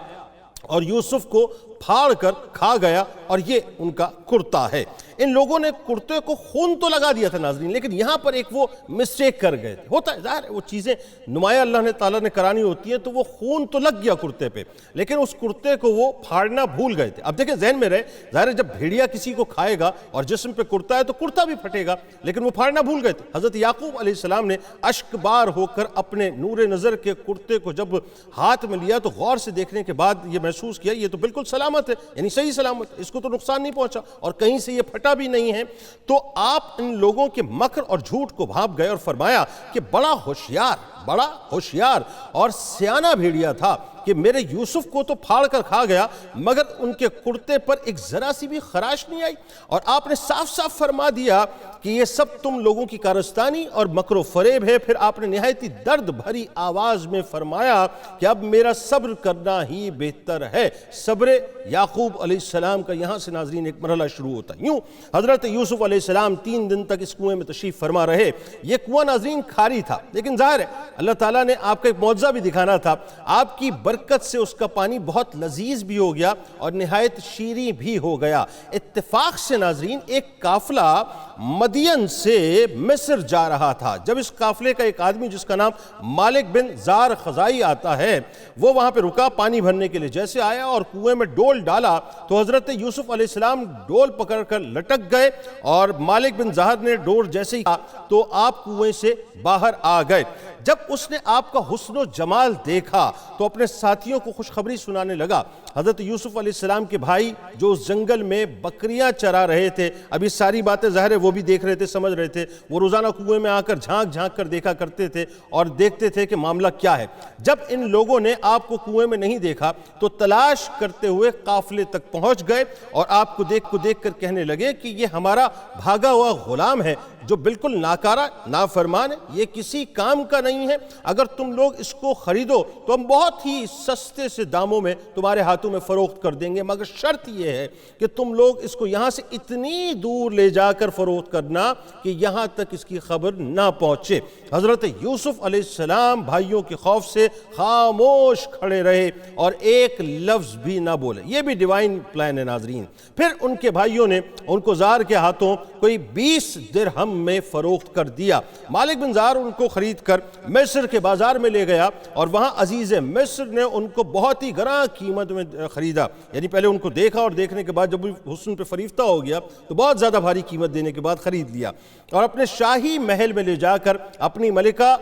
اور یوسف کو پھاڑ کر کھا گیا، اور یہ ان کا کرتا ہے۔ ان لوگوں نے کرتے کو خون تو لگا دیا تھا ناظرین، لیکن یہاں پر ایک وہ مسٹیک کر گئے تھے۔ ہوتا ہے ظاہر ہے وہ چیزیں نمایاں اللہ تعالیٰ نے کرانی ہوتی ہیں، تو وہ خون تو لگ گیا کرتے پہ، لیکن اس کرتے کو وہ پھاڑنا بھول گئے تھے۔ اب دیکھیں ذہن میں رہے، ظاہر ہے جب بھیڑیا کسی کو کھائے گا اور جسم پہ کرتا ہے تو کرتا بھی پھٹے گا، لیکن وہ پھاڑنا بھول گئے تھے۔ حضرت یعقوب علیہ السلام نے اشک بار ہو کر اپنے نور نظر کے کرتے کو جب ہاتھ میں لیا تو غور سے دیکھنے کے بعد یہ محسوس کیا یہ تو بالکل سلامت ہے، یعنی صحیح سلامت، اس کو تو نقصان نہیں پہنچا اور کہیں سے یہ پھٹا بھی نہیں ہے۔ تو آپ ان لوگوں کے مکر اور جھوٹ کو بھانپ گئے اور فرمایا کہ بڑا ہوشیار اور سیانہ بھیڑیا تھا کہ میرے یوسف کو تو پھاڑ کر کھا گیا، مگر ان کے کرتے پر ایک ذرا سی بھی خراش نہیں آئی، اور آپ نے صاف صاف فرما دیا کہ یہ سب تم لوگوں کی کارستانی اور مکر و فریب ہے۔ پھر آپ نے نہایت درد بھری آواز میں فرمایا کہ اب میرا صبر کرنا ہی بہتر ہے۔ صبر یعقوب علیہ السلام کا یہاں سے ناظرین ایک مرحلہ شروع ہوتا ہے۔ یوں حضرت یوسف علیہ السلام 3 دن تک اس کنویں میں تشریف فرما رہے۔ یہ کنواں ناظرین کھاری تھا، لیکن ظاہر ہے اللہ تعالیٰ نے آپ کا ایک معجزہ بھی دکھانا تھا۔ آپ کی برکت سے اس کا پانی بہت لذیذ بھی ہو گیا اور نہایت شیریں بھی ہو گیا۔ اتفاق سے ناظرین ایک قافلہ مدین سے مصر جا رہا تھا۔ جب اس قافلے کا ایک آدمی جس کا نام مالک بن زار خزائی آتا ہے، وہ وہاں پہ رکا پانی بھرنے کے لیے، جیسے آیا اور کنویں میں ڈول ڈالا تو حضرت یوسف علیہ السلام ڈول پکڑ کر لٹک گئے، اور مالک بن زہر نے ڈور جیسے ہی تو آپ کنویں سے باہر آ گئے۔ جب اس نے آپ کا حسن و جمال دیکھا تو اپنے ساتھیوں کو خوشخبری سنانے لگا۔ حضرت یوسف علیہ السلام کے بھائی جو اس جنگل میں بکریاں چرا رہے تھے، ابھی ساری باتیں ظاہر ہے وہ بھی دیکھ رہے تھے، سمجھ رہے تھے، وہ روزانہ کنویں میں آ کر جھانک جھانک کر دیکھا کرتے تھے اور دیکھتے تھے کہ معاملہ کیا ہے۔ جب ان لوگوں نے آپ کو کنویں میں نہیں دیکھا تو تلاش کرتے ہوئے قافلے تک پہنچ گئے اور آپ کو دیکھ کر کہنے لگے کہ یہ ہمارا بھاگا ہوا غلام ہے جو بالکل ناکارہ نافرمان ہے، یہ کسی کام کا نہیں ہے، اگر تم لوگ اس کو خریدو تو ہم بہت ہی سستے سے داموں میں تمہارے ہاتھوں میں فروخت کر دیں گے، مگر شرط یہ ہے کہ تم لوگ اس کو یہاں سے اتنی دور لے جا کر فروخت کرنا کہ یہاں تک اس کی خبر نہ پہنچے۔ حضرت یوسف علیہ السلام بھائیوں کے خوف سے خاموش کھڑے رہے اور ایک لفظ بھی نہ بولے۔ یہ بھی ڈیوائن پلان ہے ناظرین۔ پھر ان کے بھائیوں نے ان کو زار کے ہاتھوں کوئی 20 درہم میں فروخت کر دیا۔ مالک بن زار ان کو خرید کر مصر کے بازار میں لے گیا اور وہاں عزیز مصر نے ان کو بہت ہی گراں قیمت میں خریدا، یعنی پہلے ان کو دیکھا اور دیکھنے کے بعد جب حسن پہ فریفتہ ہو گیا تو بہت زیادہ بھاری قیمت دینے کے بعد خرید لیا، اور اپنے شاہی محل میں لے جا کر اپنی ملکہ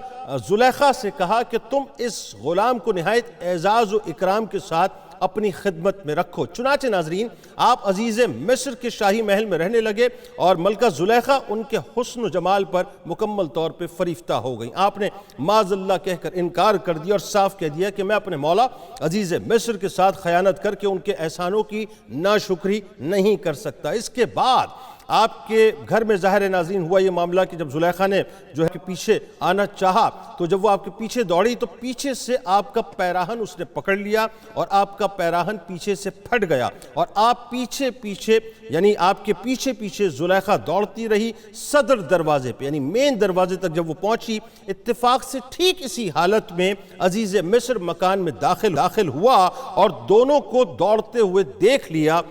زلیخا سے کہا کہ تم اس غلام کو نہایت اعزاز و اکرام کے ساتھ اپنی خدمت میں رکھو۔ چنانچہ ناظرین آپ عزیز مصر کے شاہی محل میں رہنے لگے اور ملکہ زلیخا ان کے حسن و جمال پر مکمل طور پہ فریفتہ ہو گئیں۔ آپ نے معاذ اللہ کہہ کر انکار کر دیا اور صاف کہہ دیا کہ میں اپنے مولا عزیز مصر کے ساتھ خیانت کر کے ان کے احسانوں کی ناشکری نہیں کر سکتا۔ اس کے بعد آپ کے گھر میں ظاہر ناظرین ہوا یہ معاملہ کہ جب زلیخا نے جو ہے کہ پیچھے آنا چاہا تو جب وہ آپ کے پیچھے دوڑی تو پیچھے سے آپ کا پیراہن اس نے پکڑ لیا اور آپ کا پیراہن پیچھے سے پھٹ گیا اور آپ پیچھے یعنی آپ کے پیچھے زلیخا دوڑتی رہی صدر دروازے پہ، یعنی مین دروازے تک جب وہ پہنچی، اتفاق سے ٹھیک اسی حالت میں عزیز مصر مکان میں داخل ہوا اور دونوں کو دوڑتے ہوئے دیکھ لیا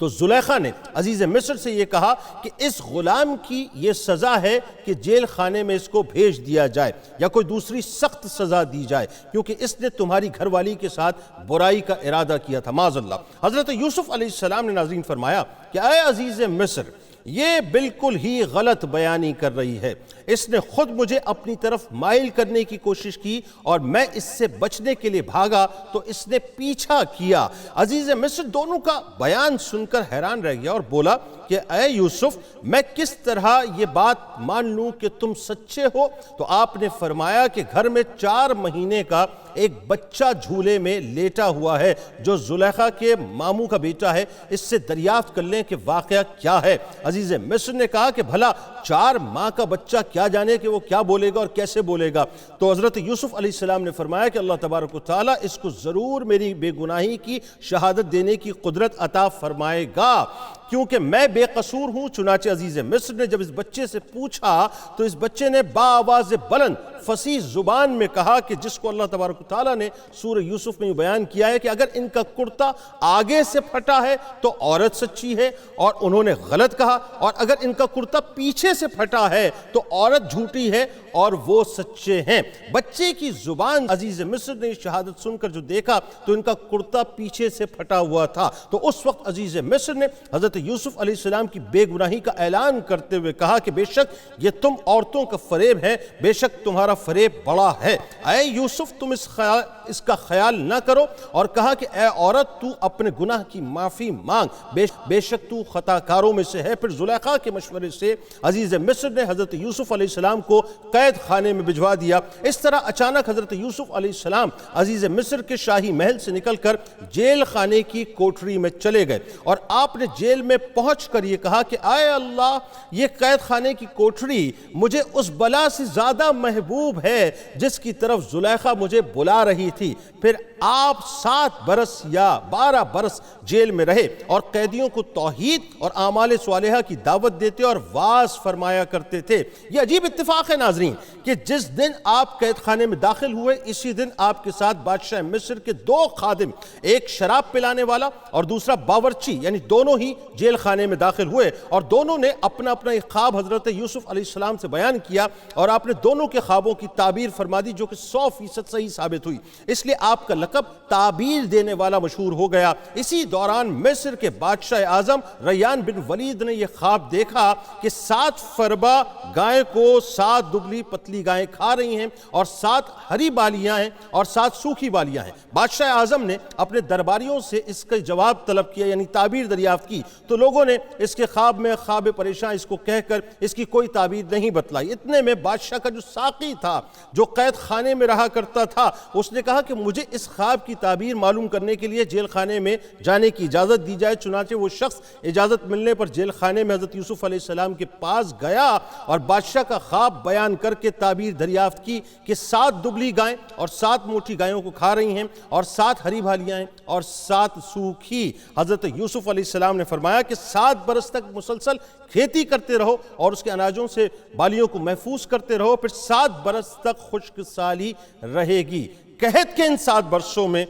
تو زلیخا نے عزیز مصر سے یہ کہا کہ اس غلام کی یہ سزا ہے کہ جیل خانے میں اس کو بھیج دیا جائے یا کوئی دوسری سخت سزا دی جائے، کیونکہ اس نے تمہاری گھر والی کے ساتھ برائی کا ارادہ کیا تھا، معاذ اللہ۔ حضرت یوسف علیہ السلام نے ناظرین فرمایا کہ اے عزیز مصر، یہ بالکل ہی غلط بیانی کر رہی ہے، اس نے خود مجھے اپنی طرف مائل کرنے کی کوشش کی اور میں اس سے بچنے کے لیے بھاگا تو اس نے پیچھا کیا۔ عزیز مصر دونوں کا بیان سن کر حیران رہ گیا اور بولا کہ اے یوسف، میں کس طرح یہ بات مان لوں کہ تم سچے ہو؟ تو آپ نے فرمایا کہ گھر میں 4 مہینے کا ایک بچہ جھولے میں لیٹا ہوا ہے جو زلیخا کے ماموں کا بیٹا ہے، اس سے دریافت کر لیں کہ واقعہ کیا ہے۔ عزیز مصر نے کہا کہ بھلا 4 ماہ کا بچہ کیا جانے کہ وہ کیا بولے گا اور کیسے بولے گا؟ تو حضرت یوسف علیہ السلام نے فرمایا کہ اللہ تبارک و تعالیٰ اس کو ضرور میری بے گناہی کی شہادت دینے کی قدرت عطا فرمائے گا، کیونکہ میں بے قصور ہوں۔ چنانچہ عزیز مصر نے جب اس بچے سے پوچھا تو اس بچے نے بآواز بلند فصیح زبان میں کہا کہ جس کو اللہ تبارک و تعالیٰ نے سورہ یوسف میں بیان کیا ہے کہ اگر ان کا کرتا آگے سے پھٹا ہے تو عورت سچی ہے اور انہوں نے غلط کہا، اور اگر ان کا کرتا پیچھے سے پھٹا ہے تو عورت جھوٹی ہے اور وہ سچے ہیں۔ بچے کی زبان عزیز مصر نے شہادت سن کر جو دیکھا تو ان کا کرتا پیچھے سے پھٹا ہوا تھا۔ تو اس وقت عزیز مصر نے حضرت یوسف علیہ السلام کی بے گناہی کا اعلان کرتے ہوئے کہا کہ بے شک یہ تم عورتوں کا فریب ہے، بے شک تمہارا فریب بڑا ہے۔ اے یوسف، تم اس کا خیال نہ کرو، اور کہا کہ اے عورت، تو اپنے گناہ کی معافی مانگ، بے شک تو خطا کاروں میں سے ہے۔ پھر زلیخا کے مشورے سے عزیز مصر نے حضرت یوسف علیہ السلام کو قید خانے میں بھجوا دیا۔ اس طرح اچانک حضرت یوسف علیہ السلام عزیز مصر کے شاہی محل سے نکل کر جیل خانے کی کوٹری میں چلے گئے، اور آپ نے جیل میں پہنچ کر یہ کہا کہ اے اللہ، یہ قید خانے کی کوٹری مجھے اس بلا سے زیادہ محبوب ہے جس کی طرف زلیخا مجھے بلا رہی تھی۔ پھر آپ 7 برس یا 12 برس جیل میں رہے اور قیدیوں کو توحید اور اعمال صالحہ کی دعوت دیتے اور واعظ فرمایا کرتے تھے۔ یہ عجیب اتفاق ہے ناظرین کہ جس دن آپ قید خانے میں داخل ہوئے اسی دن آپ کے ساتھ بادشاہ مصر کے 2 خادم، ایک شراب پلانے والا اور دوسرا باورچی، یعنی دونوں ہی جیل خانے میں داخل ہوئے، اور دونوں نے اپنا اپنا ایک خواب حضرت یوسف علیہ السلام سے بیان کیا اور آپ نے دونوں کے خوابوں کی تعبیر فرما دی جو کہ 100% صحیح ثابت ہوئی۔ اس لیے آپ کا لقب تعبیر دینے والا مشہور ہو گیا۔ اسی دوران مصر کے بادشاہ اعظم ریان بن ولید نے یہ خواب دیکھا کہ 7 فربا گائے کو 7 دبلی پتلی گائیں کھا رہی ہیں اور 7 ہری بالیاں ہیں اور 7 سوکھی بالیاں ہیں۔ بادشاہ اعظم نے اپنے درباریوں سے اس کا جواب طلب کیا، یعنی تعبیر دریافت کی، تو لوگوں نے اس کے خواب میں خواب پریشان اس کو کہہ کر اس کی کوئی تعبیر نہیں بتلائی۔ اتنے میں بادشاہ کا جو ساقی تھا جو قید خانے میں رہا کرتا تھا، اس نے کہا کہ مجھے اس خواب کی تعبیر معلوم کرنے کے لیے جیل خانے میں جانے کی اجازت دی جائے۔ چنانچہ وہ شخص اجازت ملنے پر جیل خانے میں حضرت یوسف علیہ السلام کے پاس گیا اور بادشاہ کا خواب بیان کر کے تعبیر دریافت کی کہ 7 دبلی گائیں اور 7 موٹی گایوں کو کھا رہی ہیں اور 7 ہری بھالیاں ہیں اور 7 سوکھی۔ حضرت یوسف علیہ السلام نے فرمایا کہ 7 برس تک مسلسل کھیتی کرتے رہو اور اس کے اناجوں سے بالیوں کو محفوظ کرتے رہو، پھر 7 برس تک خشک سالی رہے گی۔ قحط کے ان 7 برسوں میں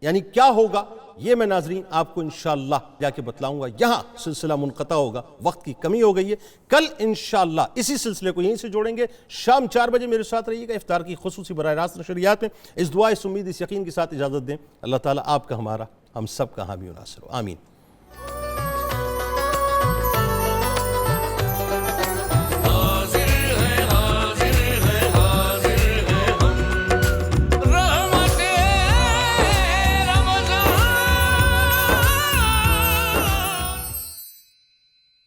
یعنی کیا ہوگا یہ میں ناظرین آپ کو انشاءاللہ جا کے بتلاؤں گا۔ یہاں سلسلہ منقطع ہوگا، وقت کی کمی ہو گئی ہے۔ کل انشاءاللہ اسی سلسلے کو یہیں سے جوڑیں گے۔ شام 4 بجے میرے ساتھ رہیے گا افطار کی خصوصی براہ راست نشریات میں۔ اس دعا، اس امید، اس یقین کے ساتھ اجازت دیں۔ اللہ تعالیٰ آپ کا، ہمارا، ہم سب کا حامی و ناصر ہو، آمین۔